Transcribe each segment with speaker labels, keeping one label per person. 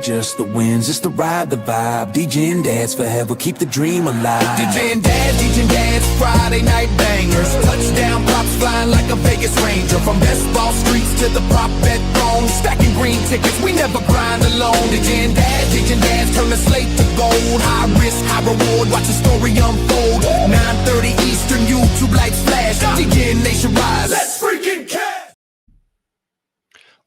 Speaker 1: ain't just the wins, it's the ride, the vibe. Degen dads forever, keep the dream alive. Degen dads, Friday night bangers. Touchdown props flying like a Vegas Ranger. From best ball streets to the prop bet throne. Stacking green tickets, we never grind alone. Degen dads turn the slate to gold. High risk, high reward, watch the story unfold. 9:30 Eastern, YouTube lights flash. Degen Nation rise, let's freaking cash.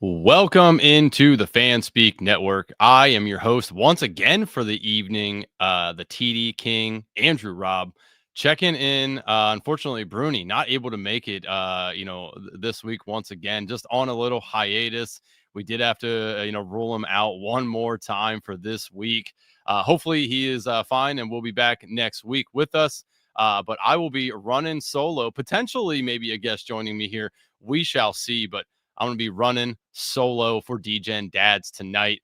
Speaker 2: Welcome into the Fanspeak Network. I am your host once again for the evening, the TD King, Andrew Robb, checking in. Unfortunately, Bruni not able to make it, this week once again, just on a little hiatus. We did have to, rule him out one more time for this week. Hopefully he is fine and we'll be back next week with us. But I will be running solo, potentially maybe a guest joining me here. We shall see, but I'm going to be running solo for Degen Dads tonight.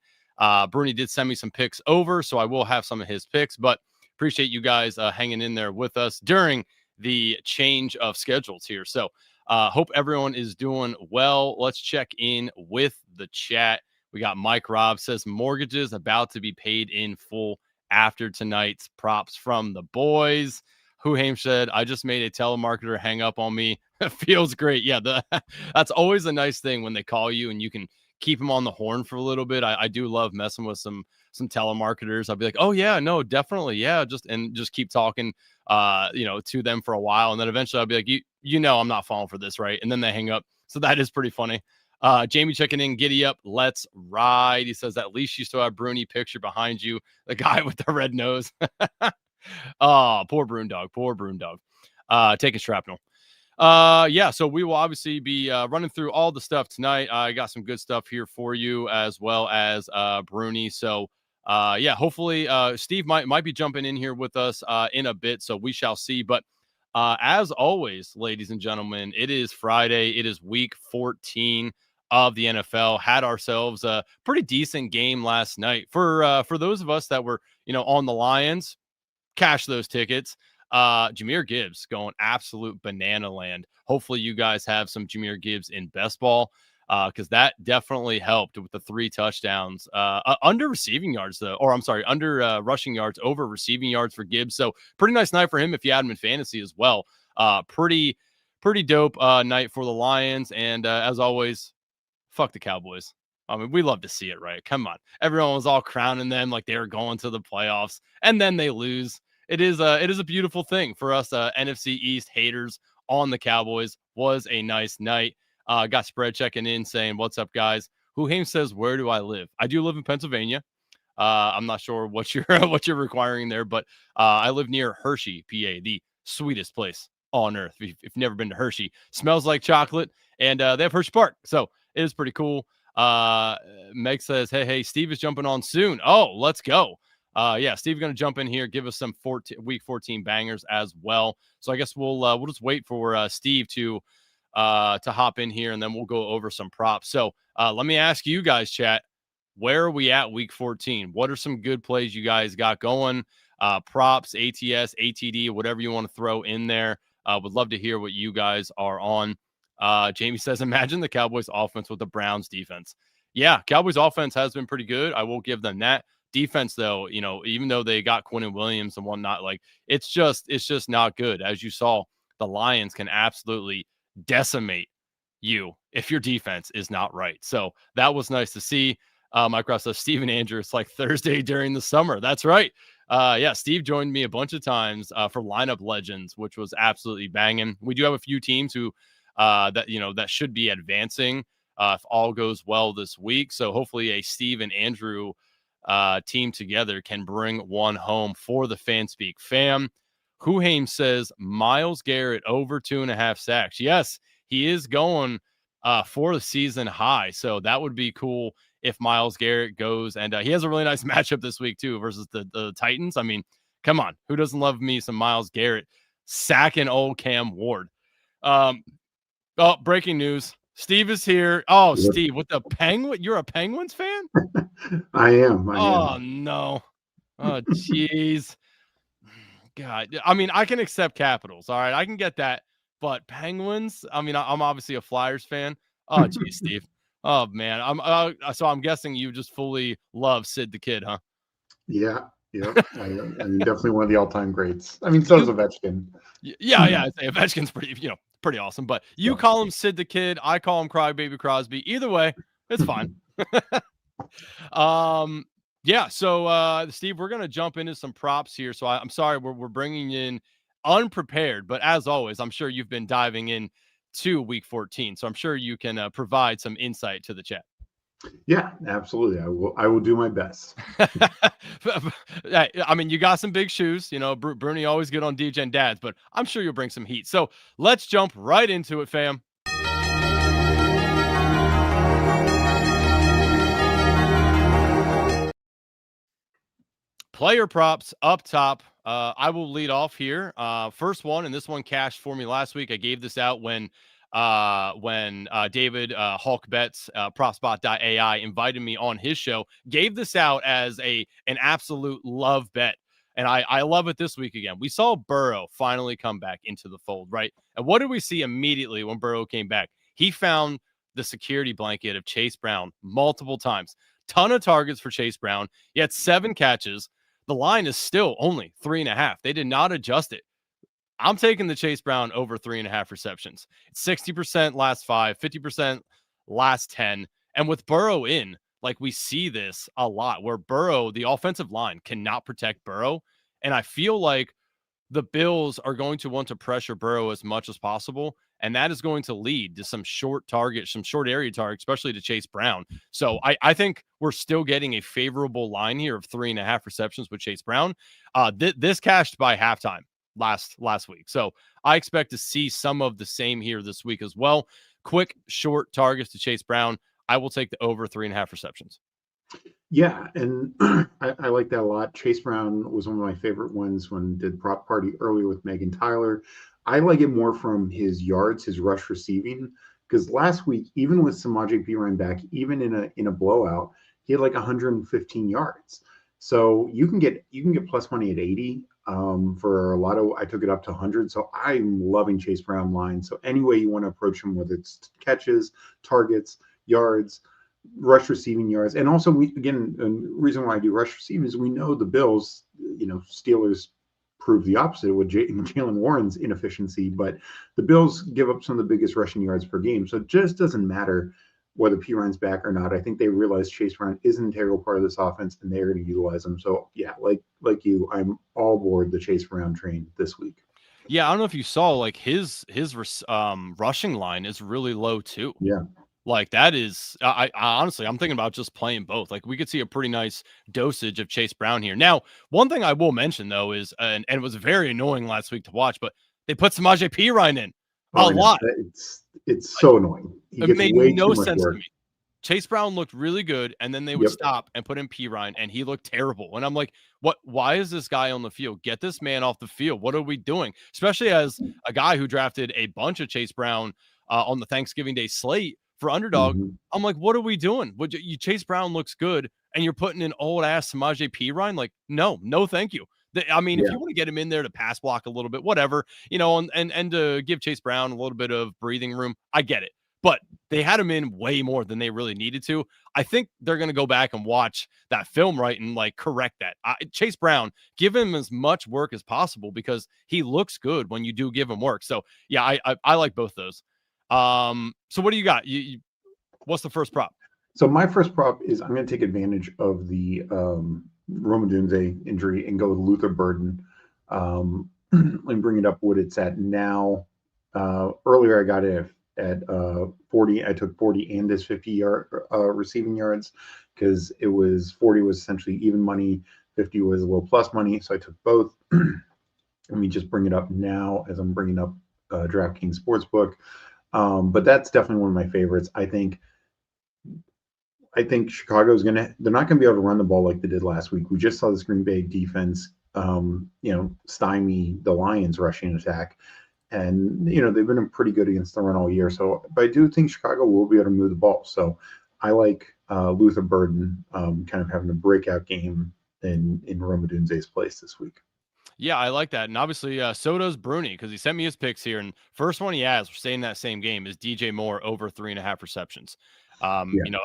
Speaker 2: Bruni did send me some picks over, so I will have some of his picks, but appreciate you guys hanging in there with us during the change of schedules here. So hope everyone is doing well. Let's check in with the chat. We got Mike Robb says mortgages about to be paid in full after tonight's props from the boys. Huhaim said, I just made a telemarketer hang up on me. It feels great. Yeah, that's always a nice thing when they call you and you can keep them on the horn for a little bit. I do love messing with some telemarketers. I'll be like, oh yeah, no, definitely. Yeah. Just keep talking, to them for a while. And then eventually I'll be like, I'm not falling for this. Right. And then they hang up. So that is pretty funny. Jamie checking in, giddy up, let's ride. He says, at least you still have Bruni picture behind you, the guy with the red nose. Oh, poor Brune Dog. Take a shrapnel. So we will obviously be running through all the stuff tonight. I got some good stuff here for you as well as Bruni. So hopefully Steve might be jumping in here with us in a bit. So we shall see. But as always, ladies and gentlemen, it is Friday. It is week 14 of the NFL. Had ourselves a pretty decent game last night. For those of us that were, on the Lions, cash those tickets. Jahmyr Gibbs going absolute banana land. Hopefully you guys have some Jahmyr Gibbs in best ball because that definitely helped with the 3 touchdowns under receiving yards though, or I'm sorry, under rushing yards over receiving yards for Gibbs. So pretty nice night for him if you had him in fantasy as well. Pretty dope night for the Lions. And as always, fuck the Cowboys. I mean, we love to see it, right? Come on. Everyone was all crowning them like they were going to the playoffs, and then they lose. It is a beautiful thing for us NFC East haters on the Cowboys. Was a nice night. Got Spread checking in saying, what's up, guys? Huhaim says, where do I live? I do live in Pennsylvania. I'm not sure what you're requiring there, but I live near Hershey, PA, the sweetest place on earth. If you've never been to Hershey, smells like chocolate, and they have Hershey Park. So it is pretty cool. Meg says, hey, Steve is jumping on soon. Oh, let's go. Steve's going to jump in here, give us some week 14 bangers as well. So I guess we'll just wait for Steve to hop in here, and then we'll go over some props. So let me ask you guys, chat, where are we at week 14? What are some good plays you guys got going? Props, ATS, ATD, whatever you want to throw in there. Would love to hear what you guys are on. Jamie says, imagine the Cowboys offense with the Browns defense. Yeah, Cowboys offense has been pretty good. I will give them that. Defense, though, even though they got Quinnen Williams and whatnot, like it's just not good. As you saw, the Lions can absolutely decimate you if your defense is not right. So that was nice to see. Mike Ross says, Steve and Andrew, it's like Thursday during the summer. That's right. Steve joined me a bunch of times for Lineup Legends, which was absolutely banging. We do have a few teams who that should be advancing if all goes well this week. So hopefully a Steve and Andrew team together can bring one home for the Fanspeak fam. Huhaim says Myles Garrett over 2.5 sacks. Yes, he is going for the season high. So that would be cool if Myles Garrett goes. And he has a really nice matchup this week too versus the Titans. I mean, come on. Who doesn't love me some Myles Garrett sacking old Cam Ward? Breaking news. Steve is here. Oh, yep. Steve, with the Penguin. You're a Penguins fan?
Speaker 3: I am.
Speaker 2: Oh, no. Oh, jeez. God. I mean, I can accept Capitals. All right. I can get that. But Penguins, I mean, I'm obviously a Flyers fan. Oh, geez, Steve. Oh man, so I'm guessing you just fully love Sid the Kid, huh?
Speaker 3: Yeah, yep. I mean, definitely one of the all-time greats. I mean, so is
Speaker 2: You,
Speaker 3: Ovechkin.
Speaker 2: yeah. I'd say Ovechkin's pretty awesome, but you
Speaker 3: Yeah.
Speaker 2: call him Sid the Kid, I call him Crybaby Crosby. Either way, it's fine. um, yeah. So, Steve, we're gonna jump into some props here. So I'm sorry, we're bringing in unprepared, but as always, I'm sure you've been diving in to Week 14, so I'm sure you can provide some insight to the chat.
Speaker 3: Yeah, absolutely. I will do my best.
Speaker 2: I mean, you got some big shoes. Bruni always good on Degen dads, but I'm sure you'll bring some heat. So let's jump right into it, fam. Player props up top. I will lead off here. First one, and this one cashed for me last week. I gave this out when David Hulk Bets propspot.ai invited me on his show. Gave this out as an absolute love bet. And I love it this week again. We saw Burrow finally come back into the fold, right? And what did we see immediately when Burrow came back? He found the security blanket of Chase Brown multiple times. Ton of targets for Chase Brown. He had 7 catches. The line is still only 3.5. They did not adjust it. I'm taking the Chase Brown over 3.5 receptions. It's 60% last 5, 50% last 10. And with Burrow in, like we see this a lot where Burrow, the offensive line cannot protect Burrow. And I feel like the Bills are going to want to pressure Burrow as much as possible. And that is going to lead to some short targets, some short area targets, especially to Chase Brown. So I think we're still getting a favorable line here of 3.5 receptions with Chase Brown. This cashed by halftime last week. So I expect to see some of the same here this week as well. Quick, short targets to Chase Brown. I will take the over 3.5 receptions.
Speaker 3: Yeah, and I like that a lot. Chase Brown was one of my favorite ones when did prop party earlier with Megan Tyler. I like it more from his yards, his rush receiving, because last week, even with Samaje Perine back, even in a blowout, he had like 115 yards. So you can get plus money at 80 for a lotto. I took it up to 100. So I'm loving Chase Brown line. So any way you want to approach him, whether it's catches, targets, yards, rush receiving yards, and also the reason why I do rush receiving is we know the Bills, Steelers prove the opposite with Jalen Warren's inefficiency, but the Bills give up some of the biggest rushing yards per game, so it just doesn't matter whether Perine's back or not. I think they realize Chase Brown is an integral part of this offense, and they're going to utilize him. So yeah, like you, I'm all aboard the Chase Brown train this week.
Speaker 2: Yeah, I don't know if you saw like his rushing line is really low too.
Speaker 3: Yeah.
Speaker 2: Like that is, I honestly, I'm thinking about just playing both. Like we could see a pretty nice dosage of Chase Brown here. Now, one thing I will mention though is, and it was very annoying last week to watch, but they put Samaje Perine in a lot.
Speaker 3: It's so annoying. He
Speaker 2: It
Speaker 3: gets
Speaker 2: made
Speaker 3: way
Speaker 2: no
Speaker 3: too much
Speaker 2: sense to
Speaker 3: work.
Speaker 2: me. Chase Brown looked really good, and then they would stop and put in Perine, and he looked terrible. And I'm like, what? Why is this guy on the field? Get this man off the field. What are we doing? Especially as a guy who drafted a bunch of Chase Brown on the Thanksgiving Day slate for underdog.
Speaker 3: Mhm.
Speaker 2: I'm like, what are we doing? Would you Chase Brown looks good, and you're putting in old ass Samaje Perine? Like, no, thank you. I mean, if
Speaker 3: Yeah.
Speaker 2: you want to get him in there to pass block a little bit, whatever, and to give Chase Brown a little bit of breathing room, I get it. But they had him in way more than they really needed to. I think they're going to go back and watch that film right and like correct that. Chase Brown, give him as much work as possible because he looks good when you do give him work. So yeah, I like both those. So what do you got? What's the first prop?
Speaker 3: So my first prop is I'm going to take advantage of the Rome Odunze injury and go with Luther Burden and bring it up what it's at now. Earlier I got it at 40. I took 40 and his 50 receiving yards because it was 40 was essentially even money, 50 was a little plus money. So I took both. Let me just bring it up now as I'm bringing up DraftKings Sportsbook. But that's definitely one of my favorites. I think Chicago's they're not gonna be able to run the ball like they did last week. We just saw this Green Bay defense stymie the Lions rushing attack. And they've been pretty good against the run all year. So but I do think Chicago will be able to move the ball. So I like Luther Burden kind of having a breakout game in Rome Odunze's place this week.
Speaker 2: Yeah, I like that. And obviously, so does Bruni because he sent me his picks here. And first one he has, we're saying that same game, is DJ Moore over 3.5 receptions. You know,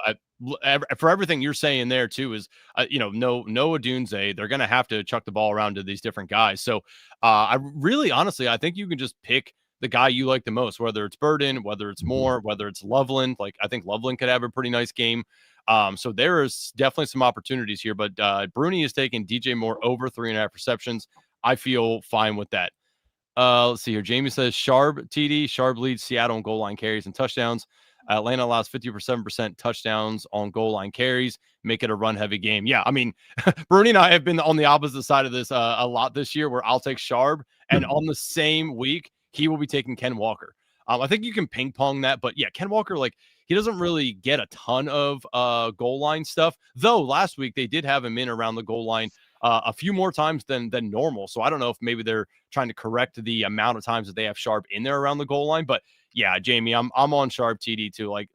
Speaker 2: for everything you're saying there too is, you know, no Odunze. They're going to have to chuck the ball around to these different guys. So I really, honestly, I think you can just pick the guy you like the most, whether it's Burden, whether it's Moore, whether it's Loveland. Like, I think Loveland could have a pretty nice game. So there is definitely some opportunities here, but Bruni is taking DJ Moore over 3.5 receptions. I feel fine with that. Let's see here. Jamie says Sharb TD. Sharb leads Seattle on goal line carries and touchdowns. Atlanta allows 57% touchdowns on goal line carries. Make it a run heavy game. Yeah, I mean, Bruni and I have been on the opposite side of this a lot this year, where I'll take Sharb, and on the same week he will be taking Ken Walker. I think you can ping pong that, but yeah, Ken Walker, like, he doesn't really get a ton of goal line stuff. Though last week they did have him in around the goal line a few more times than normal. So I don't know if maybe they're trying to correct the amount of times that they have Sharp in there around the goal line. But yeah, Jamie, I'm on Sharp TD too. Like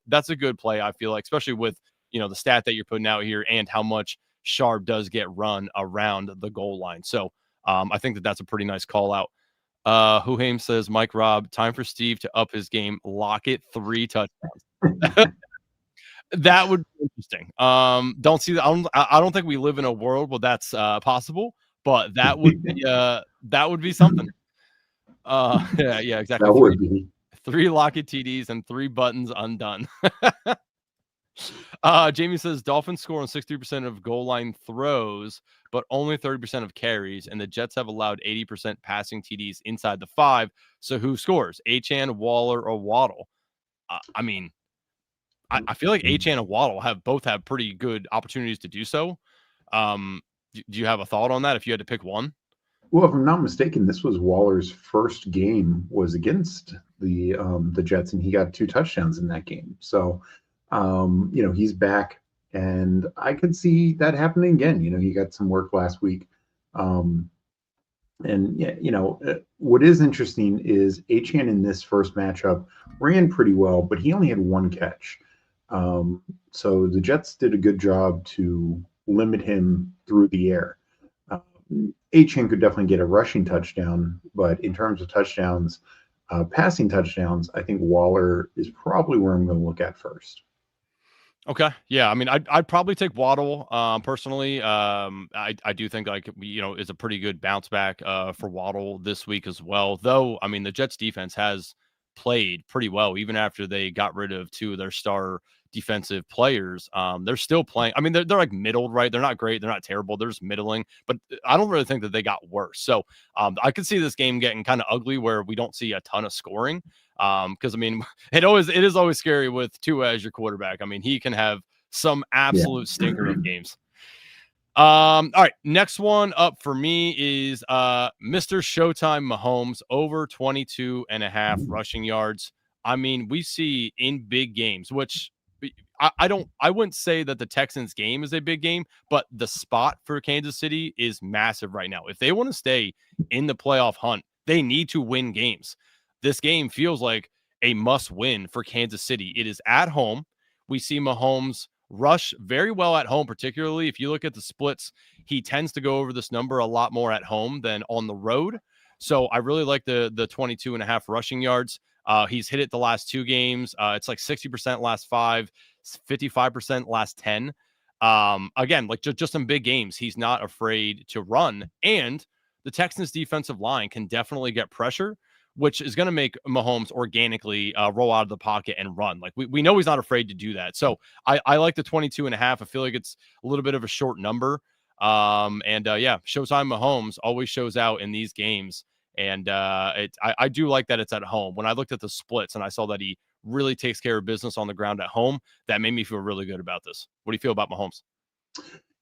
Speaker 2: that's a good play, I feel like, especially with, you know, the stat that you're putting out here and how much Sharp does get run around the goal line. So I think that's a pretty nice call out. Huhaim says, Mike Robb, time for Steve to up his game. Lockett 3 touchdowns. That would be interesting. Don't see that. I don't think we live in a world where that's possible, but that would be something. Yeah, exactly.
Speaker 3: That would be
Speaker 2: 3 Lockett TDs and 3 buttons undone. Jamie says Dolphins score on 63% of goal line throws, but only 30% of carries, and the Jets have allowed 80% passing TDs inside the 5. So who scores? Achane, Waller, or Waddle? I mean, I feel like Achane and Waddle both have pretty good opportunities to do so. Do you have a thought on that if you had to pick one?
Speaker 3: Well, if I'm not mistaken, this was Waller's first game was against the Jets, and he got 2 touchdowns in that game. So, you know, he's back, and I could see that happening again. You know, he got some work last week. And yeah, you know, what is interesting is Achane in this first matchup ran pretty well, but he only had 1 catch. So the Jets did a good job to limit him through the air. Achane could definitely get a rushing touchdown, but in terms of touchdowns, passing touchdowns, I think Waller is probably where I'm going to look at first.
Speaker 2: Okay. Yeah. I mean, I'd probably take Waddle personally. I do think, like, you know, is a pretty good bounce back for Waddle this week as well. Though, I mean, the Jets defense has played pretty well even after they got rid of 2 of their star defensive players. They're still playing. I mean, they're like middled, right? They're not great. They're not terrible. They're just middling, but I don't really think that they got worse. So I could see this game getting kind of ugly where we don't see a ton of scoring. Because I mean, it is always scary with Tua as your quarterback. I mean, he can have some absolute stinker of games. All right, next one up for me is Mr. Showtime Mahomes over 22.5 rushing yards. I mean, we see in big games, which I wouldn't say that the Texans game is a big game, but the spot for Kansas City is massive right now. If they want to stay in the playoff hunt, they need to win games. This game feels like a must win for Kansas City. It is at home. We see Mahomes rush very well at home, particularly if you look at the splits. He tends to go over this number a lot more at home than on the road. So I really like the 22.5 rushing yards. He's hit it the last 2 games. It's like 60% last 5, 55% last 10. Again, like just some big games. He's not afraid to run. And the Texans defensive line can definitely get pressure, which is going to make Mahomes organically roll out of the pocket and run. Like we know he's not afraid to do that. So I like the 22.5. I feel like it's a little bit of a short number. Yeah, Showtime Mahomes always shows out in these games. And I do like that it's at home. When I looked at the splits and I saw that he really takes care of business on the ground at home, that made me feel really good about this. What do you feel about Mahomes?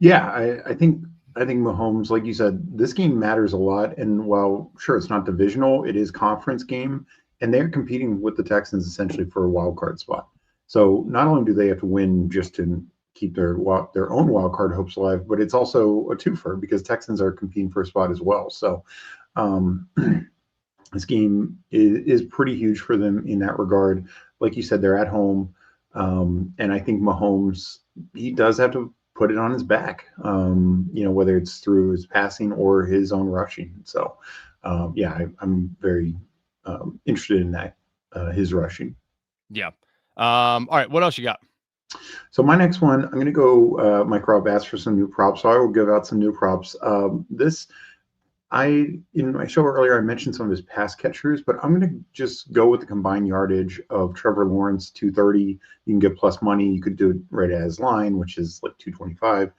Speaker 3: Yeah, I think Mahomes, like you said, this game matters a lot. And while sure it's not divisional, it is conference game, and they're competing with the Texans essentially for a wild card spot. So not only do they have to win just to keep their own wild card hopes alive, but it's also a twofer because Texans are competing for a spot as well. So this game is pretty huge for them in that regard. Like you said, they're at home, and I think Mahomes, he does have to put it on his back, whether it's through his passing or his own rushing. So, I'm very interested in that, his rushing.
Speaker 2: Yeah. All right, what else you got?
Speaker 3: So my next one, I'm going to go. Mike Rob asked for some new props, so I will give out some new props. In my show earlier, I mentioned some of his pass catchers, but I'm going to just go with the combined yardage of Trevor Lawrence, 230. You can get plus money. You could do it right as line, which is like 225.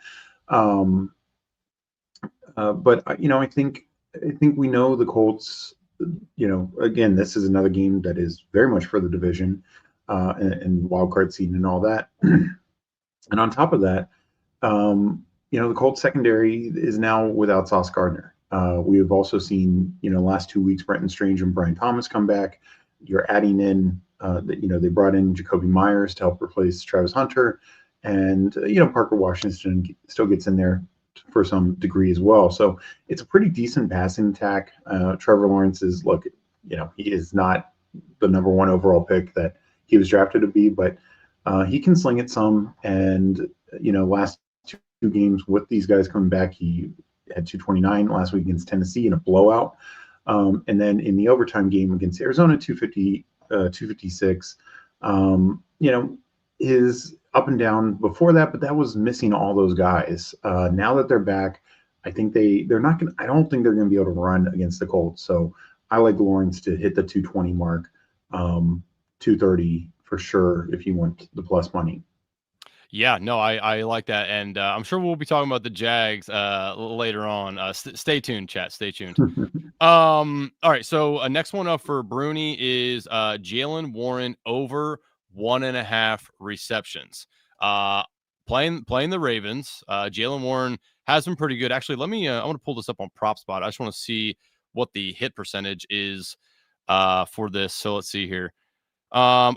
Speaker 3: But I think we know the Colts. Again, this is another game that is very much for the division and wild card seed and all that. And on top of that, the Colts secondary is now without Sauce Gardner. We have also seen, last 2 weeks, Brenton Strange and Brian Thomas come back. You're adding in they brought in Jacoby Myers to help replace Travis Hunter, and Parker Washington still gets in there for some degree as well. So it's a pretty decent passing attack. Trevor Lawrence is he is not the number one overall pick that he was drafted to be, but he can sling it some. And last two games with these guys coming back, he had 229 last week against Tennessee in a blowout. And then in the overtime game against Arizona, 256. His up and down before that, but that was missing all those guys. Now that they're back, I think they're not going. I don't think they're going to be able to run against the Colts. So I like Lawrence to hit the 220 mark, 230 for sure if you want the plus money.
Speaker 2: Yeah, no, I like that, and I'm sure we'll be talking about the Jags later on. Stay tuned, chat. Stay tuned. All right, so next one up for Bruni is Jalen Warren over 1.5 receptions. Playing the Ravens. Jalen Warren has been pretty good. Actually, I want to pull this up on Prop Spot. I just want to see what the hit percentage is for this. So let's see here.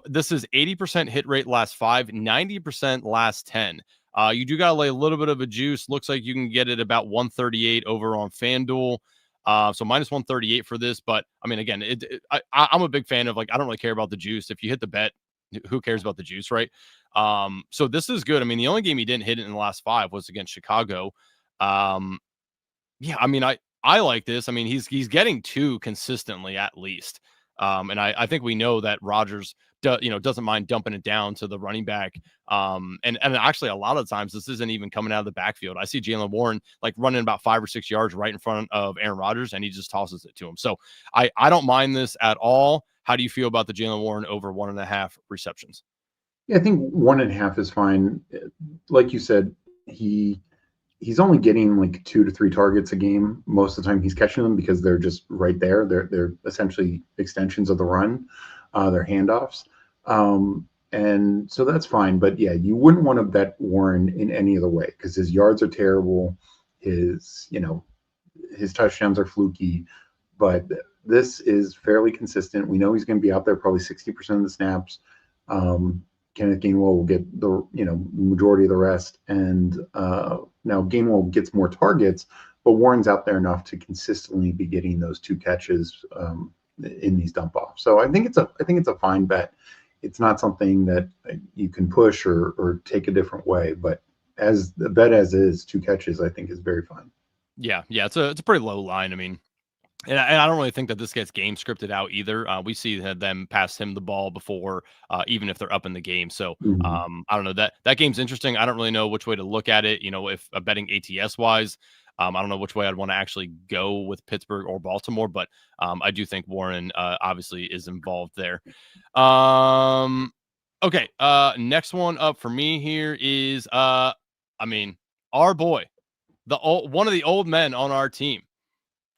Speaker 2: This is 80% hit rate last 5, 90% last 10. You do gotta lay a little bit of a juice. Looks like you can get it about 138 over on FanDuel. So minus 138 for this. But I mean, again, I'm a big fan of, like, I don't really care about the juice. If you hit the bet, who cares about the juice, right? So this is good. I mean, the only game he didn't hit it in the last 5 was against Chicago. Yeah, I mean, I like this. I mean, he's getting 2 consistently at least. And I think we know that Rodgers doesn't mind dumping it down to the running back. And actually a lot of times this isn't even coming out of the backfield. I see Jalen Warren like running about 5 or 6 yards right in front of Aaron Rodgers, and he just tosses it to him. So I don't mind this at all. How do you feel about the Jalen Warren over 1.5 receptions?
Speaker 3: Yeah, I think 1.5 is fine. Like you said, he's only getting like 2 to 3 targets a game. Most of the time he's catching them because they're just right there. They're essentially extensions of the run. They're handoffs. And so that's fine. But yeah, you wouldn't want to bet Warren in any other way because his yards are terrible. His touchdowns are fluky, but this is fairly consistent. We know he's going to be out there probably 60% of the snaps. Kenneth Gainwell will get the majority of the rest, and now Gainwell gets more targets, but Warren's out there enough to consistently be getting those 2 catches in these dump offs. So I think it's a fine bet. It's not something that you can push or take a different way, but as the bet as is, 2 catches I think is very fine.
Speaker 2: Yeah, it's a pretty low line. I mean, and I don't really think that this gets game scripted out either. We see them pass him the ball before, even if they're up in the game. So I don't know, that game's interesting. I don't really know which way to look at it. If betting ATS wise, I don't know which way I'd want to actually go with Pittsburgh or Baltimore, but I do think Warren obviously is involved there. Okay, next one up for me here is our boy, one of the old men on our team.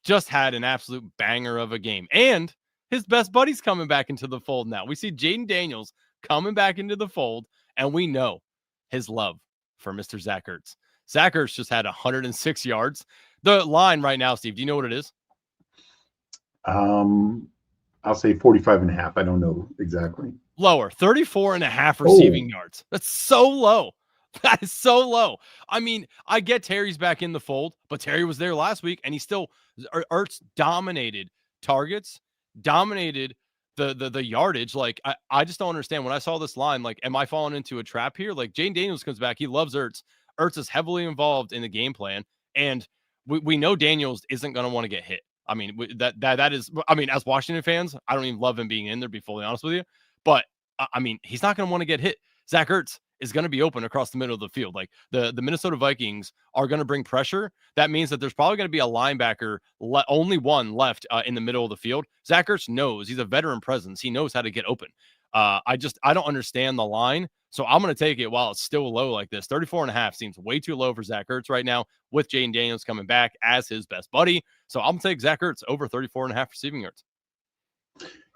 Speaker 2: Just had an absolute banger of a game. And his best buddy's coming back into the fold now. We see Jaden Daniels coming back into the fold, and we know his love for Mr. Zach Ertz. Zach Ertz just had 106 yards. The line right now, Steve, do you know what it is?
Speaker 3: I'll say 45.5. I don't know exactly.
Speaker 2: Lower, 34.5 receiving yards. That's so low. That is so low. I mean, I get Terry's back in the fold, but Terry was there last week, and Ertz dominated targets, dominated the yardage. Like, I just don't understand. When I saw this line, like, am I falling into a trap here? Like, Jane Daniels comes back. He loves Ertz. Ertz is heavily involved in the game plan, and we know Daniels isn't going to want to get hit. I mean, that is, I mean, as Washington fans, I don't even love him being in there, to be fully honest with you. But I mean, he's not going to want to get hit. Zach Ertz is going to be open across the middle of the field. Like the Minnesota Vikings are going to bring pressure. That means that there's probably going to be a linebacker, only one left in the middle of the field. Zach Ertz knows he's a veteran presence. He knows how to get open. I don't understand the line. So I'm going to take it while it's still low like this. 34.5 seems way too low for Zach Ertz right now with Jaden Daniels coming back as his best buddy. So I'm going to take Zach Ertz over 34.5 receiving yards.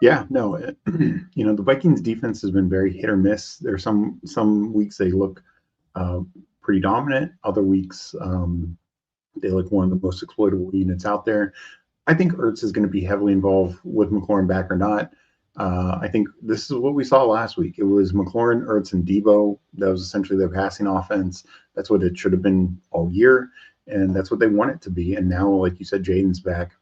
Speaker 3: Yeah, no, the Vikings defense has been very hit or miss. There's some weeks they look pretty dominant. Other weeks they look one of the most exploitable units out there. I think Ertz is going to be heavily involved with McLaurin back or not. I think this is what we saw last week. It was McLaurin, Ertz, and Debo. That was essentially their passing offense. That's what it should have been all year, and that's what they want it to be. And now, like you said, Jaden's back.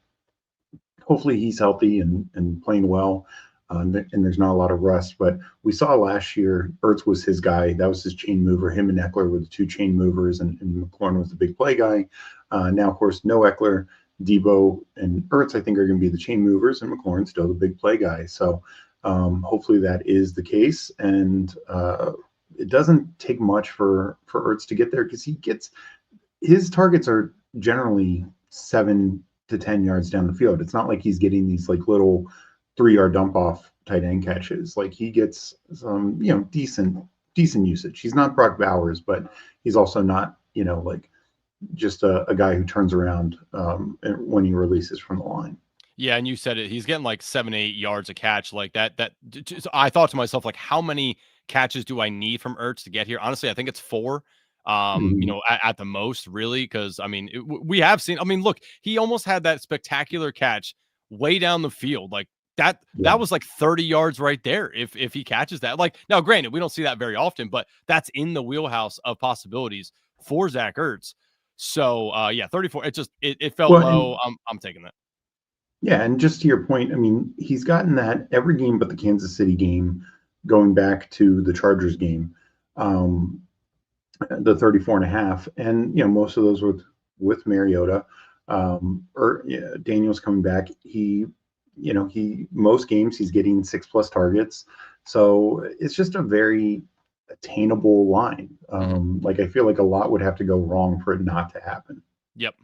Speaker 3: Hopefully he's healthy and playing well, and there's not a lot of rust. But we saw last year, Ertz was his guy. That was his chain mover. Him and Eckler were the two chain movers, and McLaurin was the big play guy. Now, of course, no Eckler. Debo and Ertz, I think, are going to be the chain movers, and McLaurin's still the big play guy. So hopefully that is the case. And it doesn't take much for Ertz to get there, because his targets are generally 7 to 10 yards down the field. It's not like he's getting these like little 3-yard dump off tight end catches. Like he gets some, decent usage. He's not Brock Bowers, but he's also not, like just a guy who turns around when he releases from the line.
Speaker 2: Yeah, and you said it. He's getting like 7-8 yards a catch like that. I thought to myself, like, how many catches do I need from Ertz to get here? Honestly, I think it's 4. At the most, really, because I mean, we have seen. I mean, look, he almost had that spectacular catch way down the field, like that.
Speaker 3: Yeah.
Speaker 2: That was like 30 yards right there. If he catches that, like, now, granted, we don't see that very often, but that's in the wheelhouse of possibilities for Zach Ertz. So, 34. It felt low. I'm taking that.
Speaker 3: Yeah, and just to your point, I mean, he's gotten that every game but the Kansas City game, going back to the Chargers game. The 34.5, and most of those with Mariota, Daniel's coming back. He most games he's getting 6+ targets, so it's just a very attainable line. Like I feel like a lot would have to go wrong for it not to happen.
Speaker 2: Yep.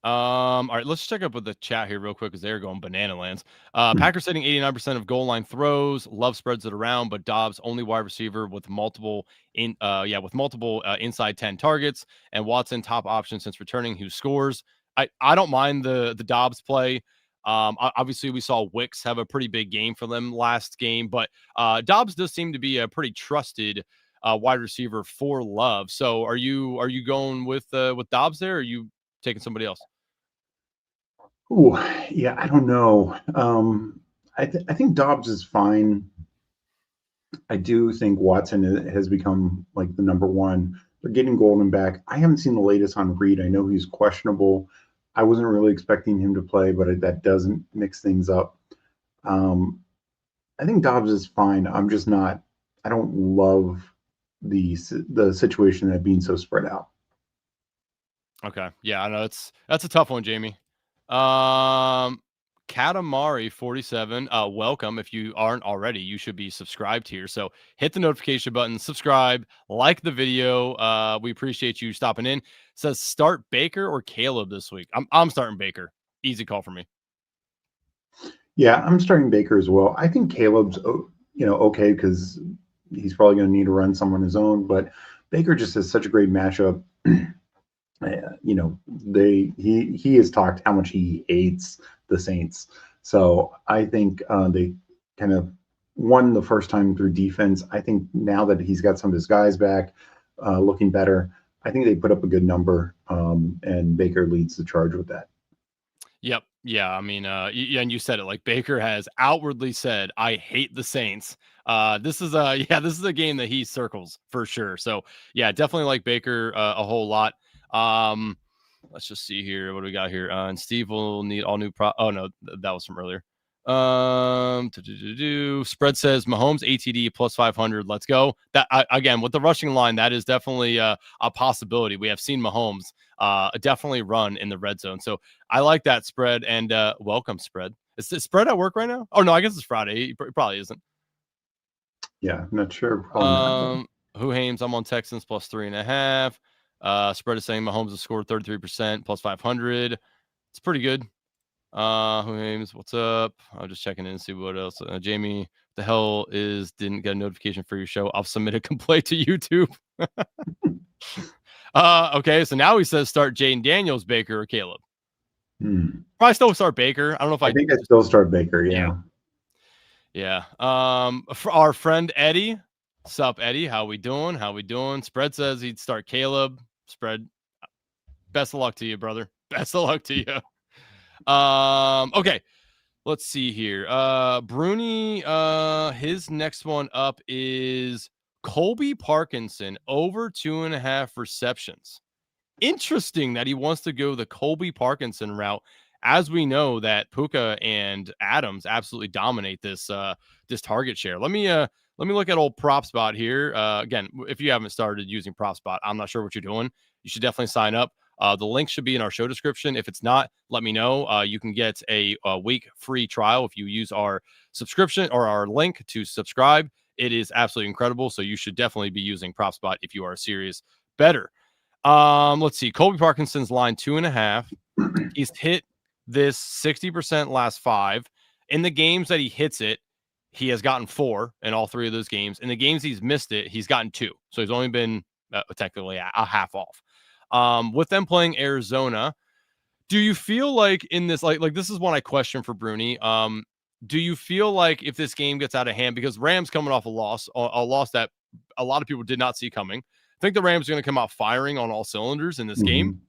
Speaker 2: All right, let's check up with the chat here real quick because they're going banana lands. Packers hitting 89% of goal line throws. Love spreads it around, but Dobbs only wide receiver with multiple inside 10 targets, and Watson top option since returning who scores. I don't mind the Dobbs play. Obviously we saw Wicks have a pretty big game for them last game, but Dobbs does seem to be a pretty trusted wide receiver for Love. So are you going with Dobbs there, or are you taking somebody else?
Speaker 3: Oh, yeah, I don't know. I think Dobbs is fine. I do think Watson has become like the number one. They're getting Golden back. I haven't seen the latest on Reed. I know he's questionable. I wasn't really expecting him to play, but that doesn't mix things up. I think Dobbs is fine. I'm just not. I don't love the situation that being so spread out.
Speaker 2: Okay. Yeah, I know that's a tough one, Jamie. Katamari 47. Welcome. If you aren't already, you should be subscribed here. So hit the notification button, subscribe, like the video. We appreciate you stopping in. Says start Baker or Caleb this week. I'm starting Baker. Easy call for me.
Speaker 3: Yeah, I'm starting Baker as well. I think Caleb's okay because he's probably going to need to run some on his own, but Baker just has such a great matchup. He has talked how much he hates the Saints. So I think they kind of won the first time through defense. I think now that he's got some of his guys back, looking better, I think they put up a good number, and Baker leads the charge with that.
Speaker 2: Yep. Yeah. I mean, and you said it, like Baker has outwardly said, I hate the Saints. This is a game that he circles for sure. So yeah, definitely like Baker a whole lot. Let's just see here. What do we got here? And Steve will need all new oh no, that was from earlier. Spread says Mahomes ATD plus 500. Let's go. That again with the rushing line, that is definitely a possibility. We have seen Mahomes definitely run in the red zone. So I like that spread, and welcome spread. Is the spread at work right now? Oh no, I guess it's Friday. It probably isn't.
Speaker 3: Yeah, not sure. Probably not.
Speaker 2: Who Hames? I'm on Texans plus 3.5. Spread is saying Mahomes has scored 33% plus 500. It's pretty good. Who Hames? What's up? I'm just checking in and see what else. Jamie, the hell didn't get a notification for your show. I'll submit a complaint to YouTube. Okay, so now he says start Jaden Daniels, Baker, or Caleb. Probably still start Baker. I don't know if
Speaker 3: I think I still start Baker.
Speaker 2: Yeah. For our friend Eddie. Sup, Eddie? How we doing? Spread says he'd start Caleb. Spread. Best of luck to you, brother. Best of luck to you. Okay. Let's see here. Bruni, his next one up is Colby Parkinson over 2.5 receptions. Interesting that he wants to go the Colby Parkinson route, as we know that Puka and Adams absolutely dominate this target share. Let me look at old PropSpot here. Again, if you haven't started using PropSpot, I'm not sure what you're doing. You should definitely sign up. The link should be in our show description. If it's not, let me know. You can get a week free trial if you use our subscription or our link to subscribe. It is absolutely incredible. So you should definitely be using PropSpot if you are a serious bettor. Let's see. Colby Parkinson's line 2.5. He's hit this 60% last 5. In the games that he hits it, he has gotten 4 in all 3 of those games. In the games he's missed it, he's gotten 2. So he's only been technically a half off. With them playing Arizona, do you feel like in this, like this is one I question for Bruni. Do you feel like if this game gets out of hand, because Rams coming off a loss that a lot of people did not see coming, I think the Rams are going to come out firing on all cylinders in this game.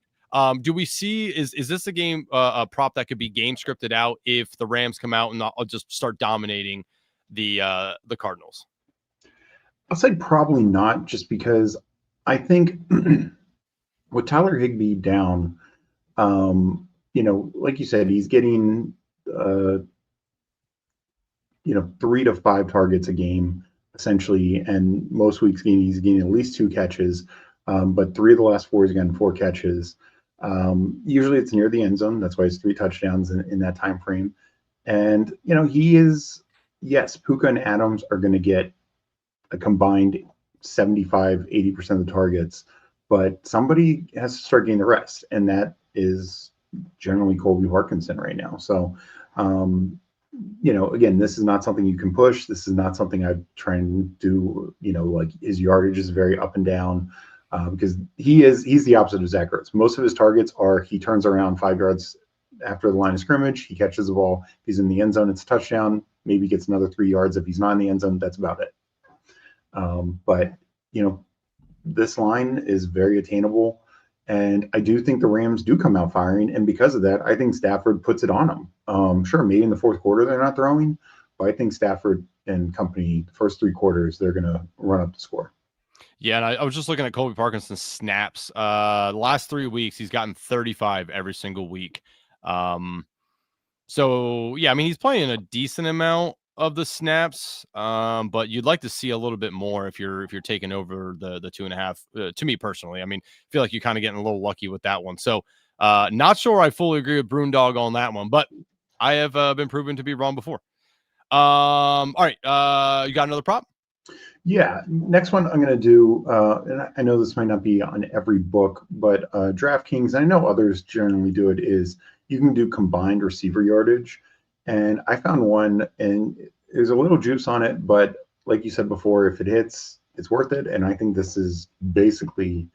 Speaker 2: Do we see, is this a game, a prop that could be game scripted out if the Rams come out and not just start dominating the Cardinals?
Speaker 3: I'll say probably not, just because I think with Tyler Higbee down, like you said, he's getting 3 to 5 targets a game essentially, and most weeks he's getting at least 2 catches. But 3 of the last 4 he's gotten 4 catches. Usually it's near the end zone. That's why it's 3 touchdowns in that time frame. And he is, yes, Puka and Adams are going to get a combined 75-80% of the targets, but somebody has to start getting the rest, and that is generally Colby Parkinson right now. So, again, this is not something you can push. This is not something I try and do. Like his yardage is very up and down because he's the opposite of Zach Ertz. Most of his targets are he turns around 5 yards after the line of scrimmage, he catches the ball. If he's in the end zone, it's a touchdown. Maybe gets another 3 yards. If he's not in the end zone, that's about it. But this line is very attainable, and I do think the Rams do come out firing, and because of that, I think Stafford puts it on them. Sure, maybe in the fourth quarter they're not throwing, but I think Stafford and company, the first 3 quarters, they're going to run up the score.
Speaker 2: Yeah, and I was just looking at Colby Parkinson's snaps. The last 3 weeks, he's gotten 35 every single week. So yeah, I mean, he's playing a decent amount of the snaps, but you'd like to see a little bit more if you're taking over the 2.5. To me personally, I mean, I feel like you're kind of getting a little lucky with that one. So not sure I fully agree with Brundog on that one, but I have been proven to be wrong before. All right, you got another prop?
Speaker 3: Yeah, next one I'm going to do, and I know this might not be on every book, but DraftKings, and I know others generally do it, is you can do combined receiver yardage. And I found one, and there's a little juice on it, but like you said before, if it hits, it's worth it. And I think this is basically,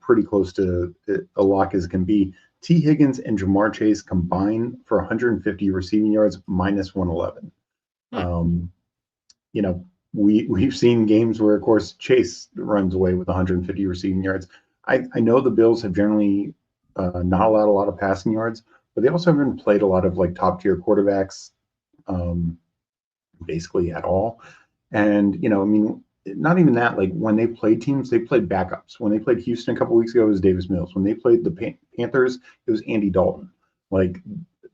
Speaker 3: pretty close to a lock as it can be. T. Higgins and Jamar Chase combine for 150 receiving yards minus 111. We've seen games where, of course, Chase runs away with 150 receiving yards. I know the Bills have generally not allowed a lot of passing yards, but they also haven't played a lot of like top tier quarterbacks, basically at all. And not even that. Like when they played teams, they played backups. When they played Houston a couple weeks ago, it was Davis Mills. When they played the Panthers, it was Andy Dalton. Like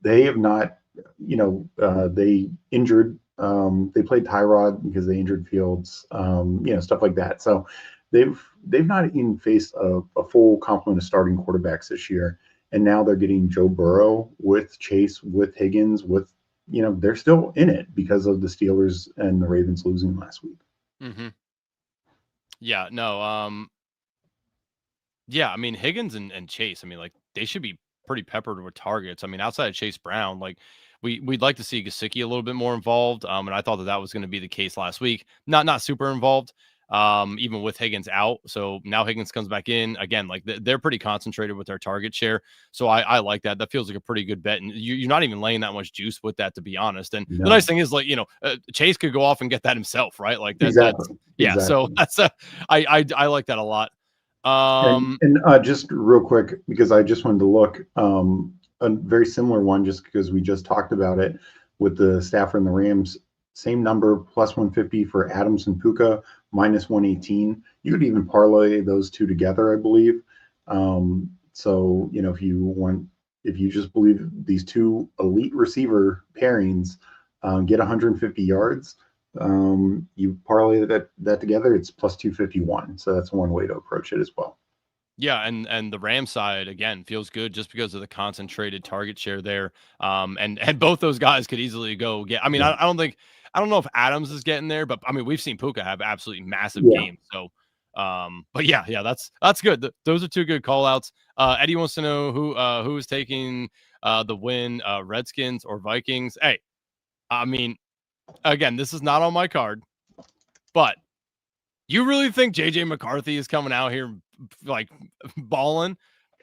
Speaker 3: they have not, they injured. They played Tyrod because they injured Fields. Stuff like that. So they've not even faced a full complement of starting quarterbacks this year. And now they're getting Joe Burrow with Chase, with Higgins, with they're still in it because of the Steelers and the Ravens losing last week.
Speaker 2: Mm-hmm. Yeah, no. Yeah, I mean, Higgins and Chase, I mean, like, they should be pretty peppered with targets. I mean, outside of Chase Brown, like, we'd like to see Gesicki a little bit more involved. And I thought that was going to be the case last week. Not super involved, even with Higgins out. So now Higgins comes back in again. Like, they're pretty concentrated with their target share. So I like that. That feels like a pretty good bet. And you're not even laying that much juice with that, to be honest. And the
Speaker 3: No.
Speaker 2: nice thing is, like, Chase could go off and get that himself, right? Like that.
Speaker 3: Exactly.
Speaker 2: Yeah. So I like that a lot.
Speaker 3: And just real quick, because I just wanted to look, a very similar one, just because we just talked about it with the Stafford and the Rams. Same number, plus 150 for Adams and Puka, minus 118. You could even parlay those two together, I believe. So, if you just believe these two elite receiver pairings get 150 yards, you parlay that together, it's plus 251. So that's one way to approach it as well.
Speaker 2: Yeah, and the Ram side again feels good just because of the concentrated target share there. And both those guys could easily go get. I mean,
Speaker 3: Yeah.
Speaker 2: I don't know if Adams is getting there, but I mean, we've seen Puka have absolutely massive
Speaker 3: Yeah.
Speaker 2: games. So, but yeah, that's good. Those are two good call outs. Eddie wants to know who is taking the win, Redskins or Vikings. Hey, I mean, again, this is not on my card, but you really think JJ McCarthy is coming out here like balling?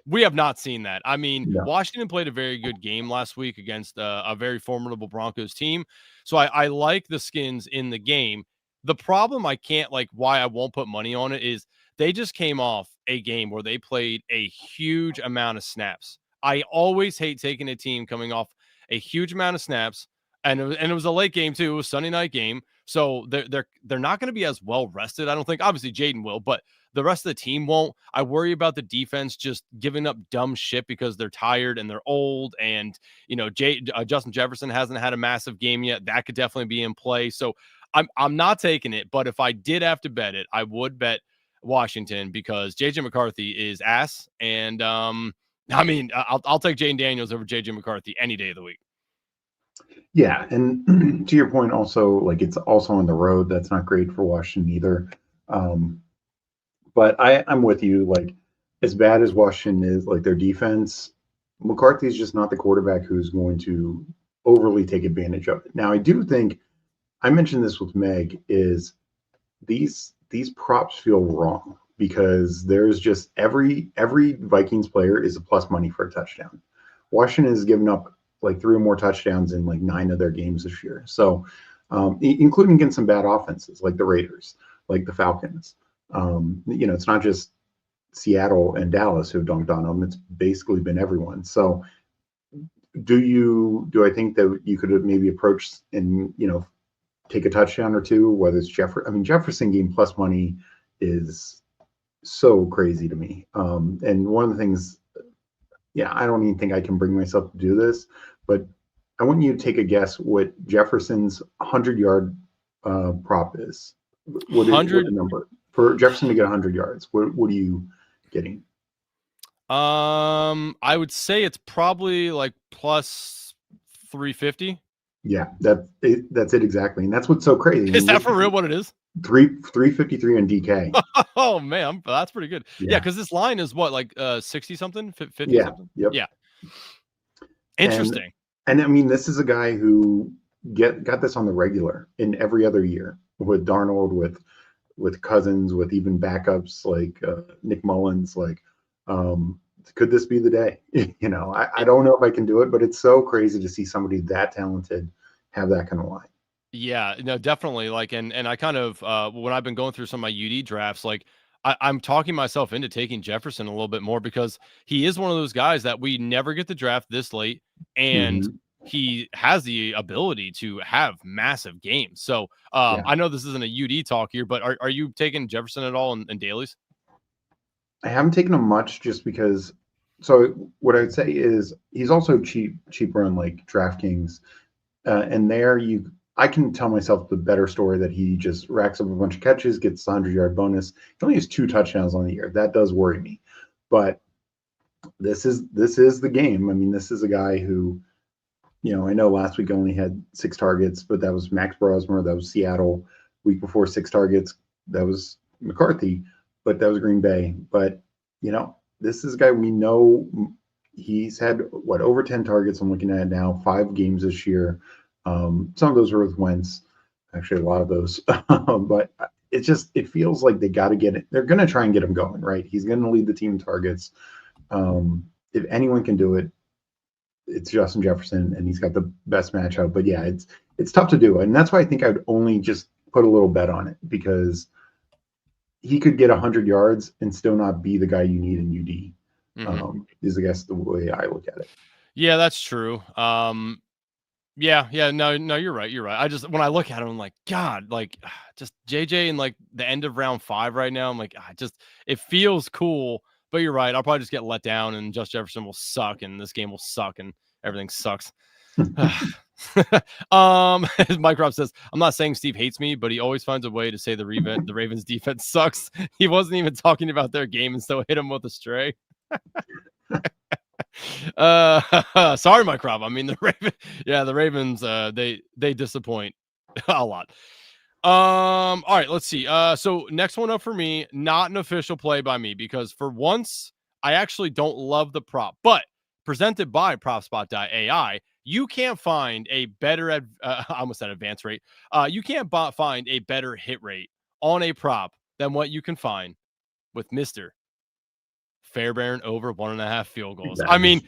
Speaker 2: We have not seen that. I mean,
Speaker 3: No.
Speaker 2: Washington played a very good game last week against a very formidable Broncos team. So I like the Skins in the game. The problem why I won't put money on it is they just came off a game where they played a huge amount of snaps. I always hate taking a team coming off a huge amount of snaps. And it was a late game too. It was a Sunday night game. So they're not going to be as well rested. I don't think. Obviously, Jaden will, but the rest of the team won't. I worry about the defense just giving up dumb shit because they're tired and they're old. And Justin Jefferson hasn't had a massive game yet. That could definitely be in play. So I'm not taking it. But if I did have to bet it, I would bet Washington because JJ McCarthy is ass. And I mean, I'll take Jane Daniels over JJ McCarthy any day of the week.
Speaker 3: Yeah, and to your point, also, like, it's also on the road. That's not great for Washington either. But I'm with you. Like, as bad as Washington is, like, their defense, McCarthy's just not the quarterback who's going to overly take advantage of it. Now, I do think I mentioned this with Meg is these props feel wrong because there's just every Vikings player is a plus money for a touchdown. Washington has given up like 3 or more touchdowns in like 9 of their games this year. So, including against some bad offenses like the Raiders, like the Falcons. It's not just Seattle and Dallas who dunked on them. It's basically been everyone. So, do I think that you could have maybe approached and take a touchdown or two, whether it's Jefferson? I mean, Jefferson game plus money is so crazy to me. And one of the things, I don't even think I can bring myself to do this, but I want you to take a guess what Jefferson's 100-yard prop is. What is the number for Jefferson to get 100 yards? What are you getting?
Speaker 2: I would say it's probably like plus 350.
Speaker 3: Yeah, that's it exactly, and that's what's so crazy.
Speaker 2: Is that for real? What it is?
Speaker 3: 353 on DK.
Speaker 2: Oh man, that's pretty good. Yeah, because this line is what, like 60 something, 50 something.
Speaker 3: Yep.
Speaker 2: Yeah. Interesting.
Speaker 3: And I mean, this is a guy who got this on the regular in every other year with Darnold, with Cousins, with even backups like Nick Mullins. Like, could this be the day? I don't know if I can do it, but it's so crazy to see somebody that talented have that kind of line.
Speaker 2: Yeah, no, definitely. Like, and I kind of when I've been going through some of my UD drafts, like I'm talking myself into taking Jefferson a little bit more because he is one of those guys that we never get to draft this late, and he has the ability to have massive games. So I know this isn't a UD talk here, but are you taking Jefferson at all in dailies?
Speaker 3: I haven't taken him much just because. So what I would say is he's also cheaper on like DraftKings, and I can tell myself the better story that he just racks up a bunch of catches, gets the 100-yard bonus. He only has 2 touchdowns on the year. That does worry me, but this is the game. I mean, this is a guy who I know last week only had 6 targets, but that was Max Brosmer. That was Seattle. Week before, 6 targets. That was McCarthy, but that was Green Bay. But, this is a guy we know. He's had, over 10 targets. I'm looking at it now, 5 games this year. Some of those were with Wentz. Actually, a lot of those. But it feels like they got to get it. They're going to try and get him going, right? He's going to lead the team in targets. If anyone can do it, it's Justin Jefferson, and he's got the best matchup. But yeah, it's tough to do, and that's why I think I would only just put a little bet on it, because he could get 100 yards and still not be the guy you need in UD. Is I guess the way I look at it.
Speaker 2: Yeah, that's true. Yeah, no, you're right. I just, when I look at him, I'm like, God, like, just JJ in like the end of round 5 right now. I'm like, it feels cool. But you're right. I'll probably just get let down, and Justin Jefferson will suck, and this game will suck, and everything sucks. Mike Rob says, I'm not saying Steve hates me, but he always finds a way to say the Ravens defense sucks. He wasn't even talking about their game and still hit him with a stray. Sorry, Mike Rob. I mean, the Ravens, they disappoint a lot. All right, let's see. So next one up for me, not an official play by me, because for once I actually don't love the prop, but presented by PropSpot.ai, you can't find a better I almost said advance rate. You can't find a better hit rate on a prop than what you can find with Mr. Fairbairn over 1.5 field goals. I mean,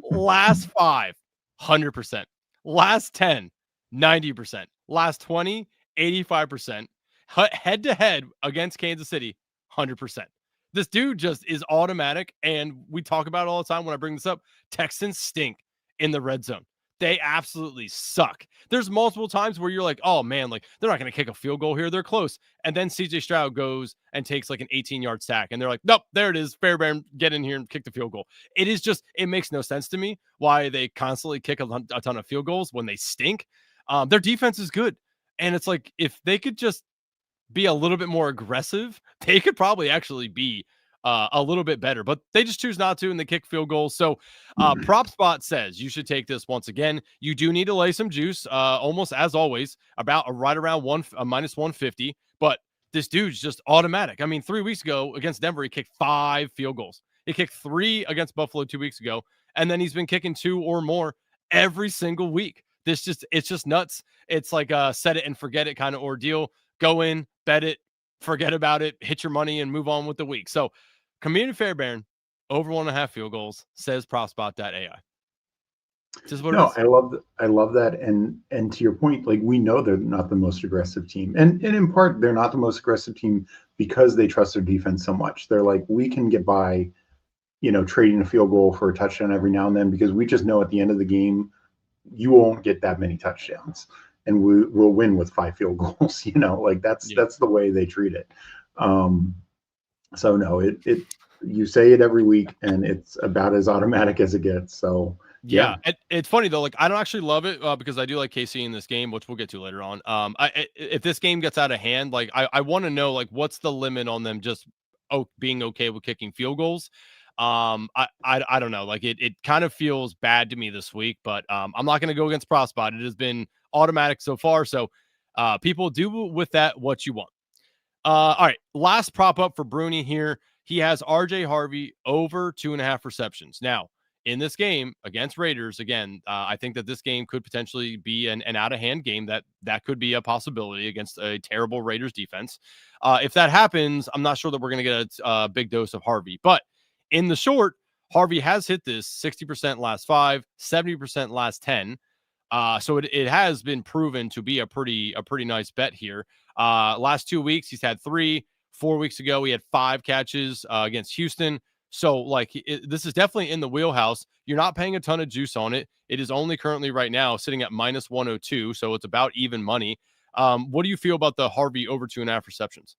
Speaker 2: last 5, 100%. Last 10, 90%. Last 20, 85%. Head to head against Kansas City, 100%. This dude just is automatic, and we talk about it all the time when I bring this up. Texans stink in the red zone. They absolutely suck. There's multiple times where you're like, oh man, like they're not going to kick a field goal here. They're close. And then CJ Stroud goes and takes like an 18-yard sack. And they're like, nope, there it is. Fairbairn, get in here and kick the field goal. It makes no sense to me why they constantly kick a ton of field goals when they stink. Their defense is good. And it's like, if they could just be a little bit more aggressive, they could probably actually be a little bit better, but they just choose not to, and they kick field goals. So PropSpot says you should take this once again. You do need to lay some juice, almost as always, about right around minus 150, but this dude's just automatic. I mean, 3 weeks ago against Denver, he kicked 5 field goals. He kicked 3 against Buffalo 2 weeks ago, and then he's been kicking 2 or more every single week. It's just nuts. It's like a set it and forget it kind of ordeal. Go in, bet it, forget about it, hit your money, and move on with the week. So Community Fairbairn over 1.5 field goals, says PropSpot.ai. Just what it is.
Speaker 3: I love that. And to your point, like, we know they're not the most aggressive team. And in part, they're not the most aggressive team because they trust their defense so much. They're like, we can get by, trading a field goal for a touchdown every now and then, because we just know at the end of the game, you won't get that many touchdowns, and we'll win with 5 field goals. That's the way they treat it. So no, you say it every week, and it's about as automatic as it gets. So
Speaker 2: yeah. It's funny though. Like, I don't actually love it because I do like KC in this game, which we'll get to later on. If this game gets out of hand, like I want to know, like, what's the limit on them just being okay with kicking field goals. I don't know. Like, it kind of feels bad to me this week, but I'm not going to go against PropSpot. It has been automatic so far. So people do with that what you want. All right, last prop up for Bruni here. He has RJ Harvey over 2.5 receptions. Now, in this game against Raiders, again, I think that this game could potentially be an out-of-hand game. That could be a possibility against a terrible Raiders defense. If that happens, I'm not sure that we're going to get a big dose of Harvey. But in the short, Harvey has hit this 60% last 5, 70% last 10. So it has been proven to be a pretty nice bet here. Last 2 weeks, he's had 3. 4 weeks ago, he had 5 catches against Houston. So, like, this is definitely in the wheelhouse. You're not paying a ton of juice on it. It is only currently right now sitting at minus 102, so it's about even money. What do you feel about the Harvey over 2.5 receptions?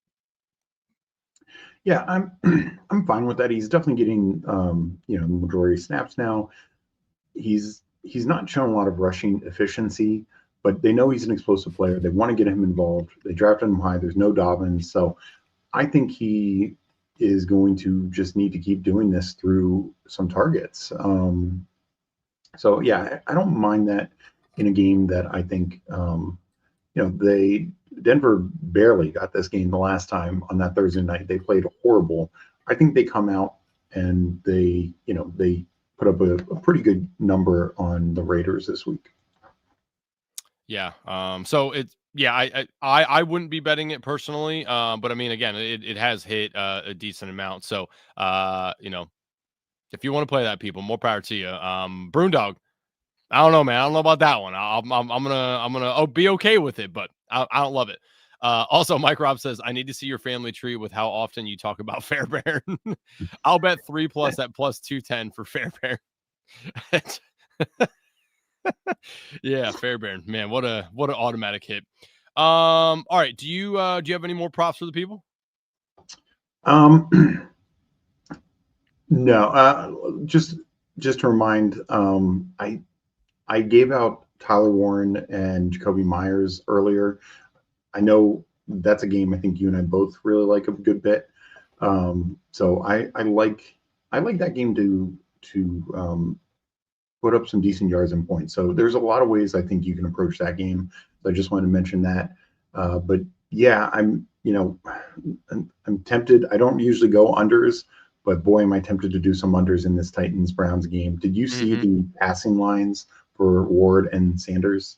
Speaker 3: Yeah, I'm fine with that. He's definitely getting the majority of snaps now. He's not shown a lot of rushing efficiency, but they know he's an explosive player. They want to get him involved. They drafted him high. There's no Dobbins, so I think he is going to just need to keep doing this through some targets. So yeah, I don't mind that in a game that I think Denver barely got this game the last time on that Thursday night. They played horrible. I think they come out and they put up a pretty good number on the Raiders this week.
Speaker 2: Yeah. So it's yeah, I wouldn't be betting it personally. But I mean, again, it has hit a decent amount. So if you want to play that, people, more power to you. Broondog, I don't know, man. I don't know about that one. I'm gonna be okay with it, but I don't love it. Also, Mike Rob says I need to see your family tree with how often you talk about Fairbairn. I'll bet 3+ at +210 for Fairbairn. Yeah, Fairbairn, man, what an automatic hit. All right, do you have any more props for the people?
Speaker 3: Um, no, just to remind, I gave out Tyler Warren and Jacoby Myers earlier. I know that's a game I think you and I both really like a good bit. So I like that game to put up some decent yards and points. So there's a lot of ways I think you can approach that game. So I just wanted to mention that. But yeah, I'm tempted. I don't usually go unders, but boy, am I tempted to do some unders in this Titans Browns game. Did you see the passing lines for Ward and Sanders?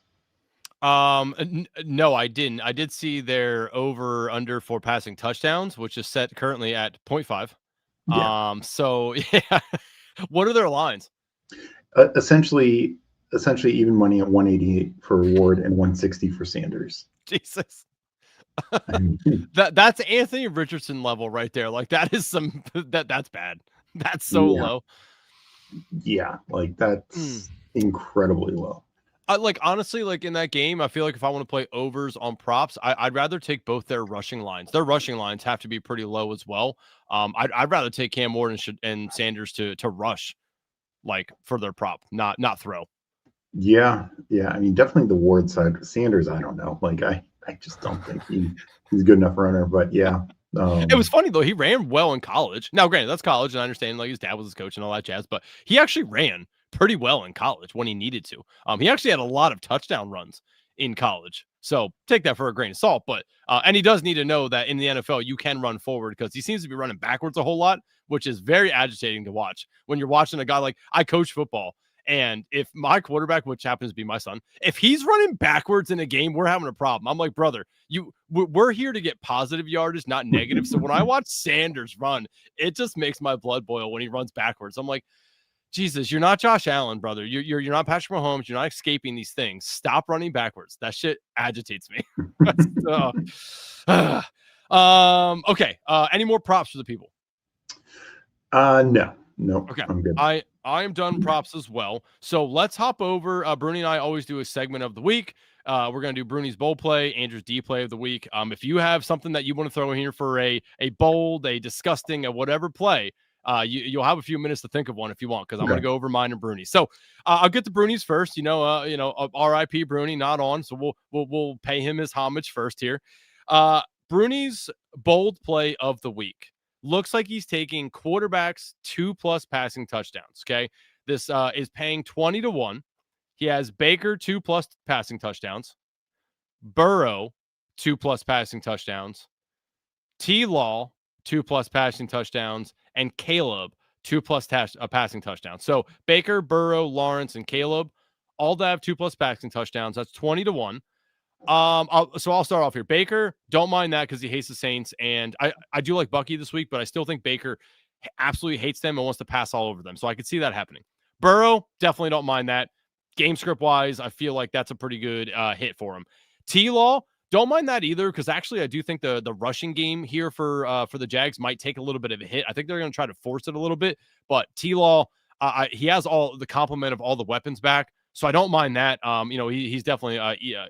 Speaker 2: No, I didn't. I did see their over under for passing touchdowns, which is set currently at 0.5.
Speaker 3: Yeah.
Speaker 2: So yeah, what are their lines?
Speaker 3: Essentially even money at 188 for Ward and 160 for Sanders.
Speaker 2: Jesus.
Speaker 3: I mean,
Speaker 2: That's Anthony Richardson level right there. Like that is that's bad. That's so
Speaker 3: yeah,
Speaker 2: low.
Speaker 3: yeah, like that's incredibly low.
Speaker 2: Like honestly, like in that game, I feel like if I want to play overs on props, I'd rather take both their rushing lines. Their rushing lines have to be pretty low as well. I'd rather take Cam Ward and Sanders to rush, like for their prop, not throw.
Speaker 3: Yeah, yeah. I mean, definitely the Ward side. Sanders, I don't know. Like I just don't think he's a good enough runner. But yeah,
Speaker 2: It was funny though. He ran well in college. Now, granted, that's college, and I understand like his dad was his coach and all that jazz, but he actually ran pretty well in college when he needed to. He actually had a lot of touchdown runs in college. So take that for a grain of salt. But and he does need to know that in the NFL you can run forward because he seems to be running backwards a whole lot, which is very agitating to watch when you're watching a guy like I coach football. And if my quarterback, which happens to be my son, if he's running backwards in a game, we're having a problem. I'm like, brother, we're here to get positive yardage, not negative. So when I watch Sanders run, it just makes my blood boil when he runs backwards. I'm like, Jesus, you're not Josh Allen, brother. You're not Patrick Mahomes. You're not escaping these things. Stop running backwards. That shit agitates me. Okay. Any more props for the people?
Speaker 3: No,
Speaker 2: Okay.
Speaker 3: I'm good.
Speaker 2: I am done props as well. So let's hop over. Bruni and I always do a segment of the week. We're going to do Bruni's bold play, Andrew's D play of the week. If you have something that you want to throw in here for a bold, a disgusting, a whatever play, you'll have a few minutes to think of one if you want, because I'm going to go over mine and Bruni. So I'll get to Bruni's first. R.I.P. Bruni, not on, so we'll pay him his homage first here. Bruni's bold play of the week. Looks like he's taking quarterbacks 2+ passing touchdowns. Okay. This is paying 20-1. He has Baker 2+ passing touchdowns, Burrow 2+ passing touchdowns, T-Law 2+ passing touchdowns, and Caleb 2+ passing touchdowns. So Baker, Burrow, Lawrence, and Caleb all that have 2+ passing touchdowns. That's 20-1. I'll start off here. Baker, don't mind that because he hates the Saints, and I do like Bucky this week, but I still think Baker absolutely hates them and wants to pass all over them. So I could see that happening. Burrow, definitely don't mind that. Game script wise, I feel like that's a pretty good hit for him. T-Law, don't mind that either, because actually I do think the rushing game here for the Jags might take a little bit of a hit. I think they're going to try to force it a little bit, but T-Law, he has all the complement of all the weapons back. So I don't mind that. He's definitely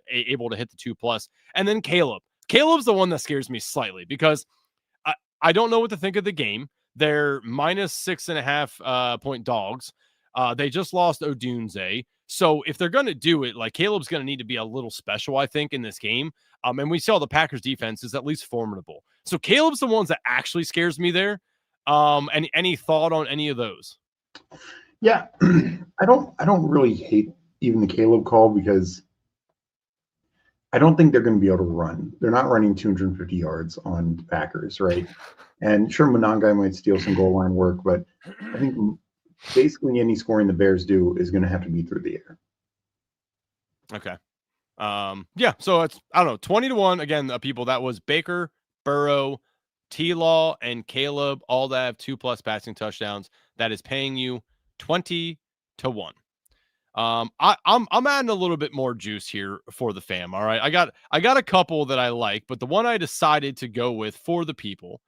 Speaker 2: able to hit the 2+. And then Caleb. Caleb's the one that scares me slightly because I don't know what to think of the game. They're -6.5 point dogs. They just lost Odunze. So if they're going to do it, like Caleb's going to need to be a little special, I think, in this game. And we saw the Packers defense is at least formidable. So Caleb's the ones that actually scares me there. Any thought on any of those?
Speaker 3: Yeah, I don't really hate even the Caleb call because I don't think they're going to be able to run. They're not running 250 yards on the Packers, right? And sure, Monangai might steal some goal line work, but I think basically any scoring the Bears do is going to have to be through the air.
Speaker 2: Okay. Yeah, so it's, I don't know, 20-1 again. People, that was Baker, Burrow, T-Law, and Caleb, all that have 2+ passing touchdowns. That is paying you 20-1. I'm adding a little bit more juice here for the fam. All right, I got a couple that I like, but the one I decided to go with for the people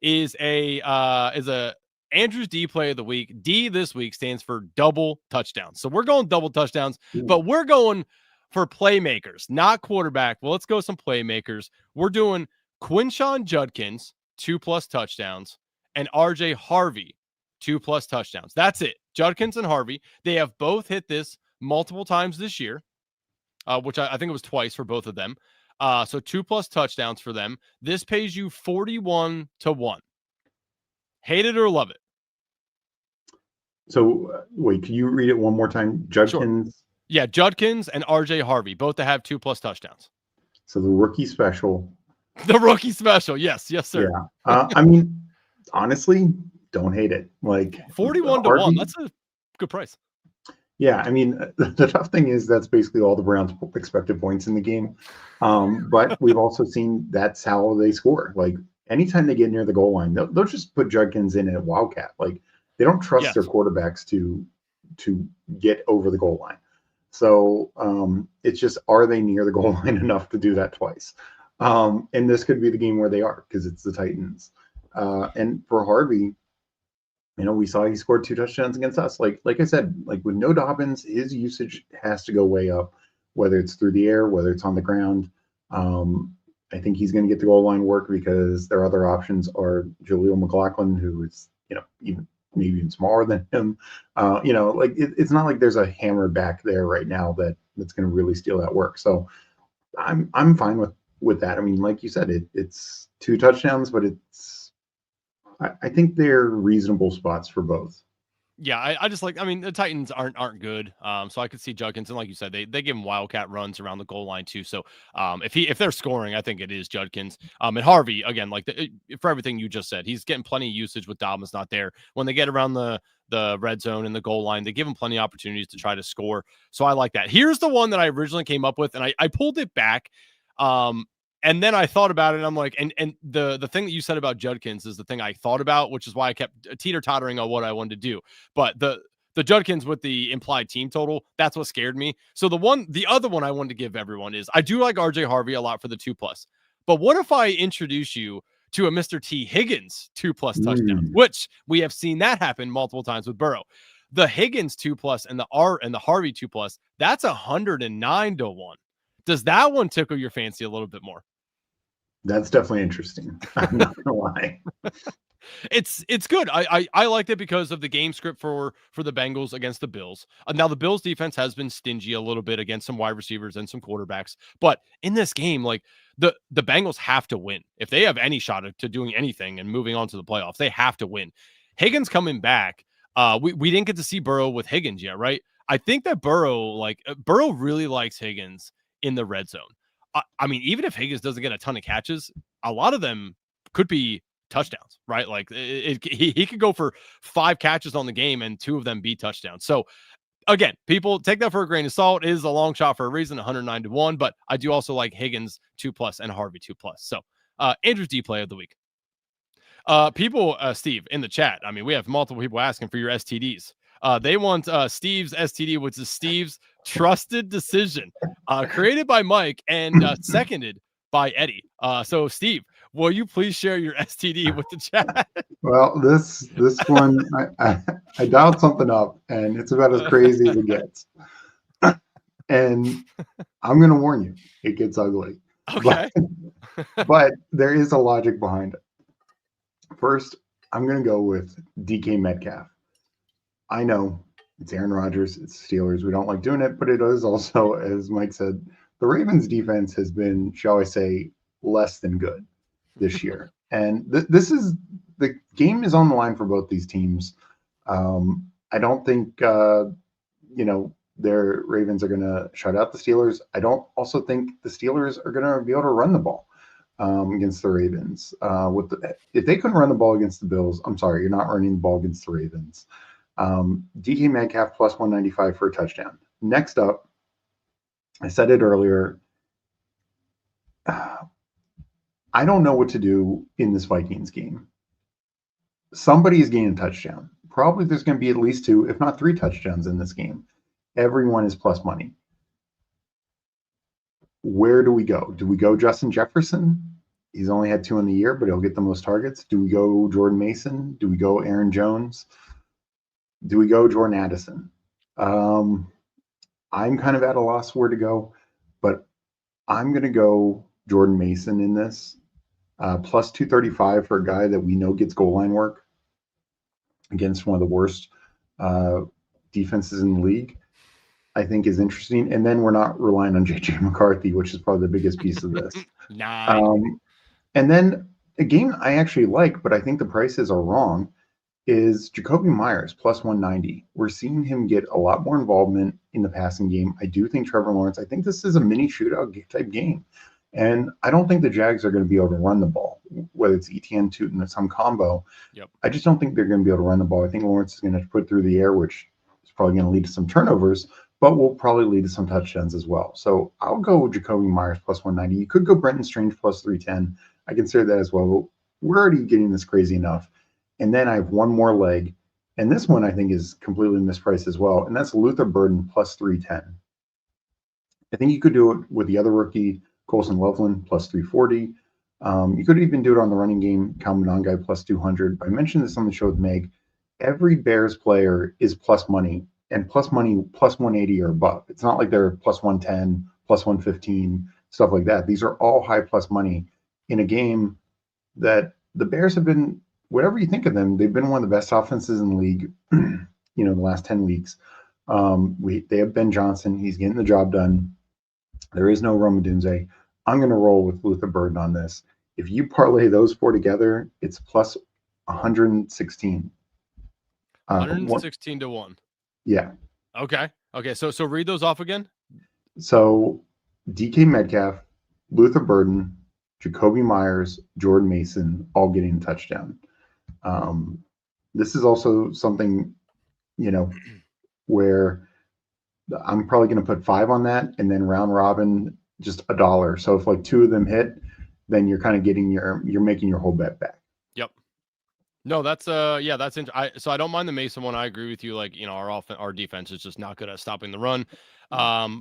Speaker 2: is a Andrew's D play of the week. D this week stands for double touchdowns. So we're going double touchdowns, but we're going for playmakers, not quarterback. Well, let's go some playmakers. We're doing Quinshawn Judkins, 2+ touchdowns, and RJ Harvey, 2+ touchdowns. That's it. Judkins and Harvey, they have both hit this multiple times this year, which I think it was twice for both of them. So 2+ touchdowns for them. This pays you 41-1. Hate it or love it.
Speaker 3: So wait, can you read it one more time? Judkins.
Speaker 2: Sure. Yeah, Judkins and RJ Harvey, both to have 2+ touchdowns.
Speaker 3: So the rookie special.
Speaker 2: The rookie special. Yes, sir.
Speaker 3: Yeah. I mean, honestly, don't hate it. Like
Speaker 2: 41-1. That's a good price.
Speaker 3: Yeah, I mean, the tough thing is that's basically all the Browns' expected points in the game. But we've also seen that's how they score. Like anytime they get near the goal line, they'll just put Judkins in at Wildcat. Like they don't trust their quarterbacks to get over the goal line. So it's just, are they near the goal line enough to do that twice? And this could be the game where they are because it's the Titans. And for Harvey, we saw he scored 2 touchdowns against us. Like I said, like with no Dobbins, his usage has to go way up, whether it's through the air, whether it's on the ground. I think he's going to get the goal line work because their other options are Jaleel McLaughlin, who is, maybe even smaller than him. It's not like there's a hammer back there right now that's going to really steal that work. So I'm fine with that. I mean, like you said, it's 2 touchdowns, but I think they're reasonable spots for both.
Speaker 2: Yeah, I just like, the Titans aren't good. So I could see Judkins, and like you said, they give him wildcat runs around the goal line too. So if they're scoring, I think it is Judkins. And Harvey, again, like for everything you just said, he's getting plenty of usage with Dobbins not there. When they get around the red zone and the goal line, they give him plenty of opportunities to try to score. So I like that. Here's the one that I originally came up with, and I pulled it back. And then I thought about it, and I'm like, and the thing that you said about Judkins is the thing I thought about, which is why I kept teeter-tottering on what I wanted to do. But the Judkins with the implied team total, that's what scared me. So the other one I wanted to give everyone is, I do like RJ Harvey a lot for the 2+. But what if I introduce you to a Mr. T Higgins 2+ touchdown, which we have seen that happen multiple times with Burrow. The Higgins 2+ and the Harvey 2+, that's 109-1. Does that one tickle your fancy a little bit more?
Speaker 3: That's definitely interesting. I'm not gonna lie.
Speaker 2: It's good. I liked it because of the game script for the Bengals against the Bills. Now the Bills defense has been stingy a little bit against some wide receivers and some quarterbacks, but in this game, like the Bengals have to win if they have any shot to doing anything and moving on to the playoffs. They have to win. Higgins coming back. We didn't get to see Burrow with Higgins yet, right? I think that Burrow really likes Higgins in the red zone. I mean, even if Higgins doesn't get a ton of catches, a lot of them could be touchdowns, right? Like he could go for 5 catches on the game and 2 of them be touchdowns. So again, people take that for a grain of salt. It is a long shot for a reason, 109-1, but I do also like Higgins 2+ and Harvey 2+. So Andrew's D play of the week. People, Steve, in the chat, I mean, we have multiple people asking for your STDs. They want Steve's STD, which is Steve's trusted decision, created by Mike and seconded by Eddie. So, Steve, will you please share your STD with the chat?
Speaker 3: Well, this one, I dialed something up, and it's about as crazy as it gets. And I'm going to warn you, it gets ugly.
Speaker 2: Okay.
Speaker 3: But there is a logic behind it. First, I'm going to go with DK Metcalf. I know it's Aaron Rodgers, it's Steelers. We don't like doing it, but it is also, as Mike said, the Ravens defense has been, shall I say, less than good this year. And this is, the game is on the line for both these teams. I don't think their Ravens are going to shut out the Steelers. I don't also think the Steelers are going to be able to run the ball against the Ravens. If they couldn't run the ball against the Bills, I'm sorry, you're not running the ball against the Ravens. DK Metcalf plus 195 for a touchdown. Next up, I said it earlier. I don't know what to do in this Vikings game. Somebody is getting a touchdown. Probably there's going to be at least 2, if not 3 touchdowns in this game. Everyone is plus money. Where do we go? Do we go Justin Jefferson? He's only had 2 in the year, but he'll get the most targets. Do we go Jordan Mason? Do we go Aaron Jones? Do we go Jordan Addison? I'm kind of at a loss where to go, but I'm going to go Jordan Mason in this. Plus 235 for a guy that we know gets goal line work against one of the worst defenses in the league, I think is interesting. And then we're not relying on JJ McCarthy, which is probably the biggest piece of this. And then a game I actually like, but I think the prices are wrong, is Jacoby Myers plus 190. We're seeing him get a lot more involvement in the passing game. I do think Trevor Lawrence, I think this is a mini shootout type game. And I don't think the Jags are going to be able to run the ball, whether it's ETN, Tootin, or some combo.
Speaker 2: Yep.
Speaker 3: I just don't think they're going to be able to run the ball. I think Lawrence is going to put through the air, which is probably going to lead to some turnovers, but will probably lead to some touchdowns as well. So I'll go Jacoby Myers plus 190. You could go Brenton Strange plus 310. I consider that as well. We're already getting this crazy enough. And then I have one more leg, and this one I think is completely mispriced as well, and that's Luther Burden plus 310. I think you could do it with the other rookie, Colson Loveland plus 340. You could even do it on the running game, Kalman guy plus 200. I mentioned this on the show with Meg. Every Bears player is plus money, and plus money plus 180 or above. It's not like they're plus 110, plus 115, stuff like that. These are all high plus money in a game that the Bears have been, whatever you think of them, they've been one of the best offenses in the league, the last 10 weeks. They have Ben Johnson. He's getting the job done. There is no Rome Odunze. I'm going to roll with Luther Burden on this. If you parlay those 4 together, it's plus 116.
Speaker 2: 116 to 1.
Speaker 3: Yeah.
Speaker 2: Okay. So read those off again.
Speaker 3: So DK Metcalf, Luther Burden, Jacoby Myers, Jordan Mason, all getting a touchdown. This is also something, where I'm probably going to put 5 on that, and then round robin just $1. So if like 2 of them hit, then you're kind of you're making your whole bet back.
Speaker 2: Yep. No, that's interesting. So I don't mind the Mason one. I agree with you. Like, our defense is just not good at stopping the run.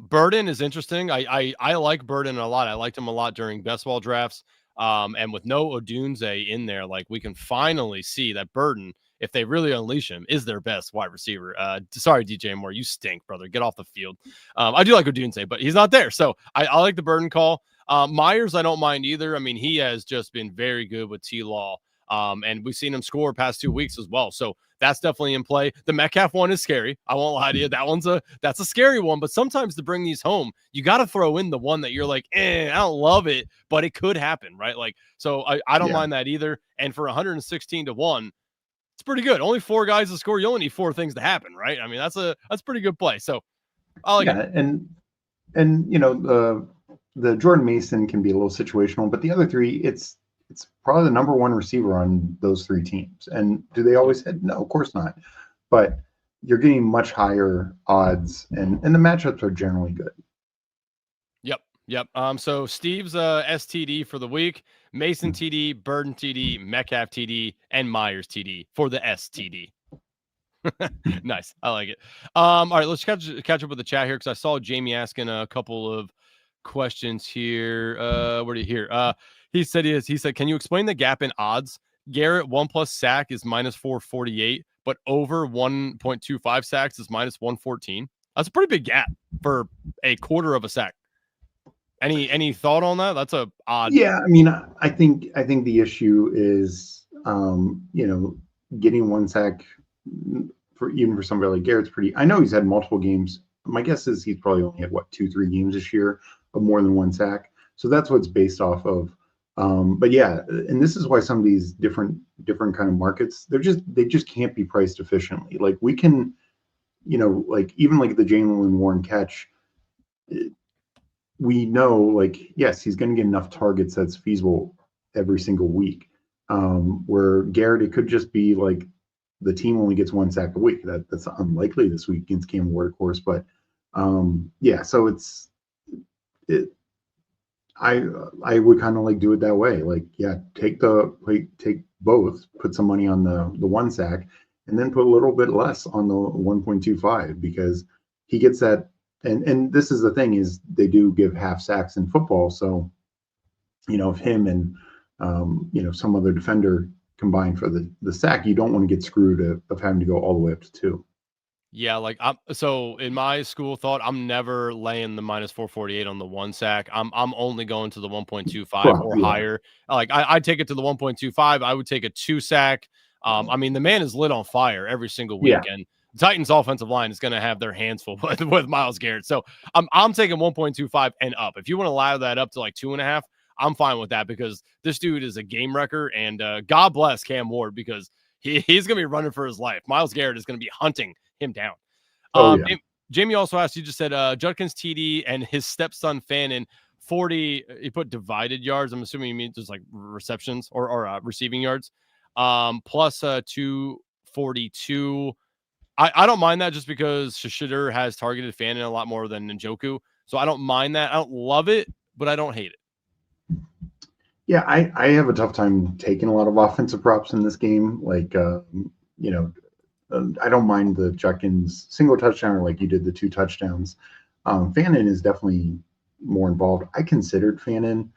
Speaker 2: Burden is interesting. I like Burden a lot. I liked him a lot during best ball drafts. And with no Odunze in there, like, we can finally see that Burden, if they really unleash him, is their best wide receiver. Sorry, DJ Moore, you stink, brother. Get off the field. I do like Odunze, but he's not there. So I like the Burden call. Myers, I don't mind either. I mean, he has just been very good with T-Law. And we've seen him score past 2 weeks as well. So that's definitely in play. The Metcalf one is scary. I won't lie to you. That's a scary one, but sometimes to bring these home, you got to throw in the one that you're like, I don't love it, but it could happen, right? Like, so I don't mind that either. And for 116 to 1, it's pretty good. Only 4 guys to score. You only need 4 things to happen, right? I mean, that's pretty good play. So I like it.
Speaker 3: And the Jordan Mason can be a little situational, but the other 3, it's probably the number 1 receiver on those 3 teams. And do they always hit? No, of course not. But you're getting much higher odds, and the matchups are generally good.
Speaker 2: Yep. So Steve's STD for the week: Mason TD, Burden TD, Metcalf TD, and Myers TD for the STD. Nice. I like it. All right, let's catch up with the chat here, because I saw Jamie asking a couple of questions here. Where do you hear? He said, can you explain the gap in odds? Garrett 1+ sack is minus 448, but over 1.25 sacks is minus 114. That's a pretty big gap for a quarter of a sack. Any thought on that? That's a odd.
Speaker 3: Yeah, I mean, I think the issue is, getting 1 sack for somebody like Garrett's pretty. I know he's had multiple games. My guess is he's probably only had 2-3 games this year of more than 1 sack. So that's what's based off of But yeah, and this is why some of these different kind of markets, they just can't be priced efficiently. Like we can, like even like the Jalen Warren catch, we know like yes, he's going to get enough targets that's feasible every single week. Where Garrett, it could just be like the team only gets one sack a week. That's unlikely this week against Cam Ward, of course, but yeah. So it. I would kind of like do it that way. Like, yeah, take both, put some money on the one sack, and then put a little bit less on the 1.25 because he gets that. And this is the thing is they do give half sacks in football. So, if him and some other defender combined for the sack, you don't want to get screwed of having to go all the way up to 2.
Speaker 2: Yeah, like so in my school thought, I'm never laying the minus 448 on the one sack. I'm only going to the 1.25
Speaker 3: Well,
Speaker 2: or
Speaker 3: yeah,
Speaker 2: higher. Like I'd take it to the 1.25. I would take a 2 sack. I mean, the man is lit on fire every single week,
Speaker 3: yeah.
Speaker 2: and the Titans offensive line is going to have their hands full with Myles Garrett. So I'm taking 1.25 and up. If you want to allow that up to like 2.5, I'm fine with that because this dude is a game wrecker, and God bless Cam Ward because he's going to be running for his life. Myles Garrett is going to be hunting him down.
Speaker 3: Oh yeah.
Speaker 2: Jamie also asked, you just said Judkins TD and his stepson Fannin 40. He put divided yards. I'm assuming you mean just like receptions or receiving yards. Plus 242. I don't mind that just because Shishiter has targeted Fannin a lot more than Njoku. So I don't mind that. I don't love it, but I don't hate it.
Speaker 3: Yeah, I have a tough time taking a lot of offensive props in this game. Like, I don't mind the Judkins single touchdown or like you did the 2 touchdowns. Fannin is definitely more involved. I considered Fannin,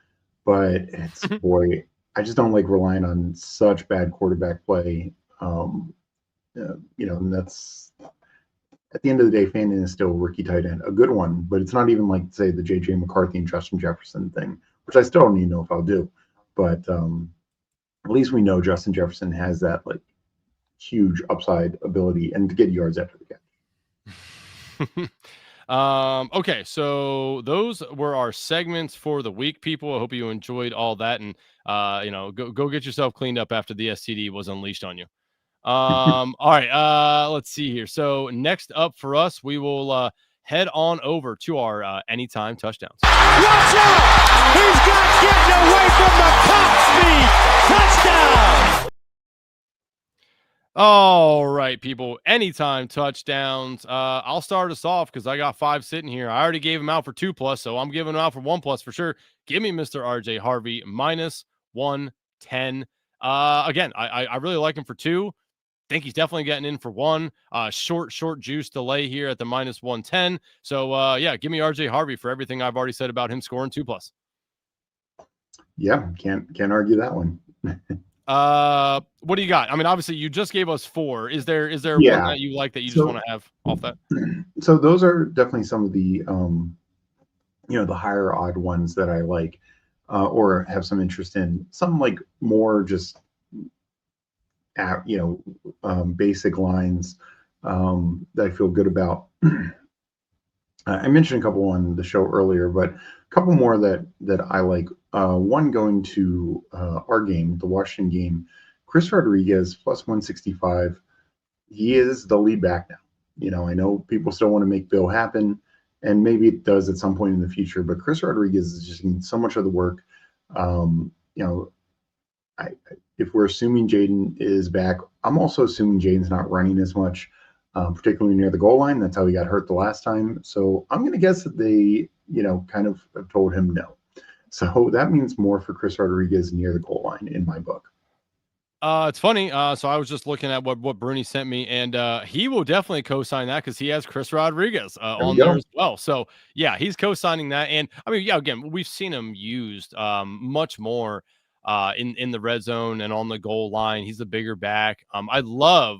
Speaker 3: but it's boy, I just don't like relying on such bad quarterback play. And that's at the end of the day, Fannin is still a rookie tight end, a good one, but it's not even like say the JJ McCarthy and Justin Jefferson thing, which I still don't even know if I'll do. But at least we know Justin Jefferson has that like huge upside ability and to get yards after the catch.
Speaker 2: Okay, so those were our segments for the week, people. I hope you enjoyed all that, and go get yourself cleaned up after the STD was unleashed on you. All right, let's see here. So next up for us, we will head on over to our anytime touchdowns.
Speaker 4: Watch out! He's got getting away from the top speed. Touchdown!
Speaker 2: All right, people. Anytime touchdowns. I'll start us off because I got 5 sitting here. I already gave him out for 2+, so I'm giving him out for 1+ for sure. Give me Mr. RJ Harvey minus 110. Again, I really like him for 2. Think he's definitely getting in for 1. Short juice delay here at the minus 110. So yeah, give me RJ Harvey for everything I've already said about him scoring 2+.
Speaker 3: Yeah, can't argue that one.
Speaker 2: What do you got? I mean, obviously you just gave us 4. Is there one that you like that you just want to have off that?
Speaker 3: So those are definitely some of the the higher odd ones that I like or have some interest in. Some like more just basic lines that I feel good about. I mentioned a couple on the show earlier, but a couple more that I like. One going to our game, the Washington game, Chris Rodriguez plus 165. He is the lead back now. I know people still want to make Bill happen, and maybe it does at some point in the future, but Chris Rodriguez is just doing so much of the work. If we're assuming Jaden is back, I'm also assuming Jaden's not running as much, particularly near the goal line. That's how he got hurt the last time. So I'm going to guess that they, kind of have told him no. So that means more for Chris Rodriguez near the goal line in my book.
Speaker 2: It's funny. So I was just looking at what Bruni sent me, and he will definitely co-sign that because he has Chris Rodriguez on there as well. So yeah, he's co-signing that. And I mean, yeah, again, we've seen him used much more in the red zone and on the goal line. He's a bigger back. I'd love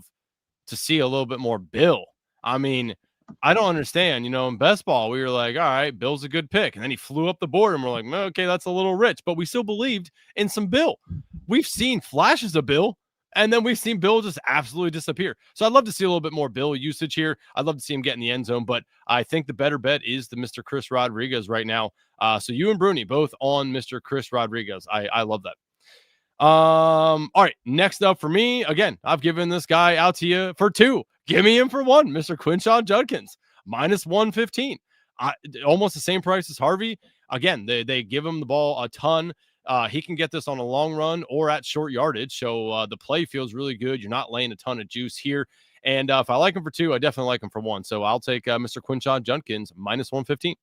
Speaker 2: to see a little bit more Bill. I mean, I don't understand. In best ball, we were like, all right, Bill's a good pick. And then he flew up the board and we're like, okay, that's a little rich, but we still believed in some Bill. We've seen flashes of Bill And then we've seen Bill just absolutely disappear. So I'd love to see a little bit more Bill usage here. I'd love to see him get in the end zone, but I think the better bet is the Mr. Chris Rodriguez right now. So you and Bruni both on Mr. Chris Rodriguez. I love that. All right. Next up for me, again, I've given this guy out to you for 2. Give me him for 1, Mr. Quinshon Judkins, minus 115. Almost the same price as Harvey. Again, they give him the ball a ton. He can get this on a long run or at short yardage. So the play feels really good. You're not laying a ton of juice here. And if I like him for 2, I definitely like him for 1. So I'll take Mr. Quinshon Judkins minus 115.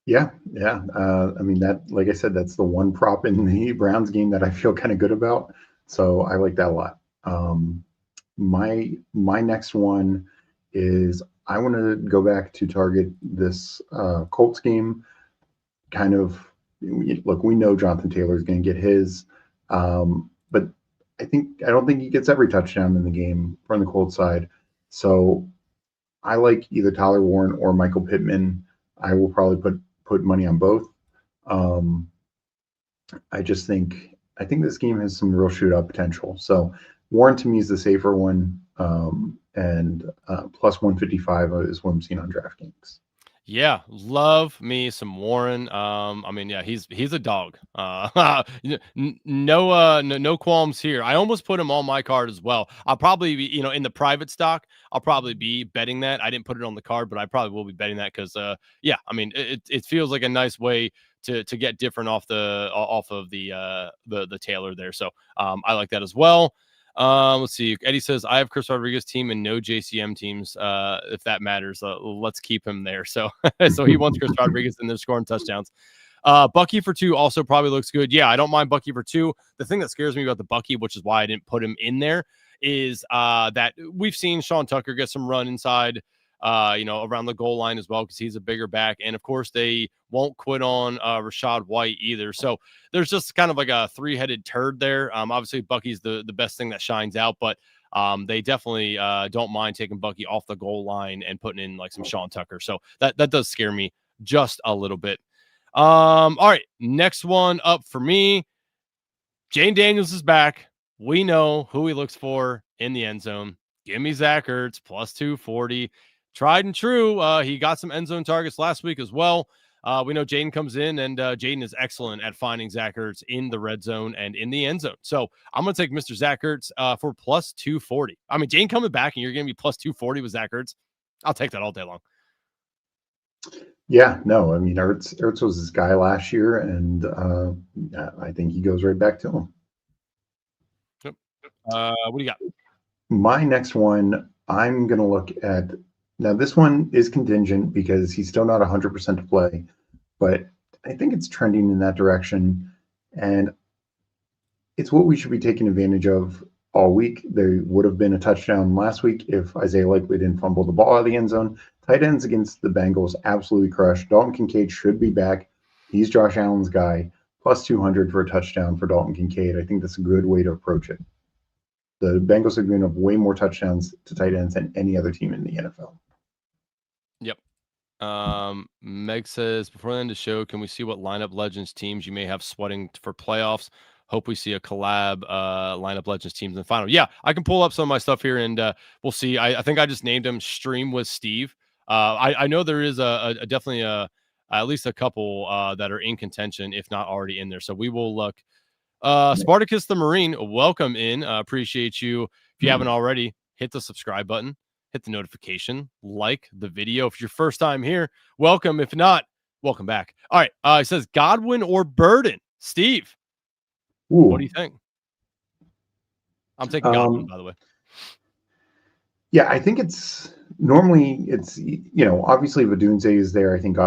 Speaker 3: Yeah. I mean, that, like I said, that's the one prop in the Browns game that I feel kind of good about. So I like that a lot. My next one is I want to go back to target this Colts game. Kind of, look, we know Jonathan Taylor is going to get his, but I don't think he gets every touchdown in the game from the Colts side. So I like either Tyler Warren or Michael Pittman. I will probably put money on both. I think this game has some real shootout potential. So Warren to me is the safer one, and plus 155 is what I'm seeing on DraftKings.
Speaker 2: Yeah, love me some Warren. I mean, yeah, he's a dog. No qualms here. I almost put him on my card as well. I'll probably be, in the private stock, I'll probably be betting that. I didn't put it on the card, but I probably will be betting that because, yeah, I mean, it feels like a nice way to get different off of the Taylor there. So I like that as well. Let's see. Eddie says, I have Chris Rodriguez team and no JCM teams. If that matters, let's keep him there. So, so he wants Chris Rodriguez and they're scoring touchdowns. Bucky for 2 also probably looks good. Yeah, I don't mind Bucky for 2. The thing that scares me about the Bucky, which is why I didn't put him in there, is that we've seen Sean Tucker get some run inside, around the goal line as well, because he's a bigger back. And of course, they won't quit on Rashad White either. So there's just kind of like a 3-headed turd there. Obviously, Bucky's the best thing that shines out, but they definitely don't mind taking Bucky off the goal line and putting in like some Sean Tucker. So that does scare me just a little bit. All right, next one up for me. Jane Daniels is back. We know who he looks for in the end zone. Give me Zach Ertz plus 240. Tried and true. He got some end zone targets last week as well. We know Jaden comes in, and Jaden is excellent at finding Zach Ertz in the red zone and in the end zone. So I'm going to take Mr. Zach Ertz for plus 240. I mean, Jaden coming back, and you're going to be plus 240 with Zach Ertz. I'll take that all day long.
Speaker 3: Yeah, no, I mean, Ertz was this guy last year, and I think he goes right back to him.
Speaker 2: Yep. What do you got?
Speaker 3: My next one, I'm going to look at. Now, this one is contingent because he's still not 100% to play, but I think it's trending in that direction. And it's what we should be taking advantage of all week. There would have been a touchdown last week if Isaiah Likely didn't fumble the ball out of the end zone. Tight ends against the Bengals absolutely crushed. Dalton Kincaid should be back. He's Josh Allen's guy. Plus 200 for a touchdown for Dalton Kincaid. I think that's a good way to approach it. The Bengals are going to have way more touchdowns to tight ends than any other team in the NFL.
Speaker 2: Yep. Meg says, before the end of the show, can we see what lineup legends teams you may have sweating for playoffs? Hope we see a collab lineup legends teams in the final. Yeah, I can pull up some of my stuff here and we'll see. I think I just named them Stream with Steve. I know there is definitely at least a couple that are in contention, if not already in there. So we will look. Spartacus the Marine, welcome in. Appreciate you. If you haven't already, hit the subscribe button, hit the notification, like the video. If you're first time here, welcome. If not, welcome back. All right. It says Godwin or Burden. Steve, what do you think? I'm taking Godwin, by the way.
Speaker 3: Yeah, I think it's normally obviously if Odunze is there, I think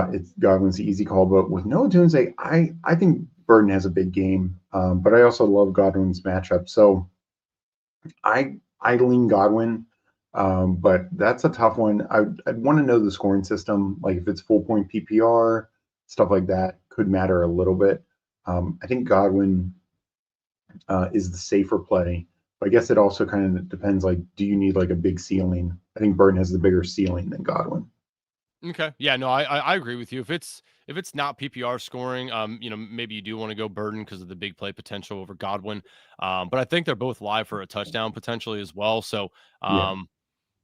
Speaker 3: Godwin's the easy call. But with no Odunze, I think Burden has a big game. But I also love Godwin's matchup. So I lean Godwin. But that's a tough one. I'd want to know the scoring system, like if it's full point PPR, stuff like that could matter a little bit. I think Godwin is the safer play. But I guess it also kind of depends, like, do you need like a big ceiling? I think Burden has the bigger ceiling than Godwin.
Speaker 2: Okay. Yeah, no, I agree with you. If it's not PPR scoring, maybe you do want to go Burden because of the big play potential over Godwin. But I think they're both live for a touchdown potentially as well. So
Speaker 3: Yeah.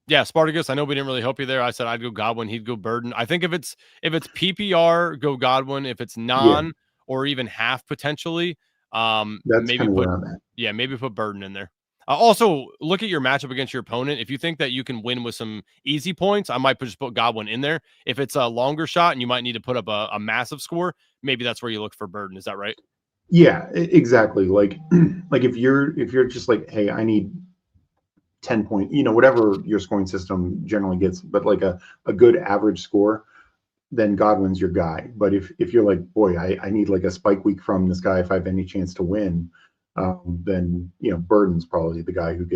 Speaker 2: yeah, Spartacus, I know we didn't really help you there. I said I'd go Godwin, he'd go Burden. I think if it's PPR, go Godwin. If it's
Speaker 3: Yeah.
Speaker 2: non or even half potentially,
Speaker 3: That's
Speaker 2: maybe
Speaker 3: kind of
Speaker 2: put
Speaker 3: where I'm at.
Speaker 2: maybe put Burden in there. Also, look at your matchup against your opponent. If you think that you can win with some easy points, I might just put Godwin in there. If it's a longer shot and you might need to put up a massive score, maybe that's where you look for Burden. Is that right?
Speaker 3: Yeah, exactly. Like like if you're just like, hey, I need 10 point, whatever your scoring system generally gets, but like a good average score, then Godwin's your guy. But if you're like, boy, I need like a spike week from this guy if I have any chance to win, then Burden's probably the guy who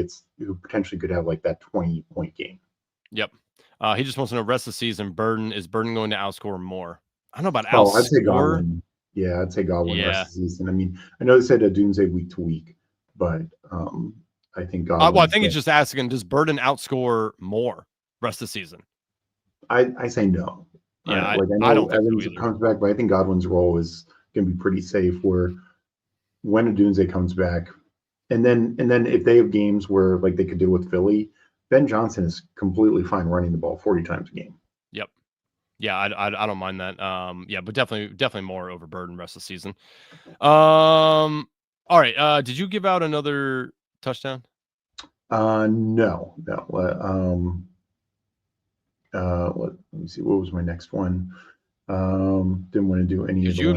Speaker 3: potentially could have like that 20-point game.
Speaker 2: Yep. He just wants to know rest of the season. Is Burden going to outscore more? I don't know about
Speaker 3: Oh, I'd say
Speaker 2: outscore.
Speaker 3: Godwin. Yeah, I'd say Godwin
Speaker 2: Yeah.
Speaker 3: rest of the season. I mean, I know they said a doomsday week to week, but I think Godwin.
Speaker 2: Well, I think he's just asking, does Burden outscore more rest of the season?
Speaker 3: I say no.
Speaker 2: Yeah,
Speaker 3: I
Speaker 2: I
Speaker 3: know
Speaker 2: don't think so
Speaker 3: Evans
Speaker 2: either.
Speaker 3: comes back, but I think Godwin's role is going to be pretty safe. Where when a doomsday comes back, and then if they have games where like they could do with Philly, Ben Johnson is completely fine running the ball 40 times a game.
Speaker 2: Yep. Yeah, I don't mind that. Yeah, but definitely more over Burden rest of the season. All right. Did you give out another touchdown?
Speaker 3: No. Let me see. What was my next one? Didn't want to do any of the
Speaker 2: You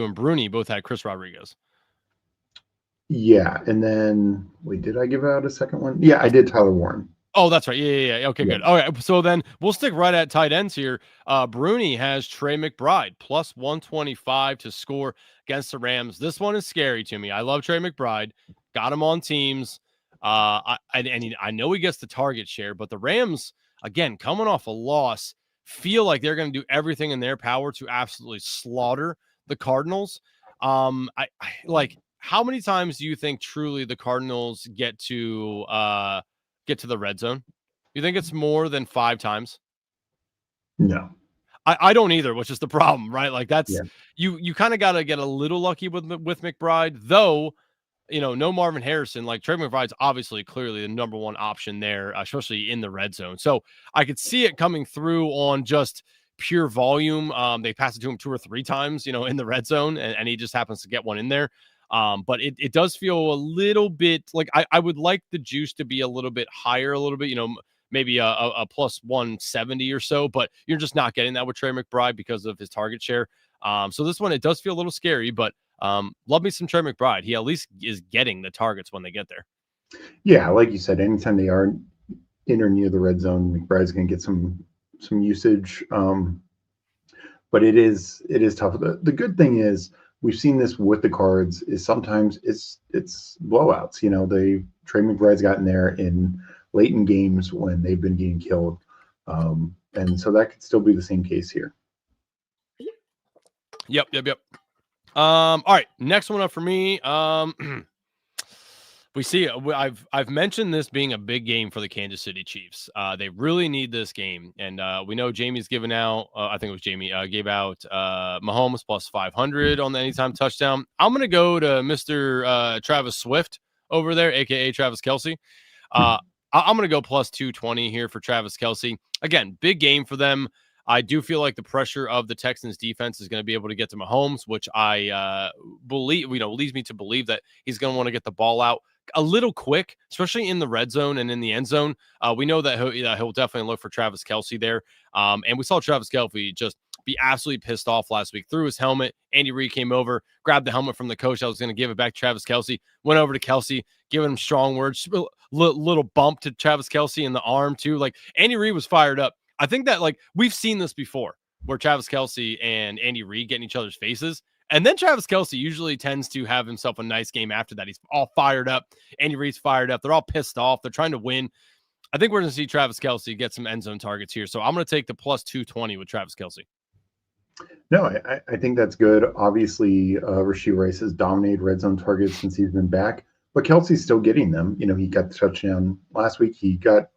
Speaker 2: and Bruni both had Chris Rodriguez.
Speaker 3: Yeah, and then wait, did I give out a second one? Yeah, I did Tyler Warren.
Speaker 2: Oh, that's right. Yeah. Okay, good. All right, so then we'll stick right at tight ends here. Bruni has Trey McBride plus 125 to score against the Rams. This one is scary to me. I love Trey McBride. Got him on teams. I know he gets the target share, but the Rams, again, coming off a loss, feel like they're going to do everything in their power to absolutely slaughter the Cardinals. I like, how many times do you think truly the Cardinals get to the red zone? You think it's more than 5 times?
Speaker 3: No.
Speaker 2: I don't either, which is the problem, right? Like that's you kind of got to get a little lucky with McBride, though. No Marvin Harrison. Like Trey McBride's obviously clearly the number one option there, especially in the red zone. So I could see it coming through on just pure volume. They passed it to him 2 or 3 times, in the red zone, and he just happens to get one in there. But it does feel a little bit like I would like the juice to be a little bit higher, a little bit, maybe a plus 170 or so, but you're just not getting that with Trey McBride because of his target share. So this one, it does feel a little scary, but love me some Trey McBride. He at least is getting the targets when they get there.
Speaker 3: Yeah, like you said, anytime they are in or near the red zone, McBride's going to get some usage. But it is tough. The good thing is we've seen this with the Cards is sometimes it's blowouts. Trey McBride's gotten there in late in games when they've been getting killed. And so that could still be the same case here.
Speaker 2: Yep. All right, next one up for me. We see I've mentioned this being a big game for the Kansas City Chiefs. They really need this game, and we know Jamie's given out. I think it was Jamie gave out Mahomes plus 500 on the anytime touchdown. I'm gonna go to Mr. Travis Swift over there, aka Travis Kelce. I'm gonna go plus 220 here for Travis Kelce. Again, big game for them. I do feel like the pressure of the Texans defense is going to be able to get to Mahomes, which I believe, leads me to believe that he's going to want to get the ball out a little quick, especially in the red zone and in the end zone. We know that he'll definitely look for Travis Kelce there. And we saw Travis Kelce just be absolutely pissed off last week. Threw his helmet. Andy Reid came over, grabbed the helmet from the coach. I was going to give it back to Travis Kelce. Went over to Kelce, giving him strong words. Little bump to Travis Kelce in the arm too. Like Andy Reid was fired up. I think that we've seen this before where Travis Kelce and Andy Reid get in each other's faces. And then Travis Kelce usually tends to have himself a nice game after that. He's all fired up. Andy Reid's fired up. They're all pissed off. They're trying to win. I think we're going to see Travis Kelce get some end zone targets here. So I'm going to take the plus 220 with Travis Kelce.
Speaker 3: No, I think that's good. Obviously, Rashee Rice has dominated red zone targets since he's been back, but Kelce's still getting them. He got the touchdown last week. In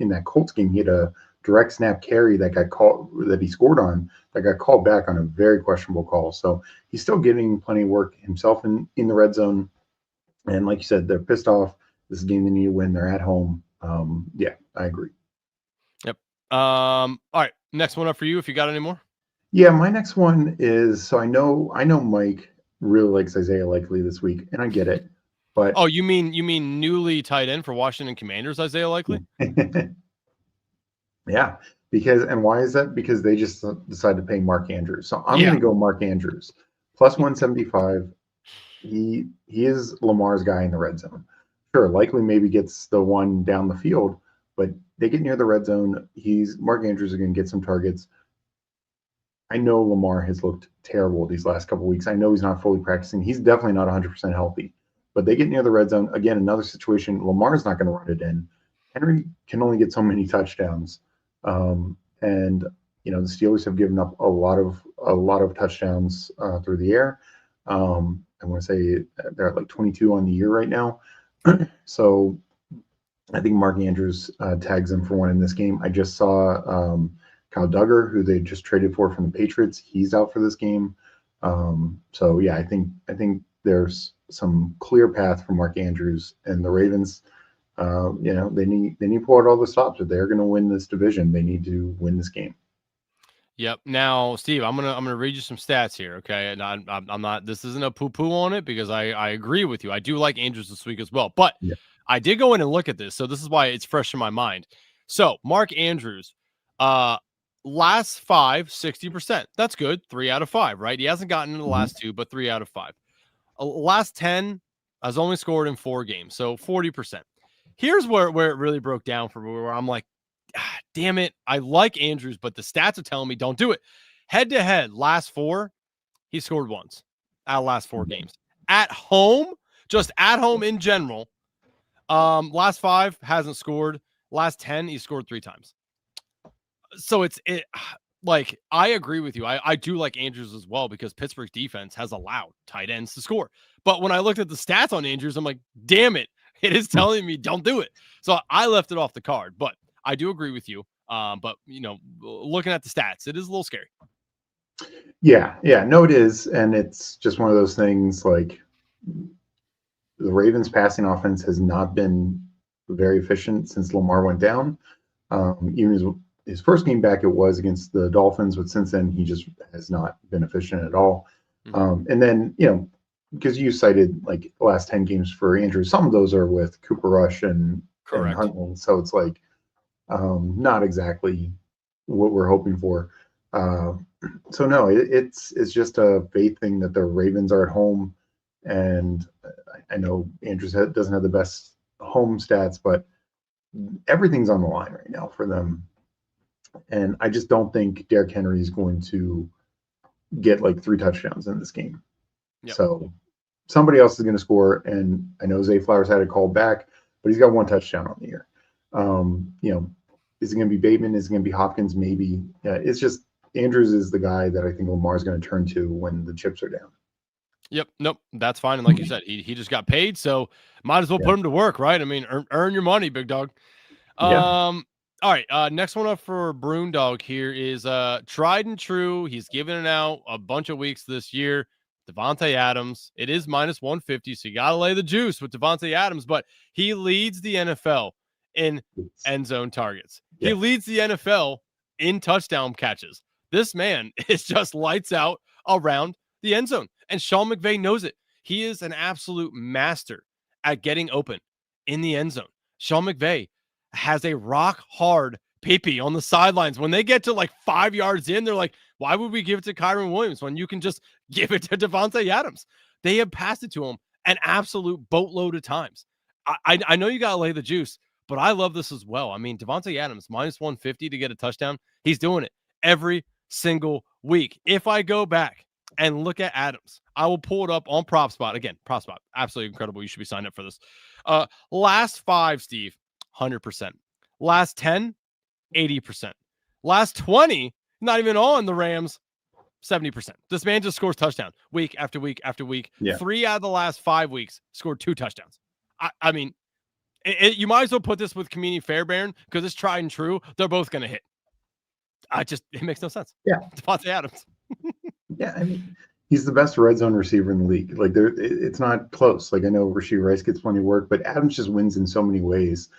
Speaker 3: that Colts game, he had a direct snap carry that he scored on that got called back on a very questionable call. So he's still getting plenty of work himself in the red zone. And like you said, they're pissed off. This is a game they need to win. They're at home. Yeah, I agree.
Speaker 2: Yep. All right. Next one up for you. If you got any more.
Speaker 3: Yeah, my next one is, so I know Mike really likes Isaiah Likely this week, and I get it. But
Speaker 2: oh, you mean newly tight end for Washington Commanders, Isaiah Likely?
Speaker 3: Yeah, and why is that? Because they just decided to pay Mark Andrews. So I'm going to go Mark Andrews plus 175. He is Lamar's guy in the red zone. Sure, Likely maybe gets the one down the field, but they get near the red zone. Mark Andrews is going to get some targets. I know Lamar has looked terrible these last couple of weeks. I know he's not fully practicing. He's definitely not 100% healthy. But they get near the red zone. Again, another situation. Lamar's not going to run it in. Henry can only get so many touchdowns. And the Steelers have given up a lot of touchdowns through the air. I want to say they're at like 22 on the year right now. So I think Mark Andrews tags them for one in this game. I just saw Kyle Duggar, who they just traded for from the Patriots. He's out for this game. So yeah, I think there's some clear path for Mark Andrews, and the Ravens. They need to pull out all the stops. If they're going to win this division, they need to win this game.
Speaker 2: Yep. Now, Steve, I'm gonna read you some stats here, okay? And I'm not. This isn't a poo-poo on it because I agree with you. I do like Andrews this week as well, but I did go in and look at this, so this is why it's fresh in my mind. So Mark Andrews, last 5, 60%. That's good. 3 out of 5, right? He hasn't gotten into the last 2, but 3 out of 5. Last 10 has only scored in 4 games, so 40%. Here's where it really broke down for me, where I'm like, damn it, I like Andrews, but the stats are telling me don't do it. Head to head, last 4, he scored once out of last 4 games. At home, just at home in general, last 5 hasn't scored. Last 10, he scored 3 times. So like, I agree with you. I do like Andrews as well because Pittsburgh's defense has allowed tight ends to score. But when I looked at the stats on Andrews, I'm like, damn it, it is telling me don't do it. So I left it off the card. But I do agree with you. But looking at the stats, it is a little scary.
Speaker 3: Yeah, no, it is, and it's just one of those things. Like, the Ravens' passing offense has not been very efficient since Lamar went down. Even his first game back, it was against the Dolphins, but since then he just has not been efficient at all. And then, because you cited like the last 10 games for Andrews, some of those are with Cooper Rush and Huntley, so it's like not exactly what we're hoping for. So no, it's just a faith thing that the Ravens are at home, and I know Andrews doesn't have the best home stats, but everything's on the line right now for them. And I just don't think Derrick Henry is going to get like 3 touchdowns in this game. So somebody else is going to score. And I know Zay Flowers had a call back, but he's got 1 touchdown on the year. Is it going to be Bateman? Is it going to be Hopkins? Maybe. It's just Andrews is the guy that I think Lamar is going to turn to when the chips are down.
Speaker 2: Yep. Nope. That's fine. And like you said, he just got paid, so might as well put him to work, right? I mean, earn your money, big dog. All right. Next one up for Broondog here is tried and true. He's given it out a bunch of weeks this year. Devontae Adams. It is minus 150, so you got to lay the juice with Devontae Adams, but he leads the NFL in end zone targets. He leads the NFL in touchdown catches. This man is just lights out around the end zone, and Sean McVay knows it. He is an absolute master at getting open in the end zone. Sean McVay has a rock hard pee-pee on the sidelines. When they get to like 5 yards in, they're like, why would we give it to Kyron Williams when you can just give it to Devontae Adams? They have passed it to him an absolute boatload of times. I know you got to lay the juice, but I love this as well. I mean, Devontae Adams, minus 150 to get a touchdown. He's doing it every single week. If I go back and look at Adams, I will pull it up on PropSpot. Again, PropSpot, absolutely incredible. You should be signed up for this. Last 5, Steve, 100%. Last 10, 80%. Last 20, not even on the Rams, 70%. This man just scores touchdowns week after week after week. 3 out of the last 5 weeks scored 2 touchdowns. I mean, You might as well put this with Community Fairbairn because it's tried and true. They're both going to hit. It makes no sense.
Speaker 3: Yeah.
Speaker 2: Devontae Adams.
Speaker 3: Yeah, I mean, he's the best red zone receiver in the league. Like, it's not close. Like, I know Rashee Rice gets plenty of work, but Adams just wins in so many ways.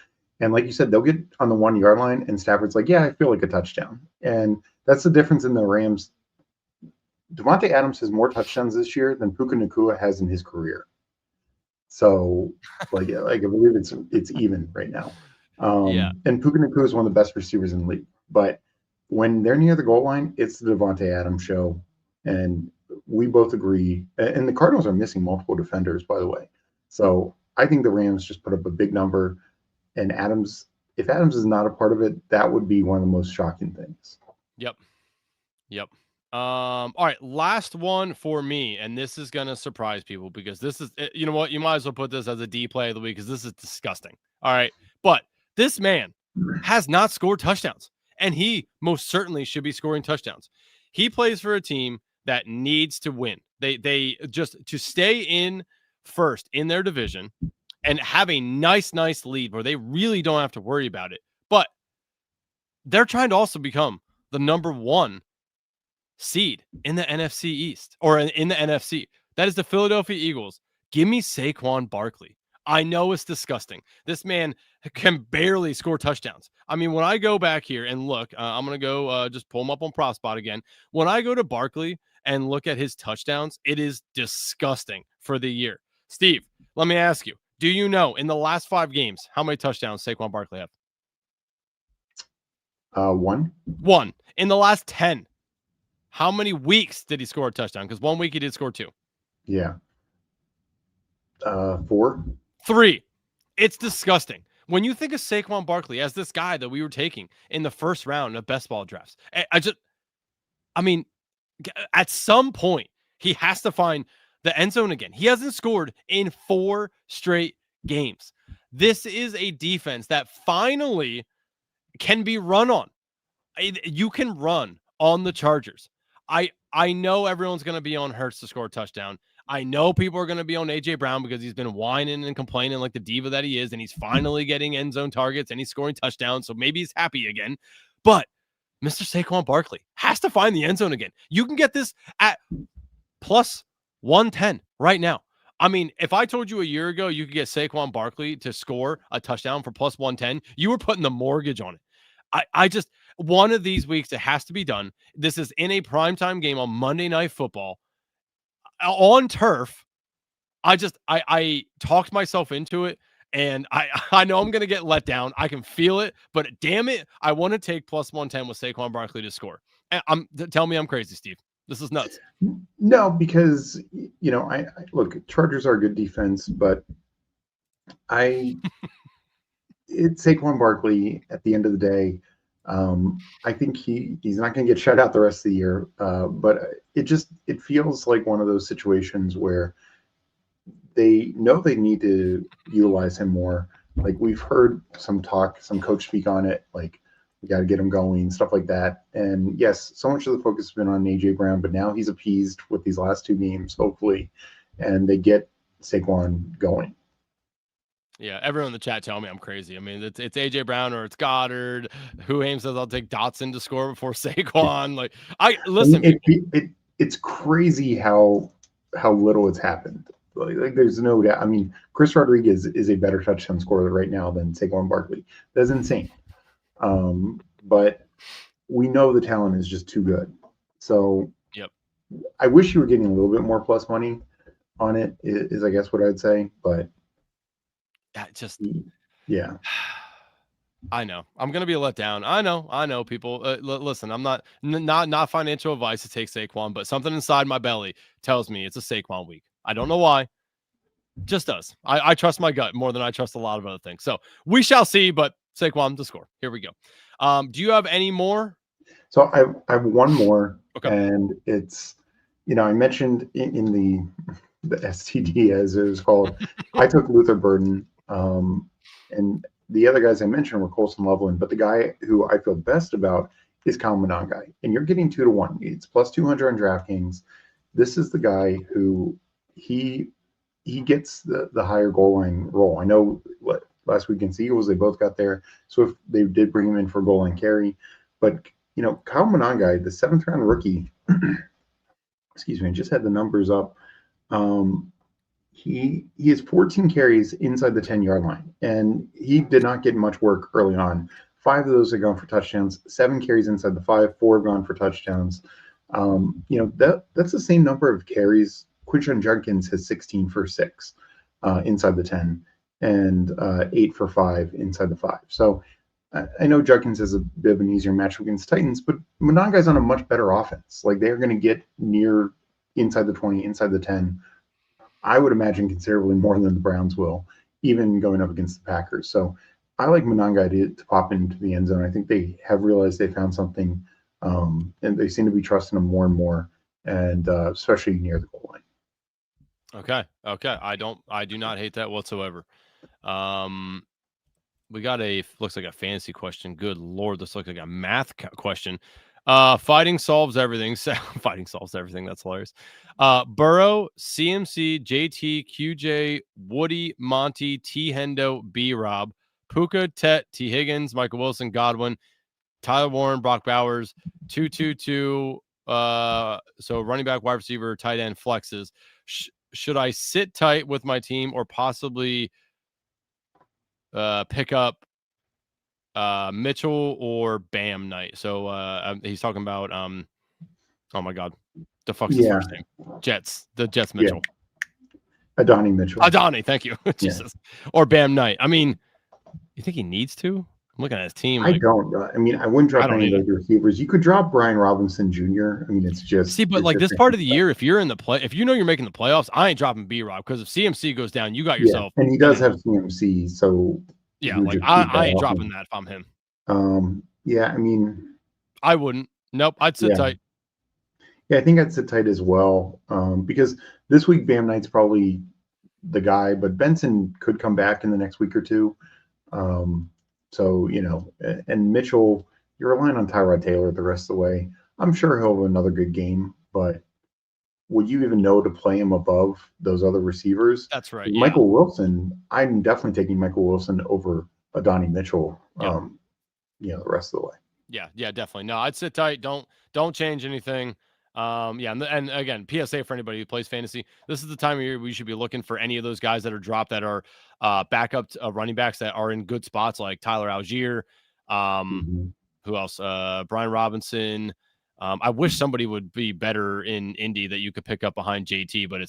Speaker 3: And like you said, they'll get on the 1 yard line, and Stafford's like, yeah, I feel like a touchdown. And that's the difference in the Rams. Devontae Adams has more touchdowns this year than Puka Nacua has in his career. So, like I believe it's even right now. And Puka Nacua is one of the best receivers in the league. But when they're near the goal line, it's the Devontae Adams show. And we both agree. And the Cardinals are missing multiple defenders, by the way. So I think the Rams just put up a big number. And if Adams is not a part of it, that would be one of the most shocking things.
Speaker 2: Yep. All right, last one for me, and this is gonna surprise people because this is, you know what, you might as well put this as a D play of the week because this is disgusting. All right, but this man has not scored touchdowns, and he most certainly should be scoring touchdowns. He plays for a team that needs to win. They just to stay in first in their division and have a nice lead where they really don't have to worry about it. But they're trying to also become the number 1 seed in the NFC East or in the NFC. That is the Philadelphia Eagles. Give me Saquon Barkley. I know it's disgusting. This man can barely score touchdowns. I mean, when I go back here and look, I'm going to go just pull him up on PropSpot again. When I go to Barkley and look at his touchdowns, it is disgusting for the year. Steve, let me ask you, do you know in the last 5 games how many touchdowns Saquon Barkley have?
Speaker 3: 1.
Speaker 2: In the last 10. How many weeks did he score a touchdown? Because 1 week he did score 2.
Speaker 3: Yeah. 4.
Speaker 2: 3. It's disgusting. When you think of Saquon Barkley as this guy that we were taking in the first round of best ball drafts, I mean, at some point, he has to find the end zone again. He hasn't scored in 4 straight games. This is a defense that finally can be run on. You can run on the Chargers. I know everyone's going to be on Hurts to score a touchdown. I know people are going to be on A.J. Brown because he's been whining and complaining like the diva that he is, and he's finally getting end zone targets, and he's scoring touchdowns, so maybe he's happy again. But Mr. Saquon Barkley has to find the end zone again. You can get this at plus 110 right now. I mean, if I told you a year ago you could get Saquon Barkley to score a touchdown for plus 110, you were putting the mortgage on it. I just, one of these weeks, it has to be done. This is in a primetime game on Monday Night Football on turf. I talked myself into it, and I know I'm going to get let down. I can feel it, but damn it, I want to take plus 110 with Saquon Barkley to score. And tell me I'm crazy, Steve. This is nuts.
Speaker 3: No, because, you know, I look, Chargers are a good defense, but it's Saquon Barkley at the end of the day. I think he's not going to get shut out the rest of the year, but it feels like one of those situations where they know they need to utilize him more. Like, we've heard some coach speak on it, like, we got to get him going, stuff like that. And yes, so much of the focus has been on A.J. Brown, but now he's appeased with these last 2 games, hopefully, and they get Saquon going.
Speaker 2: Yeah, everyone in the chat tell me I'm crazy. I mean, it's A.J. Brown or it's Goddard. Who Ames says I'll take Dotson to score before Saquon. Like, listen.
Speaker 3: It's crazy how little it's happened. Like there's no doubt. I mean, Chris Rodriguez is a better touchdown scorer right now than Saquon Barkley. That's insane. But we know the talent is just too good. So
Speaker 2: yep.
Speaker 3: I wish you were getting a little bit more plus money on it, is I guess what I'd say. But yeah.
Speaker 2: I know I'm going to be let down. I know people. Listen, I'm not financial advice to take Saquon, but something inside my belly tells me it's a Saquon week. I don't know why. Just does. I trust my gut more than I trust a lot of other things. So we shall see, but Saquon to score. Here we go. Do you have any more?
Speaker 3: So I have one more.
Speaker 2: Okay.
Speaker 3: And it's, I mentioned in the STD, as it was called, I took Luther Burden, and the other guys I mentioned were Colson Loveland, but the guy who I feel best about is Kyle Monangai. And you're getting 2-1. It's plus 200 on DraftKings. This is the guy who he gets the higher goal line role. I know last week against the Eagles. They both got there. So if they did bring him in for goal line carry. But, Kyle Monangai, the 7th-round rookie, excuse me, just had the numbers up. He has 14 carries inside the 10-yard line, and he did not get much work early on. 5 of those are gone for touchdowns, 7 carries inside the 5, 4 have gone for touchdowns. That's the same number of carries. Quinshon Judkins has 16 for 6 inside the 10 and 8 for 5 inside the 5. So I know Judkins has a bit of an easier matchup against Titans, but Monangai's on a much better offense. Like, they're going to get near inside the 20, inside the 10. I would imagine considerably more than the Browns will, even going up against the Packers. So I like Monangai to pop into the end zone. I think they have realized they found something, and they seem to be trusting him more and more, and especially near the goal line.
Speaker 2: Okay. I do not hate that whatsoever. We got looks like a fantasy question. Good Lord, this looks like a math question. Fighting solves everything. Fighting solves everything. That's hilarious. Burrow, CMC, JT, QJ, Woody, Monty, T. Hendo, B. Rob, Puka, Tet, T. Higgins, Michael Wilson, Godwin, Tyler Warren, Brock Bowers, 2-2-2. So running back, wide receiver, tight end, flexes. Should I sit tight with my team or possibly pick up Mitchell or Bam Knight? So he's talking about oh my god, the fuck's his first name? The Jets Mitchell.
Speaker 3: Yeah. Adonai Mitchell.
Speaker 2: Adonai, thank you. Jesus. Or Bam Knight. I mean, you think he needs to? I'm looking at his team.
Speaker 3: I don't. I wouldn't drop any of the receivers. You could drop Brian Robinson Jr. I mean, it's just
Speaker 2: but like this part of the year, if you're in the play, if you're making the playoffs, I ain't dropping B-Rob, because if CMC goes down, you got yourself.
Speaker 3: And he does have CMC, so
Speaker 2: like I ain't dropping that if I'm him.
Speaker 3: I mean,
Speaker 2: I wouldn't. Nope, I'd sit tight.
Speaker 3: Yeah, I think I'd sit tight as well, because this week Bam Knight's probably the guy, but Benson could come back in the next week or two. So, and Mitchell, you're relying on Tyrod Taylor the rest of the way. I'm sure he'll have another good game, but would you even know to play him above those other receivers?
Speaker 2: That's right.
Speaker 3: Michael Wilson, I'm definitely taking Michael Wilson over Adonai Mitchell, the rest of the way.
Speaker 2: Yeah, definitely. No, I'd sit tight. Don't change anything. And again, PSA for anybody who plays fantasy, this is the time of year we should be looking for any of those guys that are dropped that are backup running backs that are in good spots, like Tyler Algier. Who else? Brian Robinson. I wish somebody would be better in Indy that you could pick up behind JT, but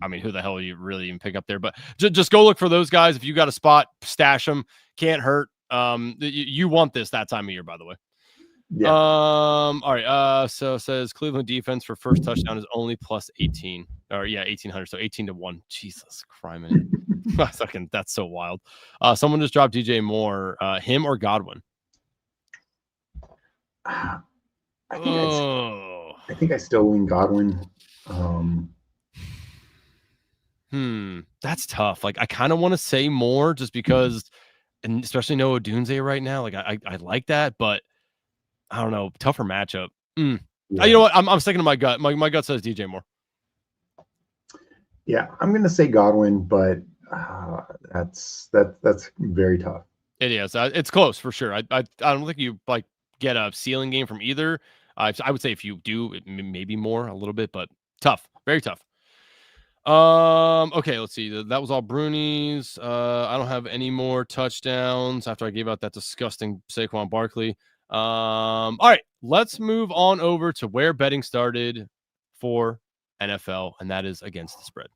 Speaker 2: I mean, who the hell are you really even pick up there? But just go look for those guys. If you got a spot, stash them. Can't hurt. You want this that time of year, by the way.
Speaker 3: Yeah.
Speaker 2: All right. So it says Cleveland defense for first touchdown is only plus 18 or 1800. So 18-1. Jesus Christ. That's so wild. Someone just dropped DJ Moore, him or Godwin.
Speaker 3: I think I still lean Godwin.
Speaker 2: That's tough. Like, I kind of want to say more just because, and especially Noah Dunze right now. Like, I like that, but I don't know. Tougher matchup. You know what? I'm sticking to my gut. My gut says DJ Moore.
Speaker 3: Yeah, I'm gonna say Godwin, but that's very tough.
Speaker 2: It is. It's close for sure. I don't think you get a ceiling game from either. I would say if you do, maybe more a little bit, but tough, very tough. Okay, let's see. That was all Bruni's. I don't have any more touchdowns after I gave out that disgusting Saquon Barkley. All right, let's move on over to where betting started for NFL, and that is against the spread.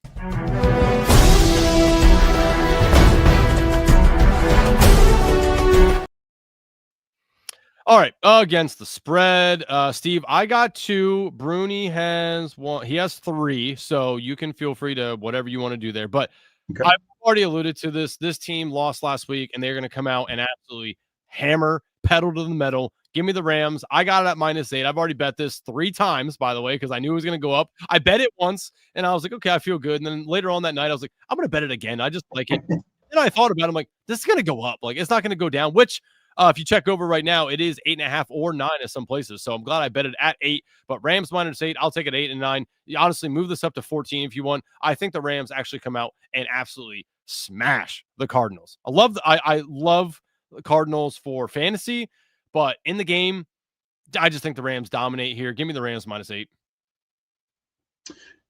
Speaker 2: All right, against the spread. Steve, I got 2. Bruni has 1. He has 3, so you can feel free to whatever you want to do there. But I've already alluded to this. This team lost last week, and they're going to come out and absolutely hammer, pedal to the metal. Give me the Rams. I got it at -8. I've already bet this 3 times, by the way, because I knew it was going to go up. I bet it once, and I was like, okay, I feel good. And then later on that night, I was like, I'm going to bet it again. I just like it. And I thought about it. I'm like, this is going to go up. Like, it's not going to go down, which If you check over right now, it is 8.5 or 9 in some places. So I'm glad I bet it at 8. But Rams -8, I'll take it 8 and 9. You honestly, move this up to 14 if you want. I think the Rams actually come out and absolutely smash the Cardinals. I love the Cardinals for fantasy, but in the game, I just think the Rams dominate here. Give me the Rams -8.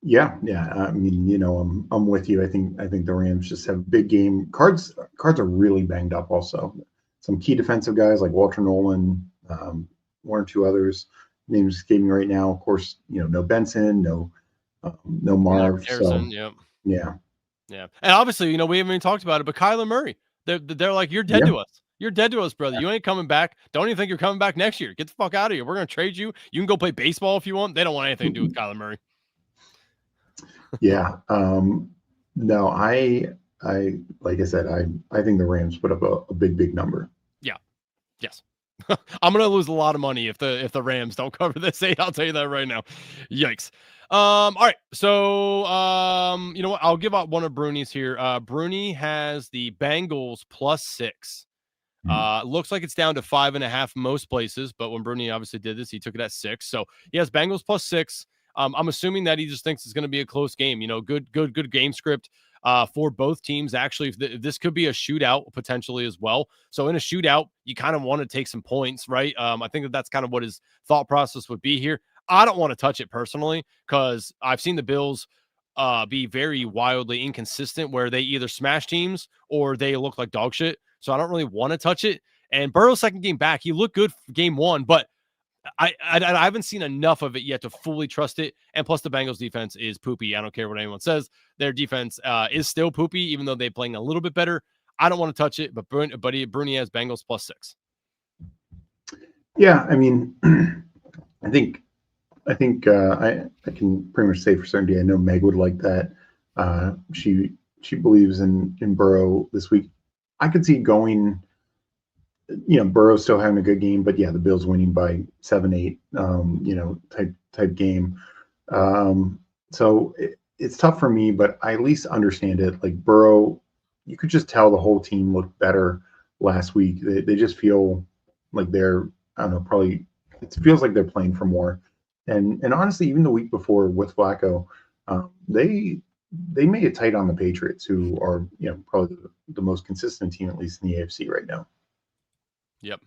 Speaker 3: Yeah. I mean, I'm with you. I think the Rams just have a big game. Cards are really banged up. Also, some key defensive guys like Walter Nolan, one or two others. Names escaping right now. Of course, no Benson, no Marv.
Speaker 2: Harrison,
Speaker 3: so
Speaker 2: yeah. And obviously, we haven't even talked about it, but Kyler Murray, they're like, you're dead to us. You're dead to us, brother. You ain't coming back. Don't even think you're coming back next year. Get the fuck out of here. We're gonna trade you. You can go play baseball if you want. They don't want anything to do with Kyler Murray.
Speaker 3: Yeah. No, I like I said, I think the Rams put up a big number.
Speaker 2: Yeah. Yes. I'm gonna lose a lot of money if the Rams don't cover this 8. I'll tell you that right now. Yikes. All right. So you know what? I'll give out one of Bruni's here. Bruni has the Bengals +6. Looks like it's down to 5.5 most places, but when Bruni obviously did this, he took it at 6. So he has Bengals +6. I'm assuming that he just thinks it's going to be a close game. Good game script for both teams. Actually, if this could be a shootout potentially as well. So in a shootout, you kind of want to take some points, right? I think that's kind of what his thought process would be here. I don't want to touch it personally because I've seen the Bills be very wildly inconsistent where they either smash teams or they look like dog shit. So I don't really want to touch it. And Burrow's second game back, he looked good for game 1, but I haven't seen enough of it yet to fully trust it. And plus the Bengals defense is poopy. I don't care what anyone says. Their defense is still poopy, even though they're playing a little bit better. I don't want to touch it, but Bruni has Bengals +6.
Speaker 3: Yeah. I mean, I think I can pretty much say for certainty. I know Meg would like that. She believes in Burrow this week. I could see going, Burrow still having a good game, but yeah, the Bills winning by 7-8, type game. So it's tough for me, but I at least understand it. Like Burrow, you could just tell the whole team looked better last week. They just feel like they're, I don't know, probably it feels like they're playing for more. And honestly, even the week before with Flacco, they made it tight on the Patriots, who are probably the most consistent team, at least in the AFC right now.
Speaker 2: Yep.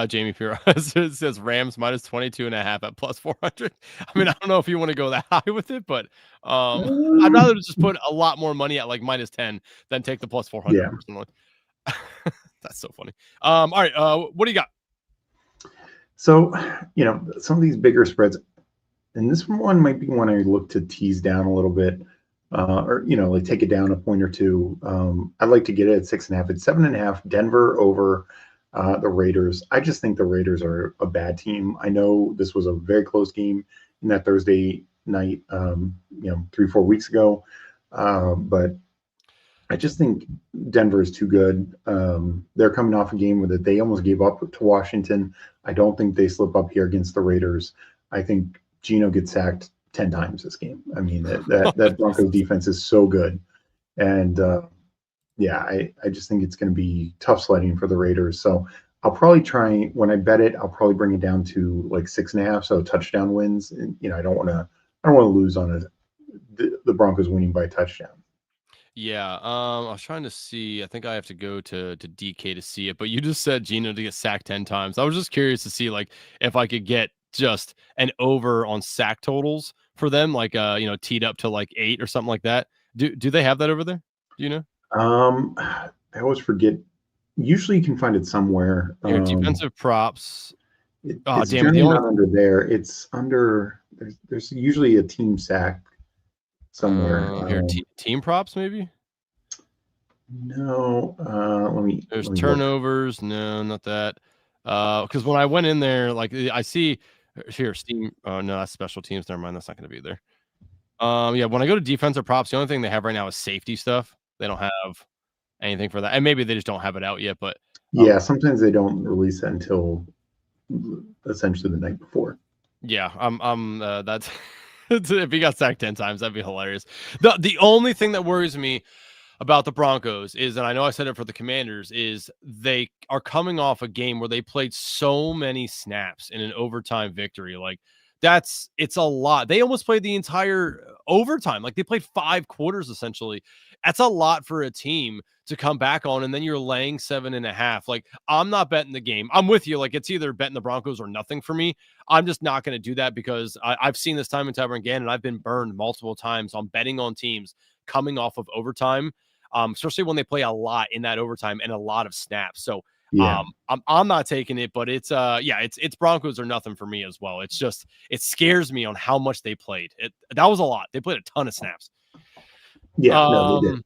Speaker 2: Jamie Piro says Rams -22.5 at +400. I mean, I don't know if you want to go that high with it, but I'd rather just put a lot more money at like -10 than take the +400 personally. That's so funny. All right. What do you got?
Speaker 3: So, some of these bigger spreads, and this one might be one I look to tease down a little bit, or like take it down a point or two. I'd like to get it at 6.5. It's 7.5. Denver over the Raiders. I just think the Raiders are a bad team. I know this was a very close game in that Thursday night, 3-4 weeks ago, but I just think Denver is too good. They're coming off a game where they almost gave up to Washington. I don't think they slip up here against the Raiders. I think Geno gets sacked 10 times this game. I mean, that Broncos defense is so good. And I just think it's going to be tough sledding for the Raiders. So I'll probably try, when I bet it, I'll probably bring it down to like 6.5. So touchdown wins. And, I don't want to lose on the Broncos winning by a touchdown.
Speaker 2: Yeah, I was trying to see. I think I have to go to DK to see it, but you just said Geno to get sacked 10 times. I was just curious to see like if I could get just an over on sack totals for them, like teed up to like 8 or something like that. Do they have that over there? Do you know?
Speaker 3: I always forget. Usually you can find it somewhere.
Speaker 2: Here, defensive props.
Speaker 3: It's generally not under there. It's under. There's usually a team sack somewhere.
Speaker 2: Here, team props maybe.
Speaker 3: No, let me.
Speaker 2: There's turnovers. Look. No, not that. Because when I went in there, like I see here, Steam. Oh no, that's special teams. Never mind, that's not going to be there. Yeah, when I go to defensive props, the only thing they have right now is safety stuff. They don't have anything for that, and maybe they just don't have it out yet. But
Speaker 3: yeah, sometimes they don't release it until essentially the night before.
Speaker 2: Yeah, that's if he got sacked 10 times, that'd be hilarious. The only thing that worries me about the Broncos is, and I know I said it for the Commanders, is they are coming off a game where they played so many snaps in an overtime victory. Like it's a lot. They almost played the entire overtime. Like they played 5 quarters essentially. That's a lot for a team to come back on, and then you're laying 7.5. Like, I'm not betting the game. I'm with you. Like, it's either betting the Broncos or nothing for me. I'm just not going to do that because I've seen this time and time again, and I've been burned multiple times on betting on teams coming off of overtime, especially when they play a lot in that overtime and a lot of snaps. So
Speaker 3: Yeah.
Speaker 2: I'm not taking it, but it's Broncos or nothing for me as well. It's just, it scares me on how much they played. That was a lot. They played a ton of snaps.
Speaker 3: Yeah, no, they did.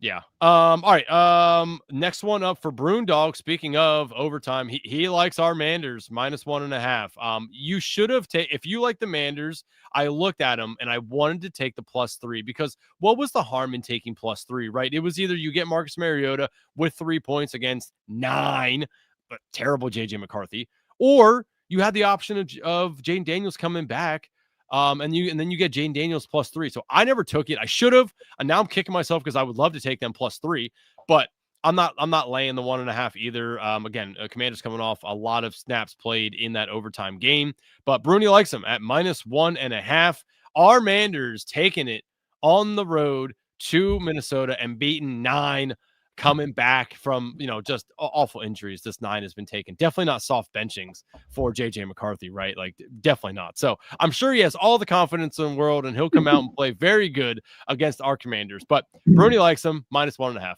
Speaker 2: Yeah. All right. Next one up for Broondog. Speaking of overtime, he likes our Manders -1.5. You should have taken, if you like the Manders, I looked at him and I wanted to take the +3 because what was the harm in taking +3, right? It was either you get Marcus Mariota with 3 points against 9, but terrible JJ McCarthy, or you had the option of Jaden Daniels coming back. And then you get Jaden Daniels +3. So I never took it. I should have. And now I'm kicking myself because I would love to take them +3, but I'm not laying the 1.5 either. Again, Commanders coming off a lot of snaps played in that overtime game, but Bruni likes them at -1.5. Our Manders taking it on the road to Minnesota and beating 9, coming back from, just awful injuries. This 9 has been taken. Definitely not soft benchings for JJ McCarthy, right? Like, definitely not. So I'm sure he has all the confidence in the world and he'll come out and play very good against our Commanders, but Bruni likes them -1.5.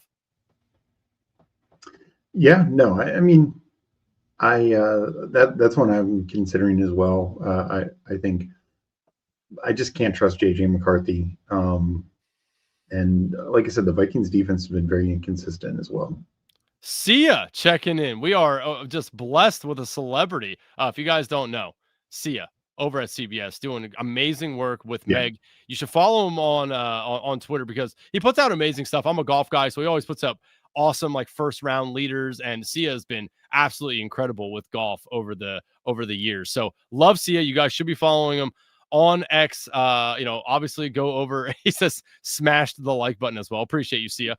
Speaker 3: Yeah, no, I mean, that's one I'm considering as well. I think I just can't trust JJ McCarthy. And like I said, the Vikings defense has been very inconsistent as well.
Speaker 2: Sia checking in. We are just blessed with a celebrity. If you guys don't know, Sia over at CBS doing amazing work with Meg. You should follow him on Twitter because he puts out amazing stuff. I'm a golf guy, so he always puts up awesome like first round leaders, and Sia has been absolutely incredible with golf over the years. So love Sia. You guys should be following him on X. Obviously go over. He says smash the like button as well. Appreciate you, Sia.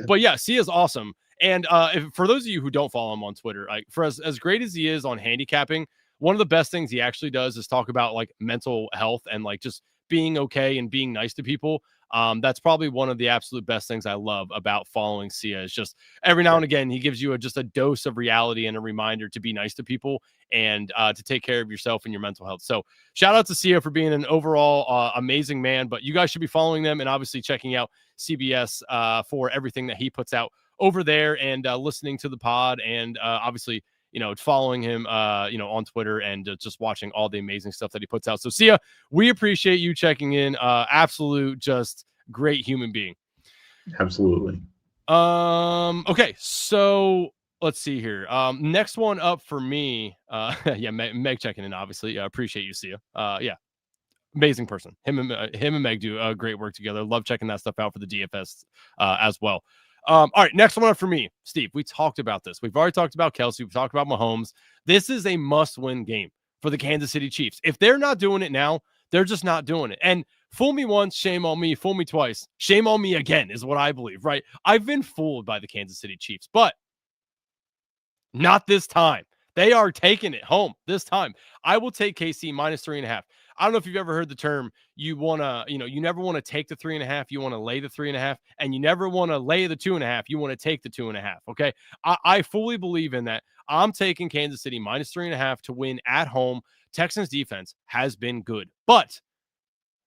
Speaker 2: But yeah, Sia's awesome. And for those of you who don't follow him on Twitter, like for as great as he is on handicapping, one of the best things he actually does is talk about like mental health and like just being okay and being nice to people. That's probably one of the absolute best things I love about following Sia is just every now and again, he gives you just a dose of reality and a reminder to be nice to people and to take care of yourself and your mental health. So shout out to Sia for being an overall amazing man, but you guys should be following them and obviously checking out CBS for everything that he puts out over there and listening to the pod and obviously, following him, on Twitter and just watching all the amazing stuff that he puts out. So Sia, we appreciate you checking in. Absolute, just great human being.
Speaker 3: Absolutely.
Speaker 2: Okay. So let's see here. Next one up for me. Yeah. Meg checking in, obviously. Appreciate you, Sia. Yeah. Amazing person. Him and Meg do great work together. Love checking that stuff out for the DFS as well. All right, next one up for me, Steve. We talked about this. We've already talked about Kelsey. We've talked about Mahomes. This is a must-win game for the Kansas City Chiefs. If they're not doing it now, they're just not doing it. And fool me once, shame on me. Fool me twice, shame on me again, is what I believe, right? I've been fooled by the Kansas City Chiefs, but not this time. They are taking it home this time. I will take KC -3.5. I don't know if you've ever heard the term, you never want to take the 3.5, you want to lay the 3.5, and you never want to lay the 2.5, you want to take the 2.5. Okay. I fully believe in that. I'm taking Kansas City -3.5 to win at home. Texans defense has been good, but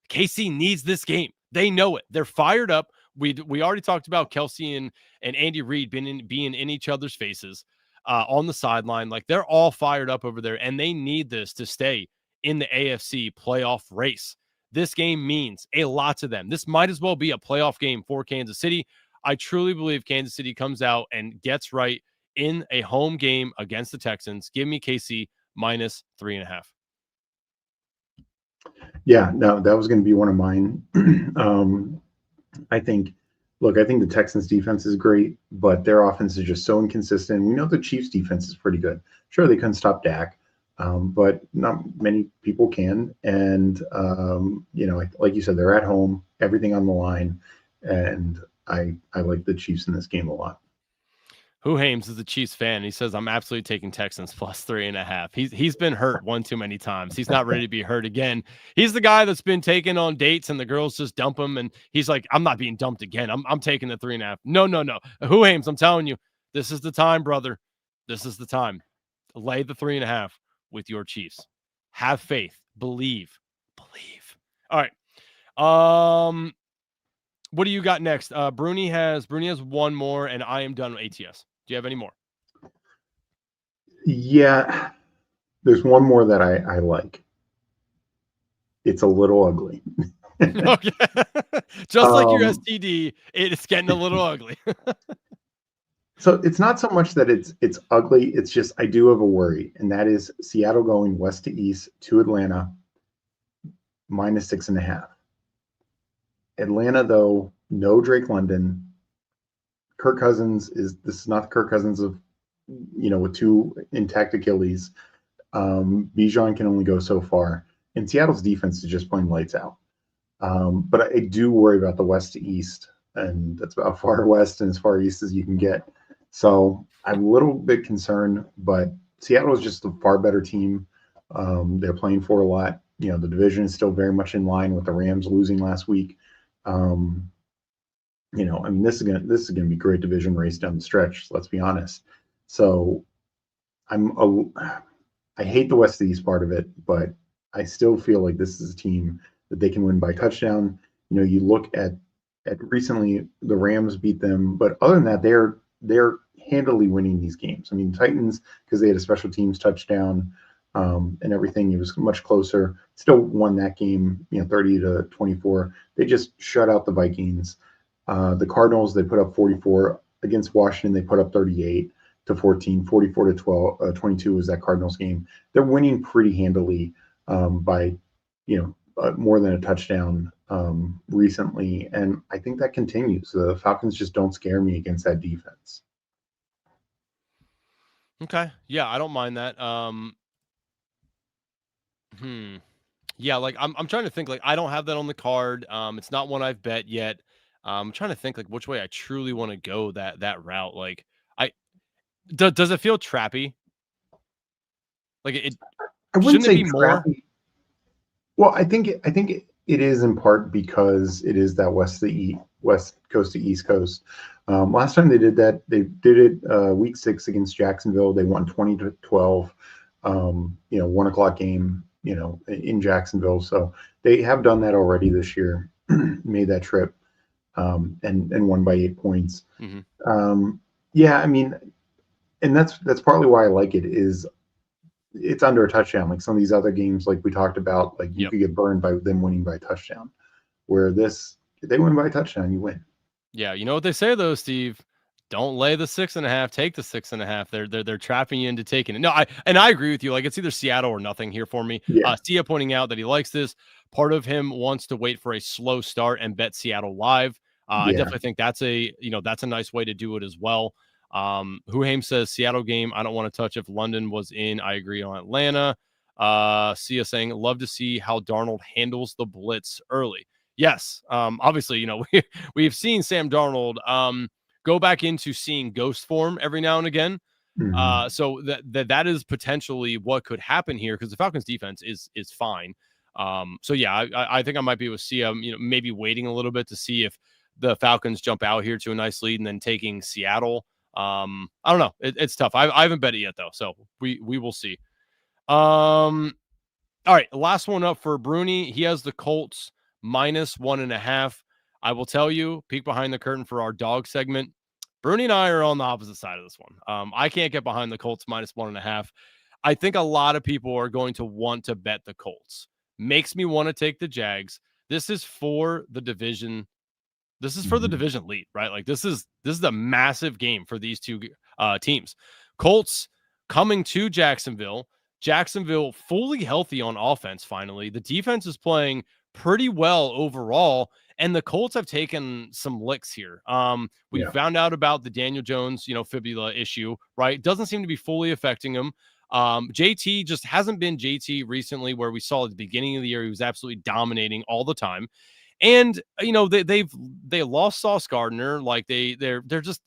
Speaker 2: KC needs this game. They know it. They're fired up. We already talked about Kelsey and Andy Reid being in each other's faces on the sideline. Like they're all fired up over there, and they need this to stay in the AFC playoff race. This game means a lot to them. This might as well be a playoff game for Kansas City. I truly believe Kansas City comes out and gets right in a home game against the Texans. Give me KC -3.5.
Speaker 3: Yeah, no, that was going to be one of mine. I think the Texans defense is great, but their offense is just so inconsistent. We know the Chiefs defense is pretty good. Sure, they couldn't stop Dak. But not many people can. And, like you said, they're at home, everything on the line. And I like the Chiefs in this game a lot.
Speaker 2: Who Hames is a Chiefs fan. He says, I'm absolutely taking Texans plus 3.5. He's been hurt one too many times. He's not ready to be hurt again. He's the guy that's been taken on dates and the girls just dump him. And he's like, I'm not being dumped again. I'm taking the 3.5. No. Who Hames, I'm telling you, this is the time, brother. This is the time. Lay the 3.5 with your Chiefs. Have faith. Believe. All right. What do you got next? Bruni has one more, and I am done with ATS. Do you have any more?
Speaker 3: Yeah, there's one more that I like. It's a little ugly.
Speaker 2: Okay. Just like your STD, it's getting a little ugly.
Speaker 3: So it's not so much that it's ugly. It's just I do have a worry, and that is Seattle going west to east to Atlanta, minus 6.5. Atlanta, though, no Drake London. Kirk Cousins this is not the Kirk Cousins of, with 2 intact Achilles. Bijan can only go so far, and Seattle's defense is just playing lights out. But I do worry about the west to east, and that's about far west and as far east as you can get. So I'm a little bit concerned, but Seattle is just a far better team. They're playing for a lot. The division is still very much in line with the Rams losing last week. This is gonna be a great division race down the stretch. Let's be honest. So I hate the west to east part of it, but I still feel like this is a team that they can win by touchdown. You look at recently the Rams beat them, but other than that, they're handily winning these games. I mean, Titans, because they had a special teams touchdown and everything, it was much closer. Still won that game, 30-24. They just shut out the Vikings. The Cardinals, they put up 44 against Washington. They put up 38-14, 44-12, 22 was that Cardinals game. They're winning pretty handily by, more than a touchdown recently. And I think that continues. The Falcons just don't scare me against that defense.
Speaker 2: Okay. Yeah, I don't mind that. Yeah, like I'm trying to think, like I don't have that on the card. It's not one I've bet yet. I'm trying to think like which way I truly want to go that route. Like does it feel trappy? Like
Speaker 3: I wouldn't
Speaker 2: shouldn't it
Speaker 3: say
Speaker 2: be more?
Speaker 3: trappy. Well, I think it is in part because it is that west coast to east coast. Last time they did that, they did it week 6 against Jacksonville. They won 20-12. 1:00 game, in Jacksonville. So they have done that already this year. Made that trip and won by 8 points. Yeah, I mean, and that's partly why I like it is it's under a touchdown. Like some of these other games, like we talked about, like you could get burned by them winning by a touchdown. Where if they win by a touchdown, you win.
Speaker 2: Yeah, you know what they say though, Steve. Don't lay the 6.5. Take the 6.5. They're trapping you into taking it. No, I agree with you. Like it's either Seattle or nothing here for me.
Speaker 3: Yeah.
Speaker 2: Sia pointing out that he likes this. Part of him wants to wait for a slow start and bet Seattle live. I definitely think that's a nice way to do it as well. Huhaim says Seattle game I don't want to touch if London was in. I agree on Atlanta. Sia saying love to see how Darnold handles the blitz early. Yes. Obviously, we've seen Sam Darnold go back into seeing ghost form every now and again. So that is potentially what could happen here because the Falcons defense is fine. So yeah, I think I might be with Sia, maybe waiting a little bit to see if the Falcons jump out here to a nice lead and then taking Seattle. I don't know. It's tough. I haven't bet it yet though. So we will see. All right. Last one up for Bruni. He has the Colts minus 1.5. I will tell you, peek behind the curtain for our dog segment. Bruni and I are on the opposite side of this one. I can't get behind the Colts minus 1.5. I think a lot of people are going to want to bet the Colts. Makes me want to take the Jags. This is for the division. This is for the division lead, right? Like this is a massive game for these two teams. Colts coming to Jacksonville. Jacksonville fully healthy on offense. Finally, the defense is playing pretty well overall. And the Colts have taken some licks here. We found out about the Daniel Jones, fibula issue, right? Doesn't seem to be fully affecting him. JT just hasn't been JT recently where we saw at the beginning of the year, he was absolutely dominating all the time. And they lost Sauce Gardner. Like they're just,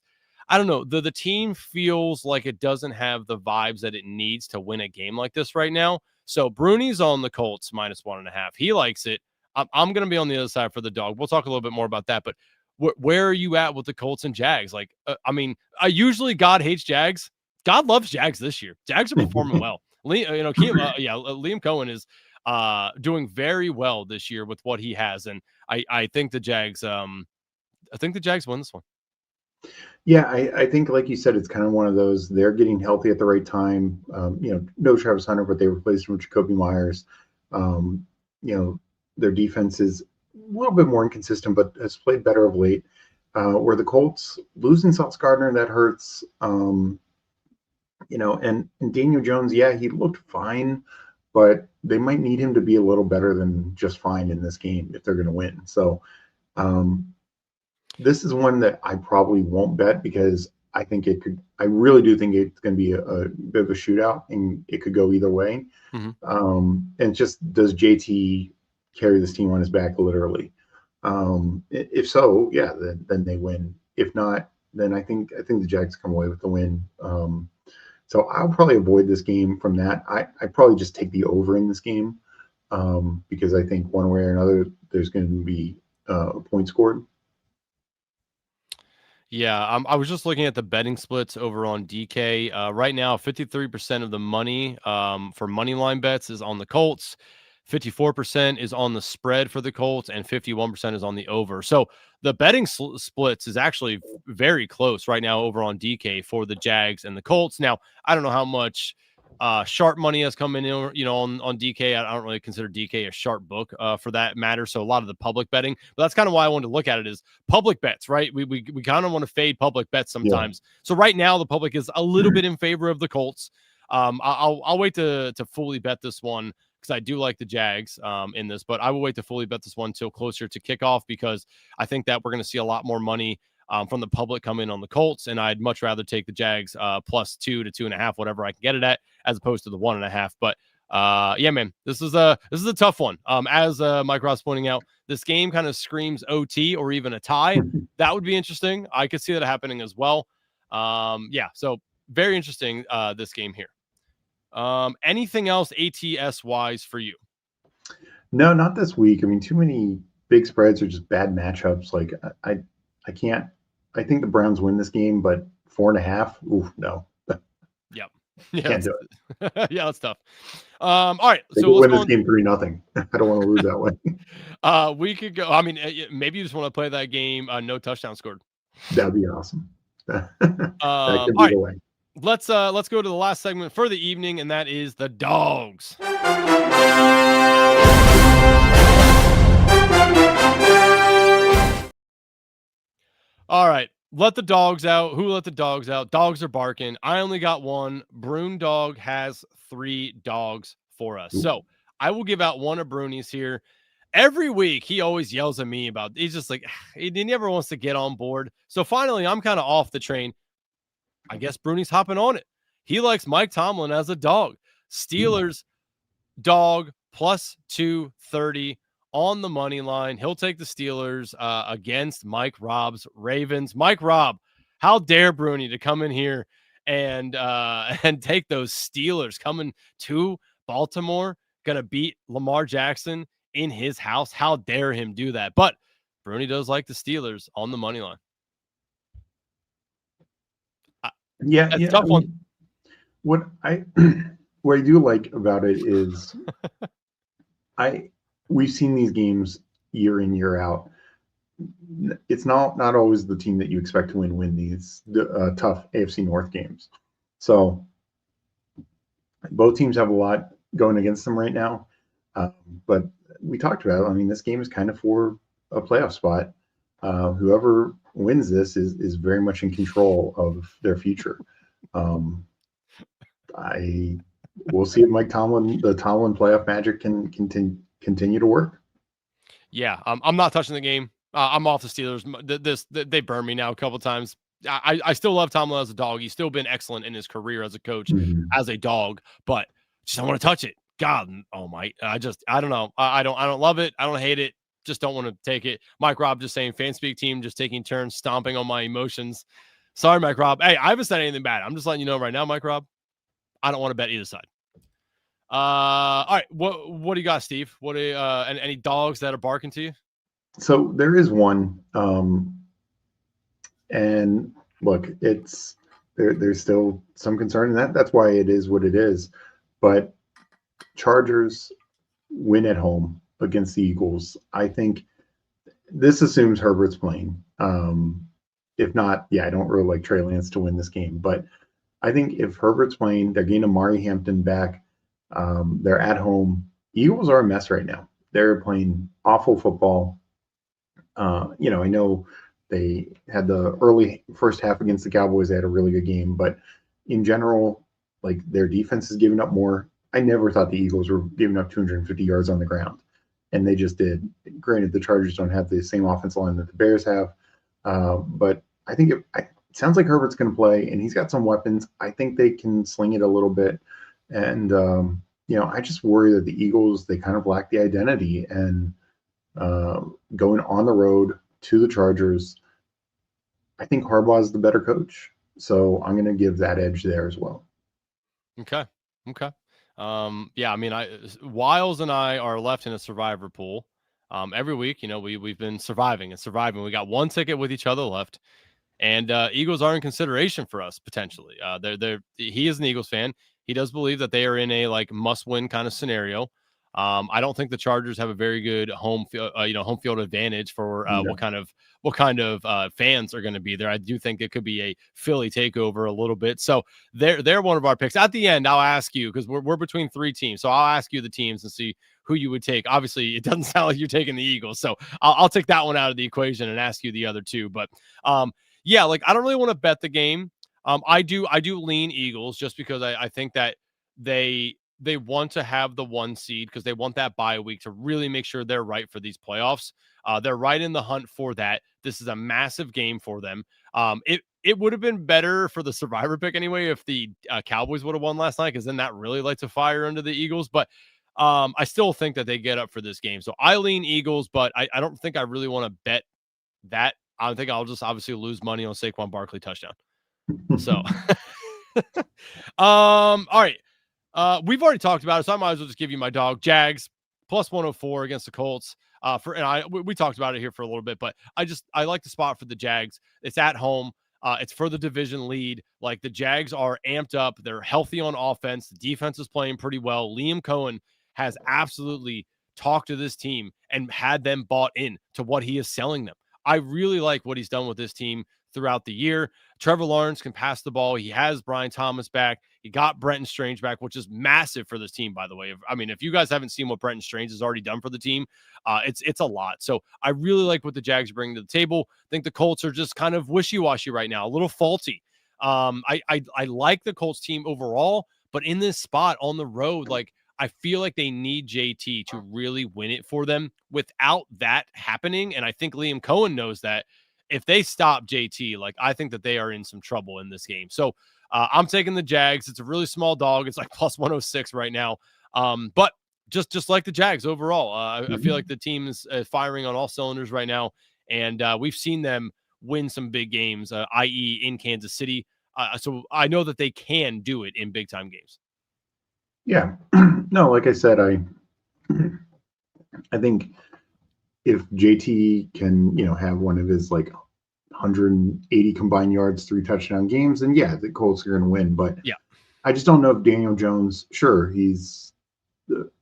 Speaker 2: I don't know. The team feels like it doesn't have the vibes that it needs to win a game like this right now. So Bruni's on the Colts -1.5. He likes it. I'm going to be on the other side for the dog. We'll talk a little bit more about that. But where are you at with the Colts and Jags? Like, I usually God hates Jags. God loves Jags this year. Jags are performing well. Liam Cohen is doing very well this year with what he has, and I think the Jags. I think the Jags win this one.
Speaker 3: Yeah, I think, like you said, it's kind of one of those. They're getting healthy at the right time. No Travis Hunter, but they replaced him with Jacoby Myers. Their defense is a little bit more inconsistent, but has played better of late. Where the Colts losing Sauce Gardner, that hurts. And Daniel Jones, yeah, he looked fine, but they might need him to be a little better than just fine in this game if they're going to win. So this is one that I probably won't bet because I really do think it's going to be a bit of a shootout and it could go either way.
Speaker 2: Mm-hmm.
Speaker 3: And just, does JT carry this team on his back literally? If so, yeah, then they win. If not, then I think the Jags come away with the win. So I'll probably avoid this game from that. I probably just take the over in this game because I think one way or another there's going to be a point scored.
Speaker 2: Yeah, I was just looking at the betting splits over on DK. Right now, 53% of the money for money line bets is on the Colts. 54% is on the spread for the Colts, and 51% is on the over. So the betting splits is actually very close right now over on DK for the Jags and the Colts. Now, I don't know how much sharp money has come in, on DK. I don't really consider DK a sharp book for that matter. So a lot of the public betting, but that's kind of why I wanted to look at it is public bets, right? We kind of want to fade public bets sometimes. Yeah. So right now the public is a little bit in favor of the Colts. I'll wait to fully bet this one because I do like the Jags in this, but I will wait to fully bet this one till closer to kickoff because I think that we're going to see a lot more money from the public come in on the Colts, and I'd much rather take the Jags +2 to 2.5, whatever I can get it at, as opposed to the 1.5. But yeah, man, this is a tough one. As Mike Ross pointing out, this game kind of screams OT or even a tie. That would be interesting. I could see that happening as well. Yeah, so very interesting this game here. Anything else ATS wise for you?
Speaker 3: No, not this week. I mean, too many big spreads are just bad matchups. Like I can't. I think the Browns win this game, but 4.5. Ooh, no.
Speaker 2: Yep.
Speaker 3: Can't do
Speaker 2: it. Yeah, that's tough. All right.
Speaker 3: They
Speaker 2: so
Speaker 3: win this game 3-0. I don't want to lose that way.
Speaker 2: We could go. I mean, maybe you just want to play that game. No touchdown scored.
Speaker 3: That'd be awesome. That could be
Speaker 2: all right.
Speaker 3: the way.
Speaker 2: Let's go to the last segment for the evening, and that is the dogs. All right. Let the dogs out. Who let the dogs out? Dogs are barking. I only got one. Brune Dog has 3 dogs for us. So I will give out one of Bruni's here. Every week, he always yells at me about, he's just like, he never wants to get on board. So finally, I'm kind of off the train. I guess Bruni's hopping on it. He likes Mike Tomlin as a dog. Steelers dog +230 on the money line. He'll take the Steelers against Mike Robb's Ravens. Mike Robb, how dare Bruni to come in here and take those Steelers coming to Baltimore, gonna beat Lamar Jackson in his house. How dare him do that? But Bruni does like the Steelers on the money line.
Speaker 3: Yeah,
Speaker 2: that's a tough one.
Speaker 3: What I do like about it is we've seen these games year in, year out. It's not always the team that you expect to win these tough AFC North games. So both teams have a lot going against them right now. But we talked about it. I mean, this game is kind of for a playoff spot. Whoever wins this is very much in control of their future. We'll see if the Tomlin playoff magic can continue to work.
Speaker 2: Yeah, I'm not touching the game. I'm off the Steelers. They burned me now a couple times. I still love Tomlin as a dog. He's still been excellent in his career as a coach, as a dog, but just don't want to touch it. God, oh my! I don't know. I don't love it. I don't hate it. just don't want to take it. Mike Rob just saying Fanspeak team just taking turns stomping on my emotions. Sorry, Mike Rob. Hey, I haven't said anything bad. I'm just letting you know right now, Mike Rob. I don't want to bet either side. All right. What do you got, Steve? What do any dogs that are barking to you?
Speaker 3: So there is one, and look, it's there's still some concern in that. That's why it is what it is. But Chargers win at home against the Eagles. I think this assumes Herbert's playing. If not, I don't really like Trey Lance to win this game. But I think if Herbert's playing, they're getting Amari Hampton back. They're at home. Eagles are a mess right now. They're playing awful football. I know they had the early first half against the Cowboys. They had a really good game, but in general, like their defense is giving up more. I never thought the Eagles were giving up 250 yards on the ground, and they just did. Granted, the Chargers don't have the same offensive line that the Bears have, but I think it sounds like Herbert's going to play, and he's got some weapons. I think they can sling it a little bit, and I just worry that the Eagles, they kind of lack the identity, and going on the road to the Chargers, I think Harbaugh is the better coach, so I'm going to give that edge there as well.
Speaker 2: Okay. I mean, Wiles and I are left in a survivor pool. Every week, we've been surviving. We got one ticket with each other left, and Eagles are in consideration for us potentially. He is an Eagles fan. He does believe that they are in a must-win kind of scenario. I don't think the Chargers have a very good home field advantage for what kind of fans are going to be there. I do think it could be a Philly takeover a little bit. So they're one of our picks. At the end, I'll ask you, because we're between three teams. So I'll ask you the teams and see who you would take. Obviously, it doesn't sound like you're taking the Eagles. So I'll take that one out of the equation and ask you the other two. But I don't really want to bet the game. I do lean Eagles just because I think that they want to have the 1 seed because they want that bye week to really make sure they're right for these playoffs. They're right in the hunt for that. This is a massive game for them. It would have been better for the survivor pick anyway if the Cowboys would have won last night, because then that really lights a fire under the Eagles. But I still think that they get up for this game. So I lean Eagles, but I don't think I really want to bet that. I think I'll just obviously lose money on Saquon Barkley touchdown. So, all right. We've already talked about it, so I might as well just give you my dog. Jags plus 104 against the Colts. We talked about it here for a little bit, but I like the spot for the Jags. It's at home. It's for the division lead. Like, the Jags are amped up. They're healthy on offense. The defense is playing pretty well. Liam Cohen has absolutely talked to this team and had them bought in to what he is selling them. I really like what he's done with this team throughout the year. Trevor Lawrence can pass the ball. He has Brian Thomas back. He got Brenton Strange back, which is massive for this team, by the way. If you guys haven't seen what Brenton Strange has already done for the team, it's a lot. So I really like what the Jags are bringing to the table. I think the Colts are just kind of wishy-washy right now, a little faulty. I like the Colts team overall, but in this spot on the road, I feel like they need JT to really win it for them. Without that happening, and I think Liam Cohen knows that, if they stop JT, I think that they are in some trouble in this game. So I'm taking the Jags. It's a really small dog. It's plus 106 right now. But just like the Jags overall, I feel like the team is firing on all cylinders right now. And we've seen them win some big games, i.e. in Kansas City. So I know that they can do it in big time games.
Speaker 3: Yeah. No, like I said, I think if JT can, have one of his 180 combined yards, 3 touchdown games, then the Colts are going to win. But I just don't know if Daniel Jones, sure, he's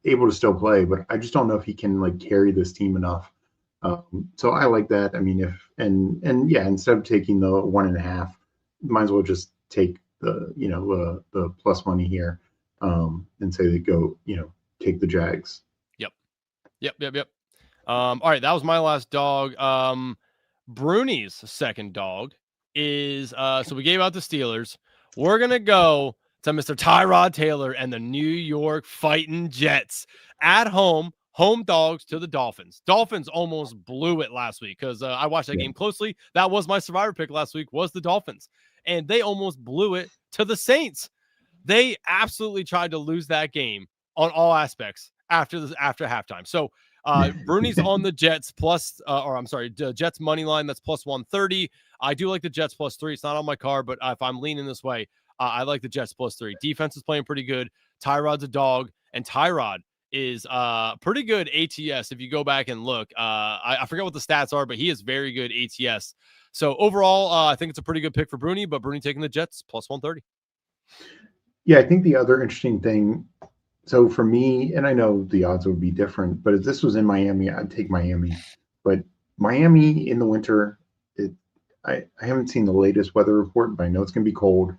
Speaker 3: able to still play, but I just don't know if he can carry this team enough. So I like that. I mean, instead of taking the 1.5, might as well just take the plus money here, and say they go, take the Jags.
Speaker 2: Yep. All right, that was my last dog. Bruni's second dog is so we gave out the Steelers. We're gonna go to Mr. Tyrod Taylor and the New York Fighting Jets at home dogs to the Dolphins. Dolphins almost blew it last week because I watched that game closely. That was my survivor pick last week, was the Dolphins, and they almost blew it to the Saints. They absolutely tried to lose that game on all aspects after halftime. So Bruni's on the Jets Jets money line. That's plus 130. I do like the Jets plus 3. It's not on my card, but if I'm leaning this way, I like the Jets plus 3. Defense is playing pretty good. Tyrod's a dog, and Tyrod is pretty good ATS. If you go back and look, I forget what the stats are, but he is very good ATS. So overall, I think it's a pretty good pick for Bruni, but Bruni taking the Jets plus 130.
Speaker 3: Yeah, I think the other interesting thing, so for me, and I know the odds would be different, but if this was in Miami, I'd take Miami. But Miami in the winter, I haven't seen the latest weather report, but I know it's going to be cold.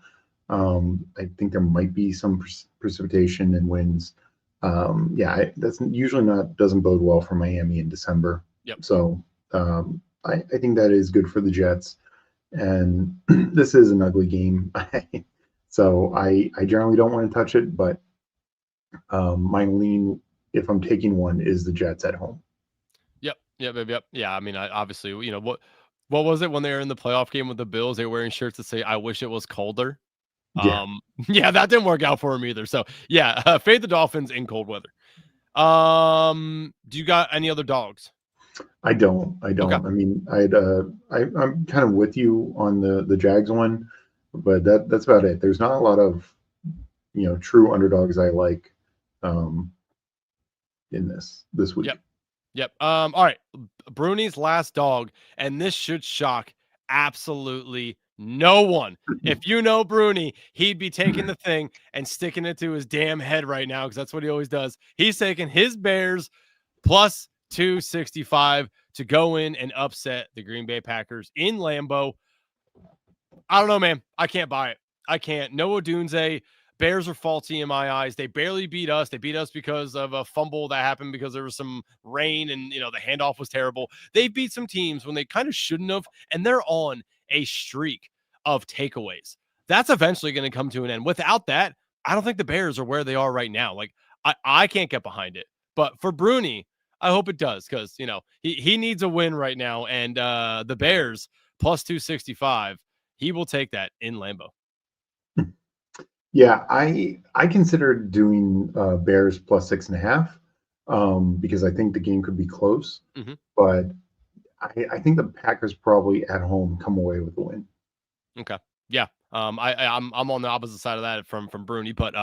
Speaker 3: I think there might be some precipitation and winds. That's usually doesn't bode well for Miami in December.
Speaker 2: Yep.
Speaker 3: So I think that is good for the Jets. And this is an ugly game. So I generally don't want to touch it, but my lean, if I'm taking one, is the Jets at home.
Speaker 2: Yep. Yeah, I mean, obviously, what was it when they were in the playoff game with the Bills? They were wearing shirts that say, "I wish it was colder."
Speaker 3: Yeah.
Speaker 2: Yeah, that didn't work out for him either. So yeah, fade the Dolphins in cold weather. Do you got any other dogs?
Speaker 3: I don't.
Speaker 2: Okay.
Speaker 3: I mean, I'm kind of with you on the Jags one, but that's about it. There's not a lot of true underdogs I like in this week.
Speaker 2: Yep. All right. Bruni's last dog, and this should shock absolutely no one. If you know Bruni, he'd be taking the thing and sticking it to his damn head right now, because that's what he always does. He's taking his Bears plus 265 to go in and upset the Green Bay Packers in Lambeau. I don't know, man. I can't buy it. I can't. Noah Dunze. Bears are faulty in my eyes. They barely beat us. They beat us because of a fumble that happened because there was some rain and, the handoff was terrible. They beat some teams when they kind of shouldn't have, and they're on a streak of takeaways. That's eventually going to come to an end. Without that, I don't think the Bears are where they are right now. Like, I can't get behind it. But for Bruni, I hope it does, because, he needs a win right now, and the Bears plus 265, he will take that in Lambeau.
Speaker 3: Yeah, I considered doing Bears plus 6.5 because I think the game could be close.
Speaker 2: Mm-hmm.
Speaker 3: But I think the Packers probably at home come away with the win.
Speaker 2: Okay. Yeah. I'm on the opposite side of that from Bruni, but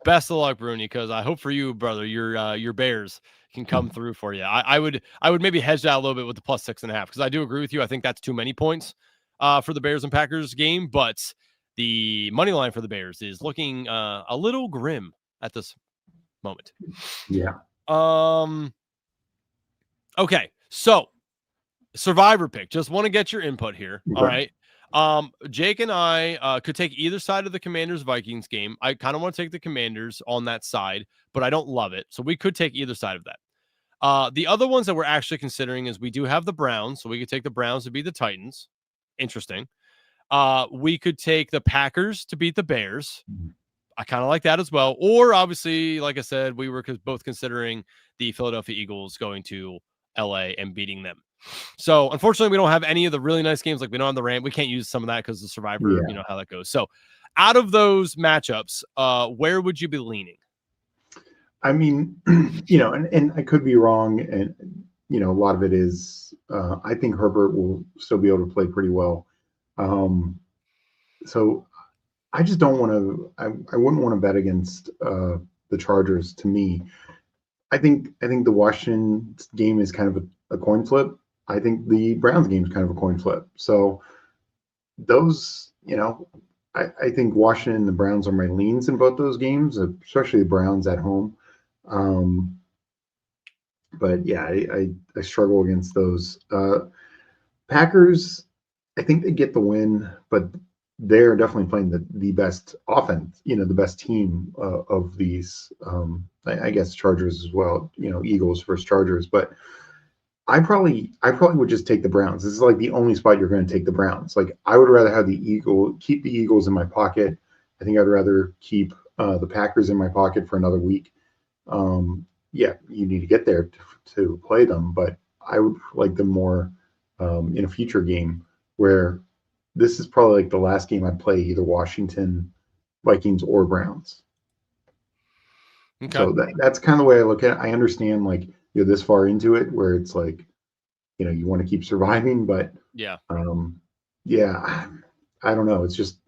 Speaker 2: best of luck, Bruni, because I hope for you, brother, your Bears can come through for you. I would maybe hedge that a little bit with the plus 6.5, because I do agree with you. I think that's too many points for the Bears and Packers game, but the money line for the Bears is looking a little grim at this moment.
Speaker 3: Yeah.
Speaker 2: Okay. So survivor pick. Just want to get your input here.
Speaker 3: Okay.
Speaker 2: All right. Jake and I could take either side of the Commanders-Vikings game. I kind of want to take the Commanders on that side, but I don't love it. So we could take either side of that. The other ones that we're actually considering is we do have the Browns, so we could take the Browns to beat the Titans. Interesting. We could take the Packers to beat the Bears. I kind of like that as well. Or obviously, like I said, we were both considering the Philadelphia Eagles going to LA and beating them. So unfortunately, we don't have any of the really nice games. Like we don't have the Rams. We can't use some of that because the Survivor, you know how that goes. So out of those matchups, where would you be leaning?
Speaker 3: I mean, and I could be wrong. And, a lot of it is, I think Herbert will still be able to play pretty well. So I just don't want to, I wouldn't want to bet against the Chargers. To me, I think the Washington game is kind of a coin flip. I think the Browns game is kind of a coin flip. So those, I think Washington and the Browns are my leans in both those games, especially the Browns at home. But yeah, I struggle against those. Packers, I think they get the win, but they're definitely playing the best offense, the best team of these, I guess Chargers as well, Eagles versus Chargers. But I probably would just take the Browns. This is like the only spot you're going to take the Browns. Like I would rather have keep the Eagles in my pocket. I think I'd rather keep the Packers in my pocket for another week. Yeah, you need to get there to play them, but I would like them more in a future game where this is probably like the last game I'd play either Washington, Vikings, or Browns. Okay. So that's kind of the way I look at it. I understand like you're this far into it where it's like, you want to keep surviving, but
Speaker 2: Yeah.
Speaker 3: yeah, I don't know. It's just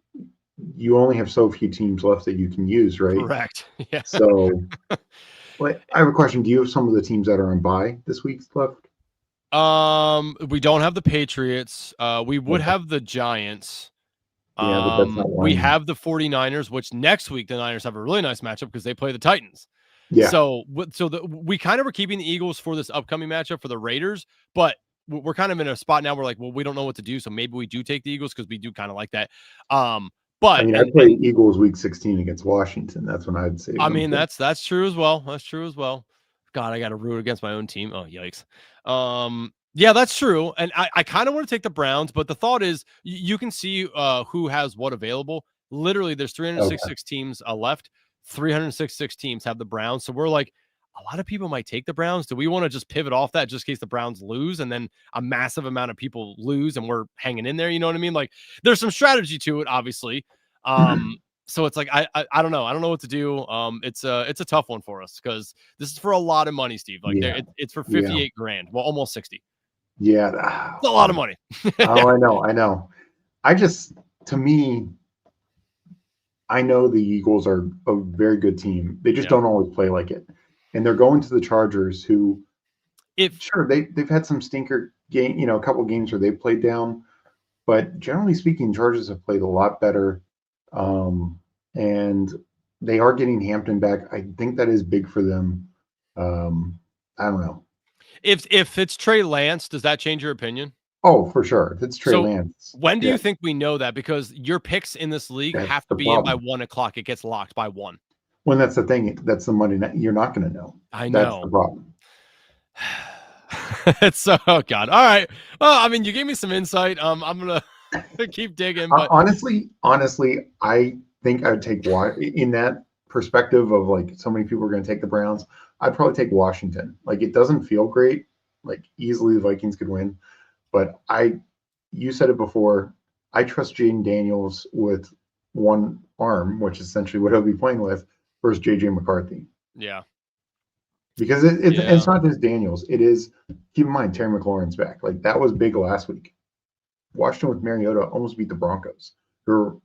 Speaker 3: you only have so few teams left that you can use, right?
Speaker 2: Correct. Yeah.
Speaker 3: So, like, I have a question. Do you have some of the teams that are on bye this week left?
Speaker 2: We don't have the Patriots. We would
Speaker 3: Okay.
Speaker 2: have the Giants.
Speaker 3: Yeah, but that's not
Speaker 2: We
Speaker 3: one.
Speaker 2: have the 49ers, which next week the Niners have a really nice matchup because they play the Titans.
Speaker 3: Yeah.
Speaker 2: So we kind of were keeping the Eagles for this upcoming matchup for the Raiders, but we're kind of in a spot now where like, well, we don't know what to do, so maybe we do take the Eagles because we do kind of like that.
Speaker 3: I
Speaker 2: But
Speaker 3: mean, I
Speaker 2: and
Speaker 3: play Eagles week 16 against Washington. That's when I'd save
Speaker 2: I
Speaker 3: them
Speaker 2: mean
Speaker 3: for.
Speaker 2: that's true as well. That's true as well. God, I got to root against my own team. Oh yikes. Yeah, that's true. And I kind of want to take the Browns, but the thought is you can see who has what available. Literally, there's
Speaker 3: Okay.
Speaker 2: 366 teams left. 366 teams have the Browns. So we're like, a lot of people might take the Browns. Do we want to just pivot off that just in case the Browns lose and then a massive amount of people lose and we're hanging in there? You know what I mean? Like there's some strategy to it, obviously. So it's like I don't know. I don't know what to do. It's a tough one for us because this is for a lot of money, Steve. Like
Speaker 3: Yeah.
Speaker 2: it's for
Speaker 3: Yeah.
Speaker 2: 58 grand. Well, almost 60.
Speaker 3: Yeah.
Speaker 2: It's a lot of money.
Speaker 3: Oh, I know. I know. To me, I know the Eagles are a very good team. They just
Speaker 2: Yeah.
Speaker 3: don't always play like it. And they're going to the Chargers, who,
Speaker 2: If
Speaker 3: sure, they've had some stinker game, a couple games where they've played down, but generally speaking, Chargers have played a lot better. And they are getting Hampton back. I think that is big for them. I don't know.
Speaker 2: if it's Trey Lance, does that change your opinion?
Speaker 3: Oh, for sure. If it's Trey
Speaker 2: So
Speaker 3: Lance,
Speaker 2: when do
Speaker 3: yeah,
Speaker 2: you think we know that? Because your picks in this league
Speaker 3: that's
Speaker 2: have to
Speaker 3: the
Speaker 2: be in by
Speaker 3: problem.
Speaker 2: 1 o'clock. It gets locked by 1.
Speaker 3: When that's the thing, that's the Monday night. You're not going to know.
Speaker 2: I
Speaker 3: That's the
Speaker 2: know.
Speaker 3: problem.
Speaker 2: It's so oh god. All right. Well, I mean, you gave me some insight. I'm gonna keep digging, but
Speaker 3: Honestly, I think I'd take in that perspective of like so many people are going to take the Browns. I'd probably take Washington. Like it doesn't feel great. Like easily the Vikings could win, but you said it before. I trust Jaden Daniels with one arm, which is essentially what he'll be playing with, versus JJ McCarthy.
Speaker 2: yeah.
Speaker 3: Because it's not just Daniels. It is, keep in mind, Terry McLaurin's back. Like that was big last week. Washington with Mariota almost beat the Broncos, who are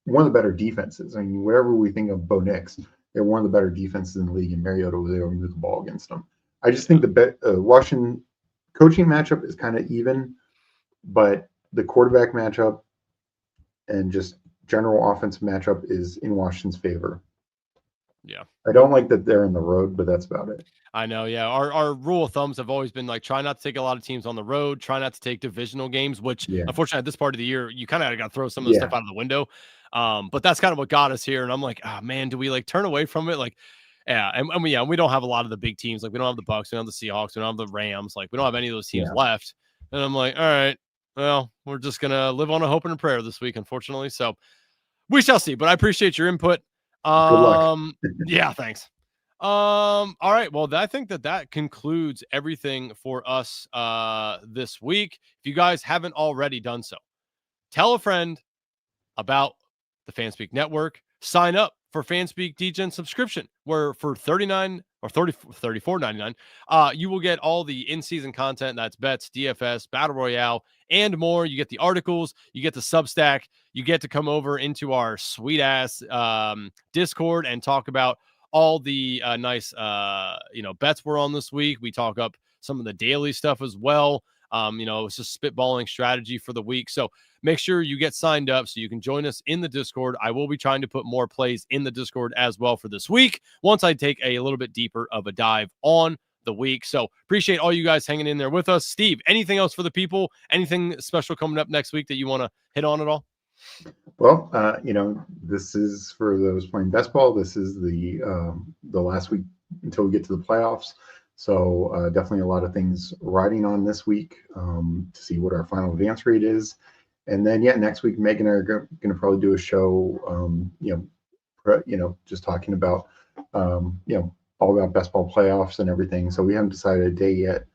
Speaker 3: one of the better defenses. I mean, wherever we think of Bo Nix, they're one of the better defenses in the league, and Mariota was able to move the ball against them. I just think the Washington coaching matchup is kind of even, but the quarterback matchup and just general offensive matchup is in Washington's favor.
Speaker 2: Yeah.
Speaker 3: I don't like that they're in the road, but that's about it.
Speaker 2: I know, yeah. Our rule of thumbs have always been like try not to take a lot of teams on the road, try not to take divisional games, which
Speaker 3: Yeah.
Speaker 2: unfortunately at this part of the year, you kind of got to throw some of the
Speaker 3: Yeah.
Speaker 2: stuff out of the window. But that's kind of what got us here. And I'm like, oh man, do we like turn away from it? Like, yeah, and we don't have a lot of the big teams. Like we don't have the Bucks, we don't have the Seahawks, we don't have the Rams. Like we don't have any of those teams left. And I'm like, all right, well, we're just gonna live on a hope and a prayer this week, unfortunately. So we shall see. But I appreciate your input.
Speaker 3: Good luck.
Speaker 2: Yeah, thanks. All right. Well, I think that concludes everything for us this week. If you guys haven't already done so, tell a friend about the Fanspeak network. Sign up for Fanspeak Degen subscription, where for $39 or $34.99, you will get all the in-season content. That's bets, DFS, Battle Royale, and more. You get the articles, you get the Substack, you get to come over into our sweet-ass Discord and talk about all the nice bets we're on this week. We talk up some of the daily stuff as well. It's just spitballing strategy for the week. So make sure you get signed up so you can join us in the Discord. I will be trying to put more plays in the Discord as well for this week once I take a little bit deeper of a dive on the week. So appreciate all you guys hanging in there with us. Steve, anything else for the people? Anything special coming up next week that you want to hit on at all?
Speaker 3: Well, this is for those playing best ball. This is the last week until we get to the playoffs. So definitely a lot of things riding on this week to see what our final advance rate is. And then, next week, Megan and I are going to probably do a show, just talking about, all about best ball playoffs and everything. So we haven't decided a day yet,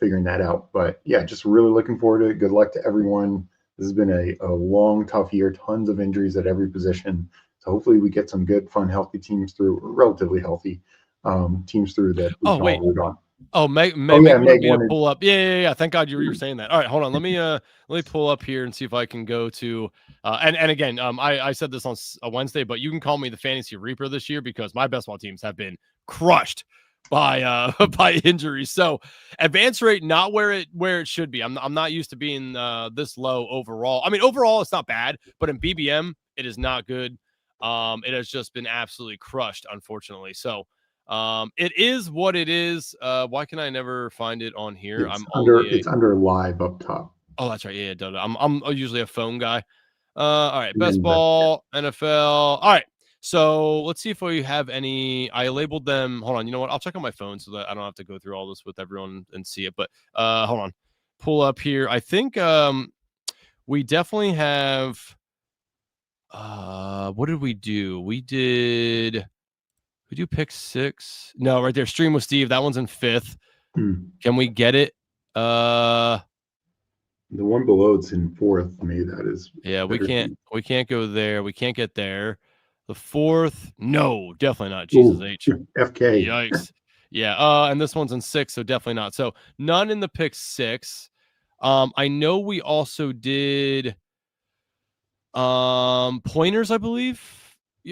Speaker 3: figuring that out. But just really looking forward to it. Good luck to everyone. This has been a long, tough year, tons of injuries at every position. So hopefully we get some good, fun, healthy teams through, relatively healthy, teams through that we
Speaker 2: Oh,
Speaker 3: can
Speaker 2: wait.
Speaker 3: all root on.
Speaker 2: Oh, Meg
Speaker 3: yeah,
Speaker 2: wanted me to
Speaker 3: wanted.
Speaker 2: pull up. Yeah. Thank God you were saying that. All right, hold on. Let me pull up here and see if I can go to and again, I said this on a Wednesday, but you can call me the fantasy reaper this year because my best ball teams have been crushed by by injuries. So advance rate not where it should be. I'm not used to being this low overall. I mean, overall it's not bad, but in BBM it is not good. It has just been absolutely crushed, unfortunately. So it is what it is. Why can I never find it on here?
Speaker 3: It's under live up top.
Speaker 2: Oh, that's right. Yeah, I'm usually a phone guy. All right,
Speaker 3: And
Speaker 2: best
Speaker 3: then
Speaker 2: ball, NFL. All right. So let's see if we have any. I labeled them. Hold on. You know what? I'll check on my phone so that I don't have to go through all this with everyone and see it. But hold on. Pull up here. I think we definitely have what did we do? We do pick 6. No, right there. Stream with Steve. That one's in 5th. Can we get it?
Speaker 3: The one below it's in 4th. Maybe that is.
Speaker 2: Yeah, we can't go there. We can't get there. The 4th, no, definitely not. Jesus H.
Speaker 3: FK.
Speaker 2: Yikes. Yeah. And this one's in 6, so definitely not. So none in the pick 6. I know we also did pointers, I believe.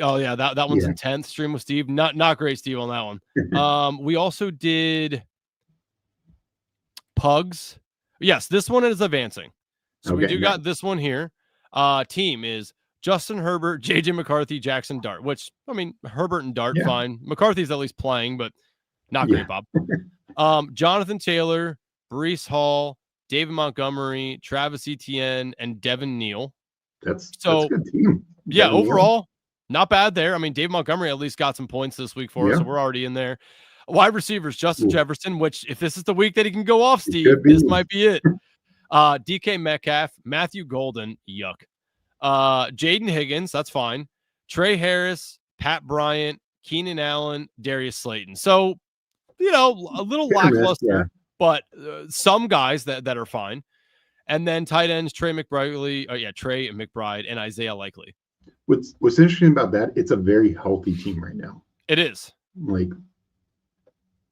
Speaker 2: Oh yeah, that one's in 10th. Stream with Steve. Not great, Steve, on that one. We also did pugs. Yes, this one is advancing. So we do got this one here. Team is Justin Herbert, JJ McCarthy, Jackson Dart, which, I mean, Herbert and Dart, fine. McCarthy's at least playing, but not great, Bob. Jonathan Taylor, Breece Hall, David Montgomery, Travis Etienne, and Devin Neal.
Speaker 3: That's a good team.
Speaker 2: Yeah, overall, not bad there. I mean, David Montgomery at least got some points this week for us, so we're already in there. Wide receivers, Justin Jefferson, which if this is the week that he can go off, Steve, this might be it. DK Metcalf, Matthew Golden, yuck. Jaden Higgins, that's fine. Trey Harris, Pat Bryant, Keenan Allen, Darius Slayton. So, a little lackluster, but some guys that are fine. And then tight ends, Trey and McBride, and Isaiah Likely.
Speaker 3: What's interesting about that, it's a very healthy team right now.
Speaker 2: It is.
Speaker 3: Like,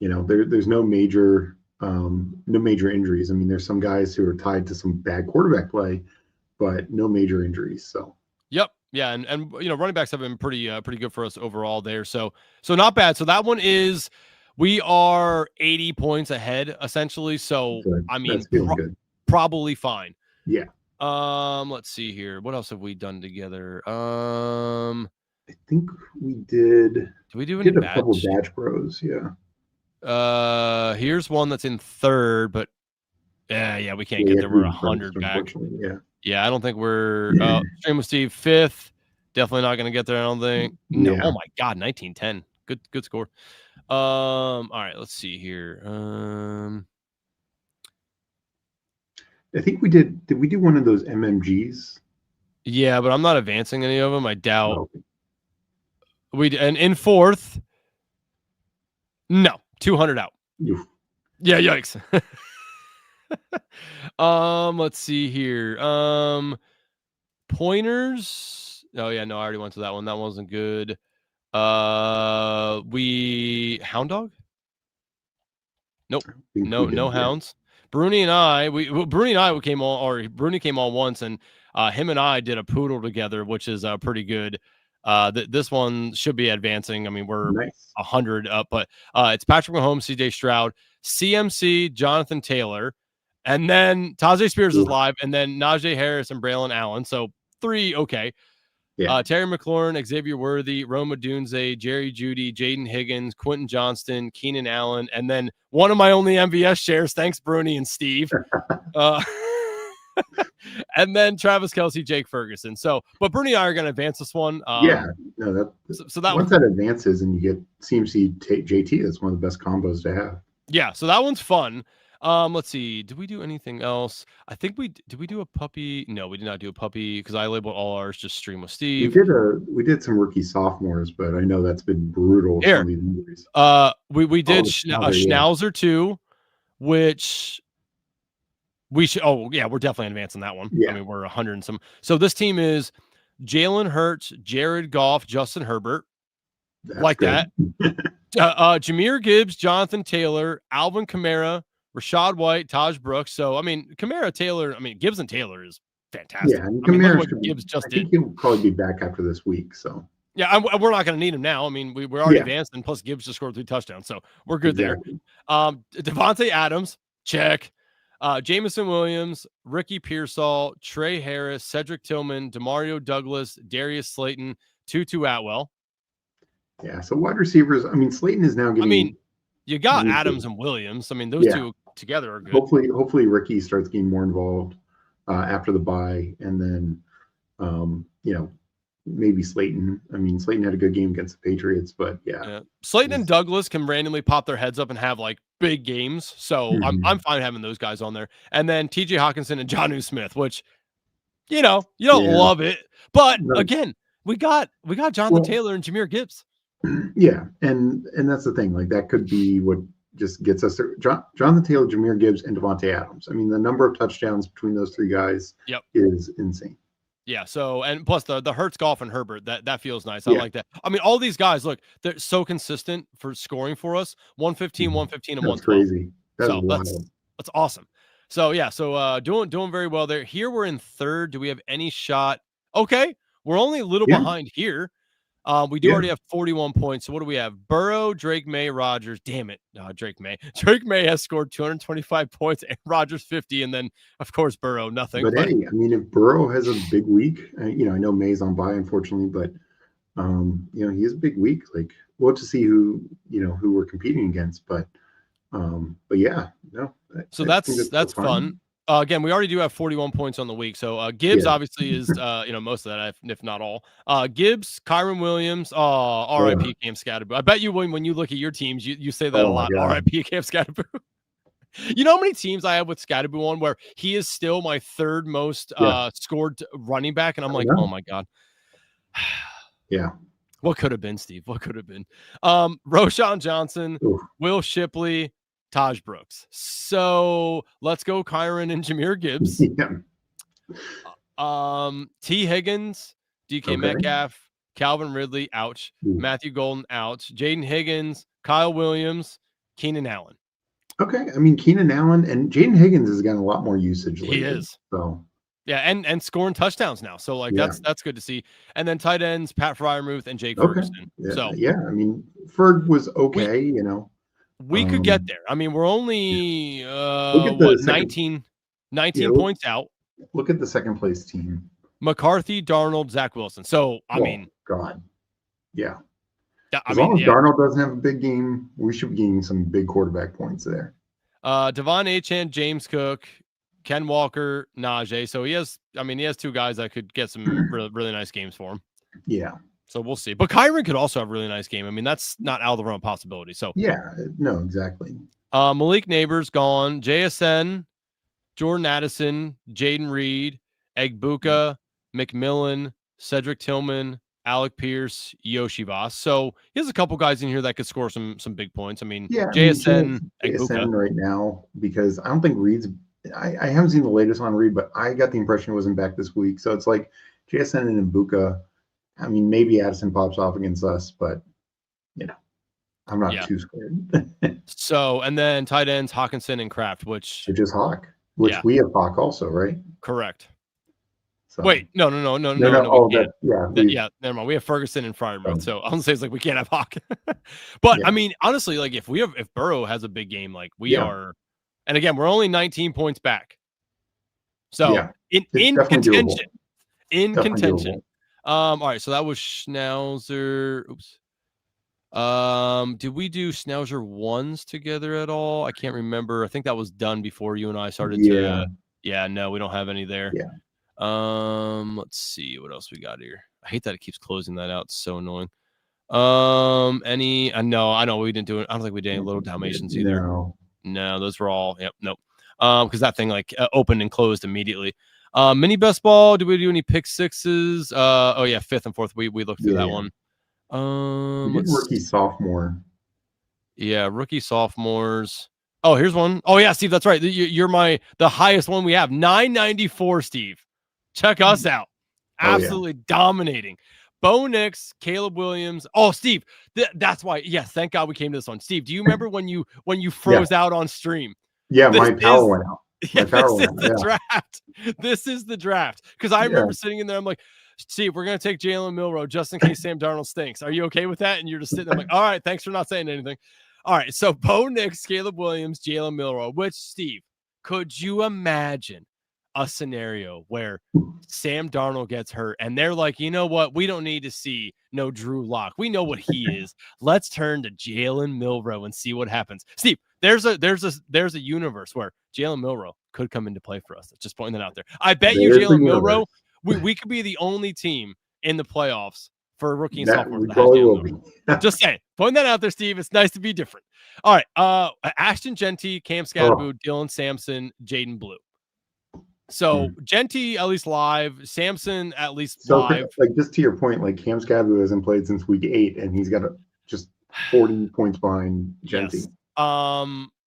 Speaker 3: there's no major injuries. I mean, there's some guys who are tied to some bad quarterback play, but no major injuries. So.
Speaker 2: Yep. Yeah. And running backs have been pretty good for us overall there. So not bad. So that one is, we are 80 points ahead essentially. So, I mean, good. Probably fine.
Speaker 3: Yeah.
Speaker 2: Let's see here. What else have we done together?
Speaker 3: I think we did.
Speaker 2: Did we do any
Speaker 3: a couple badge bros? Yeah.
Speaker 2: Here's one that's in 3rd, but we can't get there. We're 100 back. Yeah, I don't think we're Stream with Steve 5th. Definitely not going to get there, I don't think. No. Oh my God, 1910. Good score. All right, let's see here.
Speaker 3: I think we did. Did we do one of those MMGs?
Speaker 2: Yeah, but I'm not advancing any of them. I doubt. And in 4th. No, 200 out.
Speaker 3: Oof.
Speaker 2: Yeah, yikes. Let's see here. Pointers. Oh yeah, no, I already went to that one. That wasn't good. Hound Dog? Nope. No hounds. Bruni and I came on once, and him and I did a poodle together, which is pretty good. This one should be advancing. I mean, we're 100 up, but it's Patrick Mahomes, CJ Stroud, CMC, Jonathan Taylor, and then Tajay Spears is live, and then Najee Harris and Braylon Allen. So 3, okay. Yeah. Terry McLaurin, Xavier Worthy, Roma Dunze, Jerry Jeudy, Jaden Higgins, Quentin Johnston, Keenan Allen, and then one of my only MVS shares. Thanks, Bruni and Steve. And then Travis Kelce, Jake Ferguson. So, but Bruni and I are going to advance this one.
Speaker 3: So that once that advances and you get CMC JT, that's one of the best combos to have.
Speaker 2: Yeah, so that one's fun. Let's see. Did we do anything else? I think we do a puppy? No, we did not do a puppy because I labeled all ours just Stream with Steve.
Speaker 3: We did some rookie sophomores, but I know that's been brutal.
Speaker 2: Here, we did a Schnauzer too, which we should. Oh yeah, we're definitely advancing that one. Yeah. I mean, we're 100 and some. So this team is Jalen Hurts, Jared Goff, Justin Herbert.
Speaker 3: That's
Speaker 2: like
Speaker 3: good.
Speaker 2: that. Jahmyr Gibbs, Jonathan Taylor, Alvin Kamara, Rashad White, Taj Brooks. So, I mean, Kamara, Taylor, I mean, Gibbs and Taylor is fantastic.
Speaker 3: Yeah, and
Speaker 2: I mean, look at
Speaker 3: Kamara
Speaker 2: what
Speaker 3: should be.
Speaker 2: Gibbs just
Speaker 3: I think
Speaker 2: did.
Speaker 3: he'll probably be back after this week. So
Speaker 2: Yeah, we're not going to need him now. I mean, we're already advanced, and plus Gibbs just scored 3 touchdowns, so we're good there. Devontae Adams, check. Jamison Williams, Ricky Pearsall, Trey Harris, Cedric Tillman, Demario Douglas, Darius Slayton, Tutu Atwell.
Speaker 3: Yeah, so wide receivers. I mean, Slayton is now getting.
Speaker 2: I mean, you got Adams and Williams. I mean, those two together are good.
Speaker 3: Hopefully, Ricky starts getting more involved after the bye, and then maybe Slayton. I mean, Slayton had a good game against the Patriots, but
Speaker 2: Slayton and Douglas can randomly pop their heads up and have like big games. So I'm fine having those guys on there. And then TJ Hawkinson and Jonnu Smith, which you don't love it, but again, we got Jonathan Taylor and Jahmyr Gibbs.
Speaker 3: Yeah, and that's the thing. Like that could be what just gets us there. Jonathan Taylor, Jahmyr Gibbs, and Devontae Adams. I mean, the number of touchdowns between those three guys is insane.
Speaker 2: Yeah. So, and plus the Hurts, Goff, and Herbert, that feels nice. I like that. I mean, all these guys, look, they're so consistent for scoring for us. 115, 115, and 112. That's
Speaker 3: crazy. That's
Speaker 2: awesome. So yeah. So doing very well there. Here we're in third. Do we have any shot? Okay. We're only a little behind here. We do already have 41 points. So what do we have? Burrow, Drake May, Rodgers. Damn it. Drake May. Drake May has scored 225 points and Rodgers 50. And then, of course, Burrow, nothing.
Speaker 3: But hey, I mean, if Burrow has a big week, I know May's on bye, unfortunately, but, he has a big week. Like, we'll have to see who we're competing against. But yeah, no.
Speaker 2: So that's fun. Again, we already do have 41 points on the week. So Gibbs obviously is, most of that, if not all. Gibbs, Kyron Williams, RIP Cam Scatterboo. I bet you when you look at your teams, you say that a lot. RIP Cam Scatterboo. You know how many teams I have with Scatterboo on where he is still my third most scored running back, and I'm like, oh my god.
Speaker 3: Yeah.
Speaker 2: What could have been, Steve? What could have been? Roshan Johnson, Will Shipley, Taj Brooks. So let's go Kyron and Jahmyr Gibbs. T. Higgins, DK Metcalf, Calvin Ridley, ouch. Matthew Golden, ouch. Jaden Higgins, Kyle Williams, Keenan Allen.
Speaker 3: Okay. I mean, Keenan Allen and Jaden Higgins has gotten a lot more usage lately.
Speaker 2: He is.
Speaker 3: So
Speaker 2: yeah, and scoring touchdowns now. So like that's good to see. And then tight ends, Pat Freiermuth and Jake Ferguson.
Speaker 3: Yeah. I mean, Ferg was okay,
Speaker 2: We could get there. I mean, we're only 19 points out.
Speaker 3: Look at the second place team.
Speaker 2: McCarthy, Darnold, Zach Wilson. So, I mean.
Speaker 3: God. Yeah.
Speaker 2: As
Speaker 3: long as Darnold doesn't have a big game, we should be getting some big quarterback points there.
Speaker 2: Devon Achane, James Cook, Ken Walker, Najee. So he has two guys that could get some really, really nice games for him.
Speaker 3: Yeah.
Speaker 2: So we'll see. But Kyron could also have a really nice game. I mean, that's not out of the realm of possibility. So
Speaker 3: no, exactly.
Speaker 2: Malik Neighbors gone. JSN, Jordan Addison, Jaden Reed, Egbuka, McMillan, Cedric Tillman, Alec Pierce, Yoshi Voss. So he has a couple guys in here that could score some big points. I mean, JSN
Speaker 3: right now, because I don't think Reed's. I haven't seen the latest on Reed, but I got the impression he wasn't back this week. So it's like JSN and Egbuka. I mean, maybe Addison pops off against us, but I'm not too scared.
Speaker 2: So, and then tight ends Hawkinson and Kraft, which
Speaker 3: just Hawk, which we have Hawk also, right?
Speaker 2: Correct.
Speaker 3: So.
Speaker 2: Wait, no. Never mind. We have Ferguson and Freiermuth. So I'm gonna say it's like we can't have Hawk. But I mean, honestly, like if Burrow has a big game, like we are, and again, we're only 19 points back. So in contention. Contention. All right, so that was Schnauzer. Oops. Did we do Schnauzer ones together at all? I can't remember. I think that was done before you and I started to. No, we don't have any there.
Speaker 3: Yeah.
Speaker 2: Let's see what else we got here. I hate that it keeps closing that out. It's so annoying. I know we didn't do it. I don't think we did any little Dalmatians either. No, those were all. Yep. Nope. Because that thing opened and closed immediately. Mini best ball. Did we do any pick sixes? Fifth and fourth. We looked through that one.
Speaker 3: Rookie sophomore.
Speaker 2: Yeah, rookie sophomores. Oh, here's one. Oh yeah, Steve, that's right. You're the highest one we have. 994, Steve. Check us out. Absolutely dominating. Bo Nix, Caleb Williams. Oh, Steve, that's why. Yes, thank God we came to this one. Steve, do you remember when you froze out on stream?
Speaker 3: Yeah,
Speaker 2: This
Speaker 3: my power went out.
Speaker 2: Yeah,
Speaker 3: My power
Speaker 2: this is
Speaker 3: went out.
Speaker 2: the
Speaker 3: Yeah.
Speaker 2: draft. This is the draft. Because I remember sitting in there, I'm like, Steve, we're going to take Jalen Milroe just in case Sam Darnold stinks. Are you okay with that? And you're just sitting there, I'm like, all right, thanks for not saying anything. All right, so Bo Nix, Caleb Williams, Jalen Milroe, which, Steve, could you imagine a scenario where Sam Darnold gets hurt and they're like, you know what? We don't need to see no Drew Lock. We know what he is. Let's turn to Jalen Milroe and see what happens. Steve, there's a universe where Jalen Milroe could come into play for us. Just pointing that out there. I bet you Jalen Milroe, we could be the only team in the playoffs for rookie and sophomore that has Jalen Milroe. Just saying. Pointing that out there, Steve. It's nice to be different. All right. Ashton Genty, Cam Scadaboo, Dylan Sampson, Jaden Blue. So Genty at least live, Sampson at least live.
Speaker 3: Like just to your point, like Cam Scadaboo hasn't played since week 8, and he's got just 40 points behind Genty.
Speaker 2: Yes.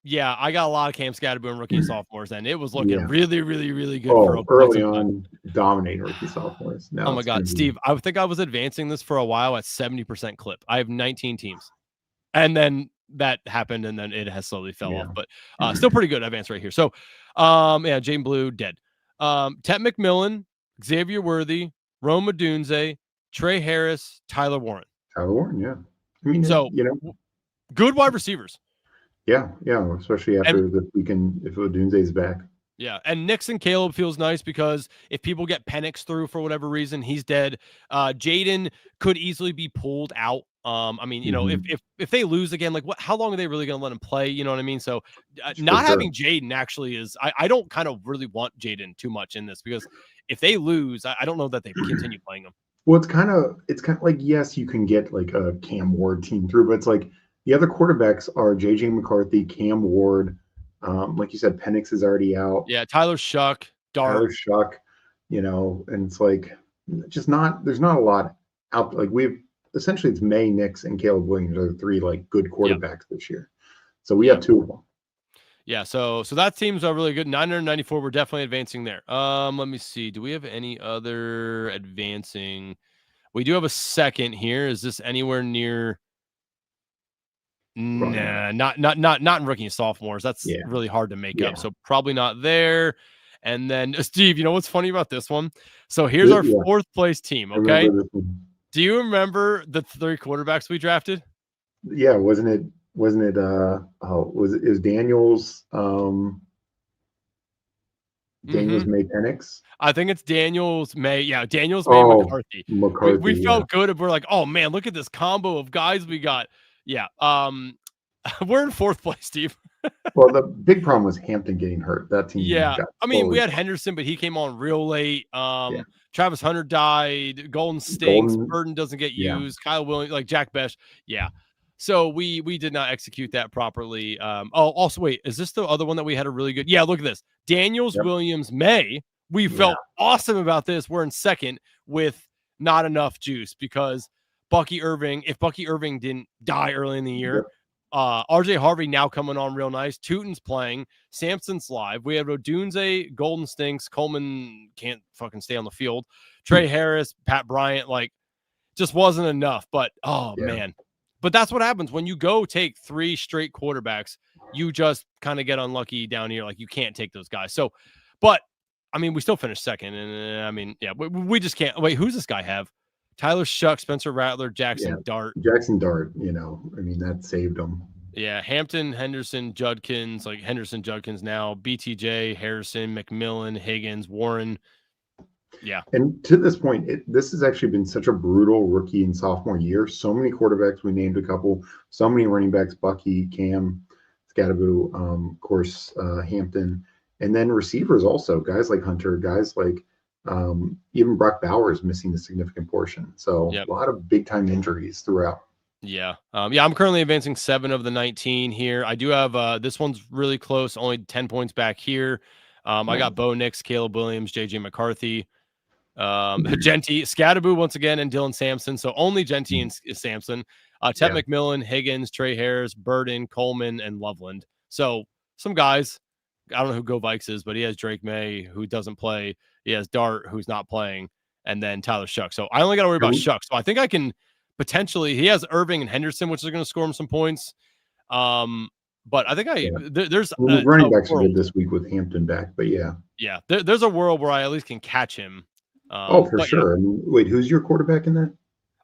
Speaker 2: Yeah, I got a lot of Cam Scadaboo and rookie and sophomores, and it was looking really, really, really good.
Speaker 3: Oh, early on, dominating rookie sophomores. Now
Speaker 2: oh my God, Steve! I think I was advancing this for a while at 70% clip. I have 19 teams, and then that happened, and then it has slowly fell off, but still pretty good advance right here. So, yeah, Jaden Blue dead. Tet McMillan, Xavier Worthy, Rome Odunze, Trey Harris, Tyler Warren.
Speaker 3: Yeah. I mean,
Speaker 2: so good wide receivers.
Speaker 3: Yeah, especially after this weekend if Odunze is back.
Speaker 2: Yeah, and Nixon Caleb feels nice because if people get Penix through for whatever reason, he's dead. Jaden could easily be pulled out. I mean, you know, if they lose again, like how long are they really going to let him play? You know what I mean? So not having Jaden actually is, I don't kind of really want Jaden too much in this because if they lose, I don't know that they continue playing him.
Speaker 3: Well, it's kind of like, yes, you can get like a Cam Ward team through, but it's like the other quarterbacks are JJ McCarthy, Cam Ward. Like you said, Penix is already out.
Speaker 2: Yeah, Tyler Shuck, Dart.
Speaker 3: You know, and it's like just there's not a lot out. Like essentially it's May, Nix, and Caleb Williams are the 3 like good quarterbacks this year. So we have 2 of them.
Speaker 2: Yeah, so that team's really good. 994, we're definitely advancing there. Let me see. Do we have any other advancing? We do have a second here. Is this anywhere near? Nah, not in rookie and sophomores. That's really hard to make up. So probably not there. And then Steve, you know what's funny about this one? So here's our 4th place team. Okay. Do you remember the 3 quarterbacks we drafted?
Speaker 3: Yeah, wasn't it was Daniels May Penix?
Speaker 2: I think it's Daniels May. Yeah, Daniels May McCarthy. We felt good. We're like, oh man, look at this combo of guys we got. Yeah. We're in 4th place, Steve.
Speaker 3: Well, the big problem was Hampton getting hurt. That team.
Speaker 2: Yeah. I mean, we had Henderson, but he came on real late. Travis Hunter died. Golden stinks. Burden doesn't get used. Kyle Williams, like Jack Besh. Yeah. So we did not execute that properly. Also, wait, is this the other one that we had a really good? Yeah, look at this. Daniels, Williams, May. We felt awesome about this. We're in 2nd with not enough juice because Bucky Irving, if Bucky Irving didn't die early in the year, RJ Harvey now coming on real nice. Tootin's playing. Sampson's live. We have Odunze, Golden stinks. Coleman can't fucking stay on the field. Trey Harris, Pat Bryant, like just wasn't enough. But man. But that's what happens when you go take 3 straight quarterbacks. You just kind of get unlucky down here. Like you can't take those guys. So, but I mean, we still finished 2nd. And I mean, yeah, we just can't. Wait, who's this guy have? Tyler Shuck, Spencer Rattler, Jackson Dart.
Speaker 3: Jackson Dart, you know, I mean, that saved him.
Speaker 2: Yeah, Hampton, Henderson, Judkins, like Henderson, Judkins now, BTJ, Harrison, McMillan, Higgins, Warren. Yeah.
Speaker 3: And to this point, this has actually been such a brutal rookie and sophomore year. So many quarterbacks, we named a couple, so many running backs, Bucky, Cam, Scadaboo, of course, Hampton, and then receivers also, guys like Hunter, guys like even Brock Bowers missing a significant portion. So a lot of big time injuries throughout.
Speaker 2: Yeah. I'm currently advancing 7 of the 19 here. I do have this one's really close, only 10 points back here. I got Bo Nix, Caleb Williams, JJ McCarthy, Genty, Scadaboo once again, and Dylan Sampson. So only Genty and Sampson. Tet McMillan, Higgins, Trey Harris, Burden, Coleman, and Loveland. So some guys. I don't know who Go Vikes is, but he has Drake May, who doesn't play. He has Dart, who's not playing. and then Tyler Shuck. So I only got to worry about Shuck. So I think I can potentially, he has Irving and Henderson, which is going to score him some points. But I think there's
Speaker 3: running backs are good this week with Hampton back, but yeah,
Speaker 2: there's a world where I at least can catch him.
Speaker 3: For sure. I mean, wait, who's your quarterback in that?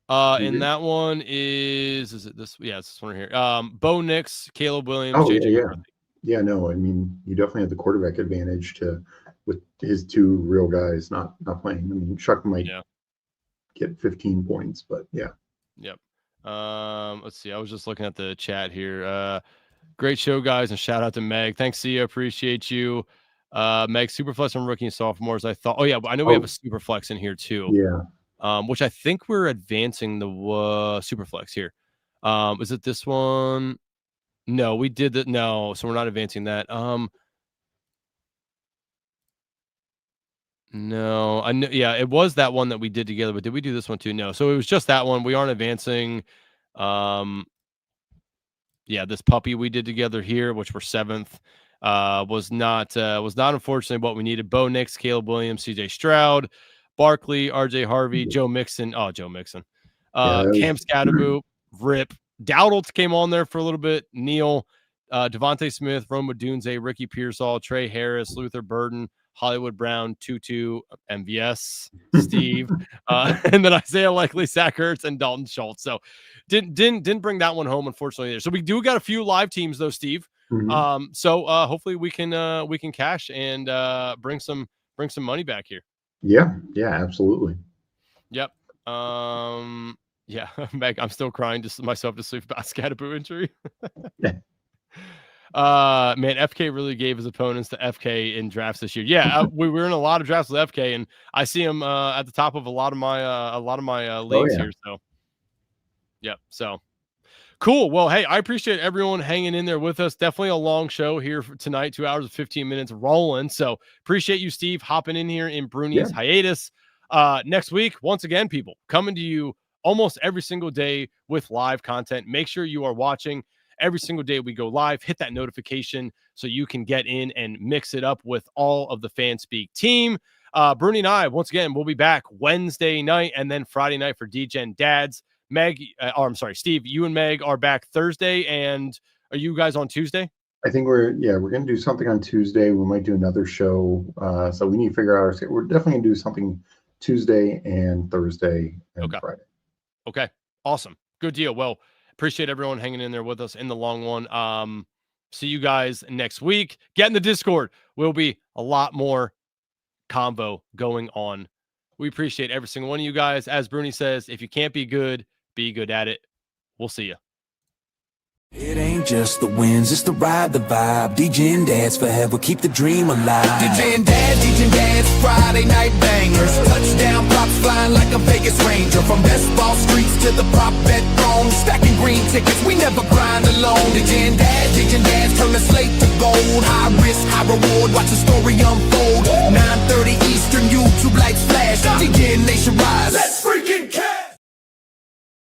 Speaker 2: And that one is it this? Yeah, it's this one right here. Bo Nix, Caleb Williams,
Speaker 3: JJ. Yeah. No, I mean, you definitely have the quarterback advantage with his two real guys not playing. I mean, Chuck might get 15 points, but yeah.
Speaker 2: Yep. Let's see. I was just looking at the chat here. Great show, guys, and shout out to Meg. Thanks, Sia. Appreciate you. Meg, Superflex on rookie and sophomores. I thought. Oh yeah, I know we have a Superflex in here too.
Speaker 3: Yeah.
Speaker 2: Which I think we're advancing the Superflex here. Is it this one? No, we did that. No, so we're not advancing that. No, I know. Yeah, it was that one that we did together, but did we do this one too? No. So it was just that one. We aren't advancing. Yeah, this puppy we did together here, which we're 7th, was not unfortunately what we needed. Bo Nix, Caleb Williams, CJ Stroud, Barkley, RJ Harvey, Joe Mixon. Oh, Joe Mixon. Cam Scatterboot, Rip. Dowdle came on there for a little bit. Neal, Devontae Smith, Roma Dunze, Ricky Pearsall, Trey Harris, Luther Burden, Hollywood Brown, Tutu, MVS, Steve, and then Isaiah Likely, Zach Ertz, and Dalton Schultz. So didn't bring that one home, unfortunately. There. So we do got a few live teams though, Steve. So hopefully we can cash and bring some money back here.
Speaker 3: Yeah, absolutely.
Speaker 2: Yep. Yeah, Meg, I'm still crying myself to sleep about Scatterboo injury. Man, FK really gave his opponents to FK in drafts this year. Yeah, we were in a lot of drafts with FK, and I see him at the top of a lot of my leagues here. So, yep. So, cool. Well, hey, I appreciate everyone hanging in there with us. Definitely a long show here for tonight, 2 hours and 15 minutes rolling. So, appreciate you, Steve, hopping in here in Bruni's hiatus. Next week, once again, people coming to you almost every single day with live content. Make sure you are watching. Every single day we go live, hit that notification so you can get in and mix it up with all of the Fanspeak team. Bruni and I, once again, we'll be back Wednesday night and then Friday night for Degen Dads. Meg, I'm sorry, Steve, you and Meg are back Thursday, and are you guys on Tuesday?
Speaker 3: I think we're going to do something on Tuesday. We might do another show. So we need to figure out we're definitely going to do something Tuesday and Thursday and Friday.
Speaker 2: Okay. Awesome. Good deal. Well, appreciate everyone hanging in there with us in the long one. See you guys next week. Get in the Discord. Will be a lot more convo going on. We appreciate every single one of you guys. As Bruni says, if you can't be good at it. We'll see you.
Speaker 1: It ain't just the wins, it's the ride, the vibe. Degen Dads forever, keep the dream alive. Degen Dads, Friday night bangers. Touchdown props flying like a Vegas Ranger. From best ball streets to the prop bet throne. Stacking green tickets, we never grind alone. Degen Dads, turn the slate to gold. High risk, high reward, watch the story unfold. 9:30 Eastern, YouTube lights flash. Degen Nation rise.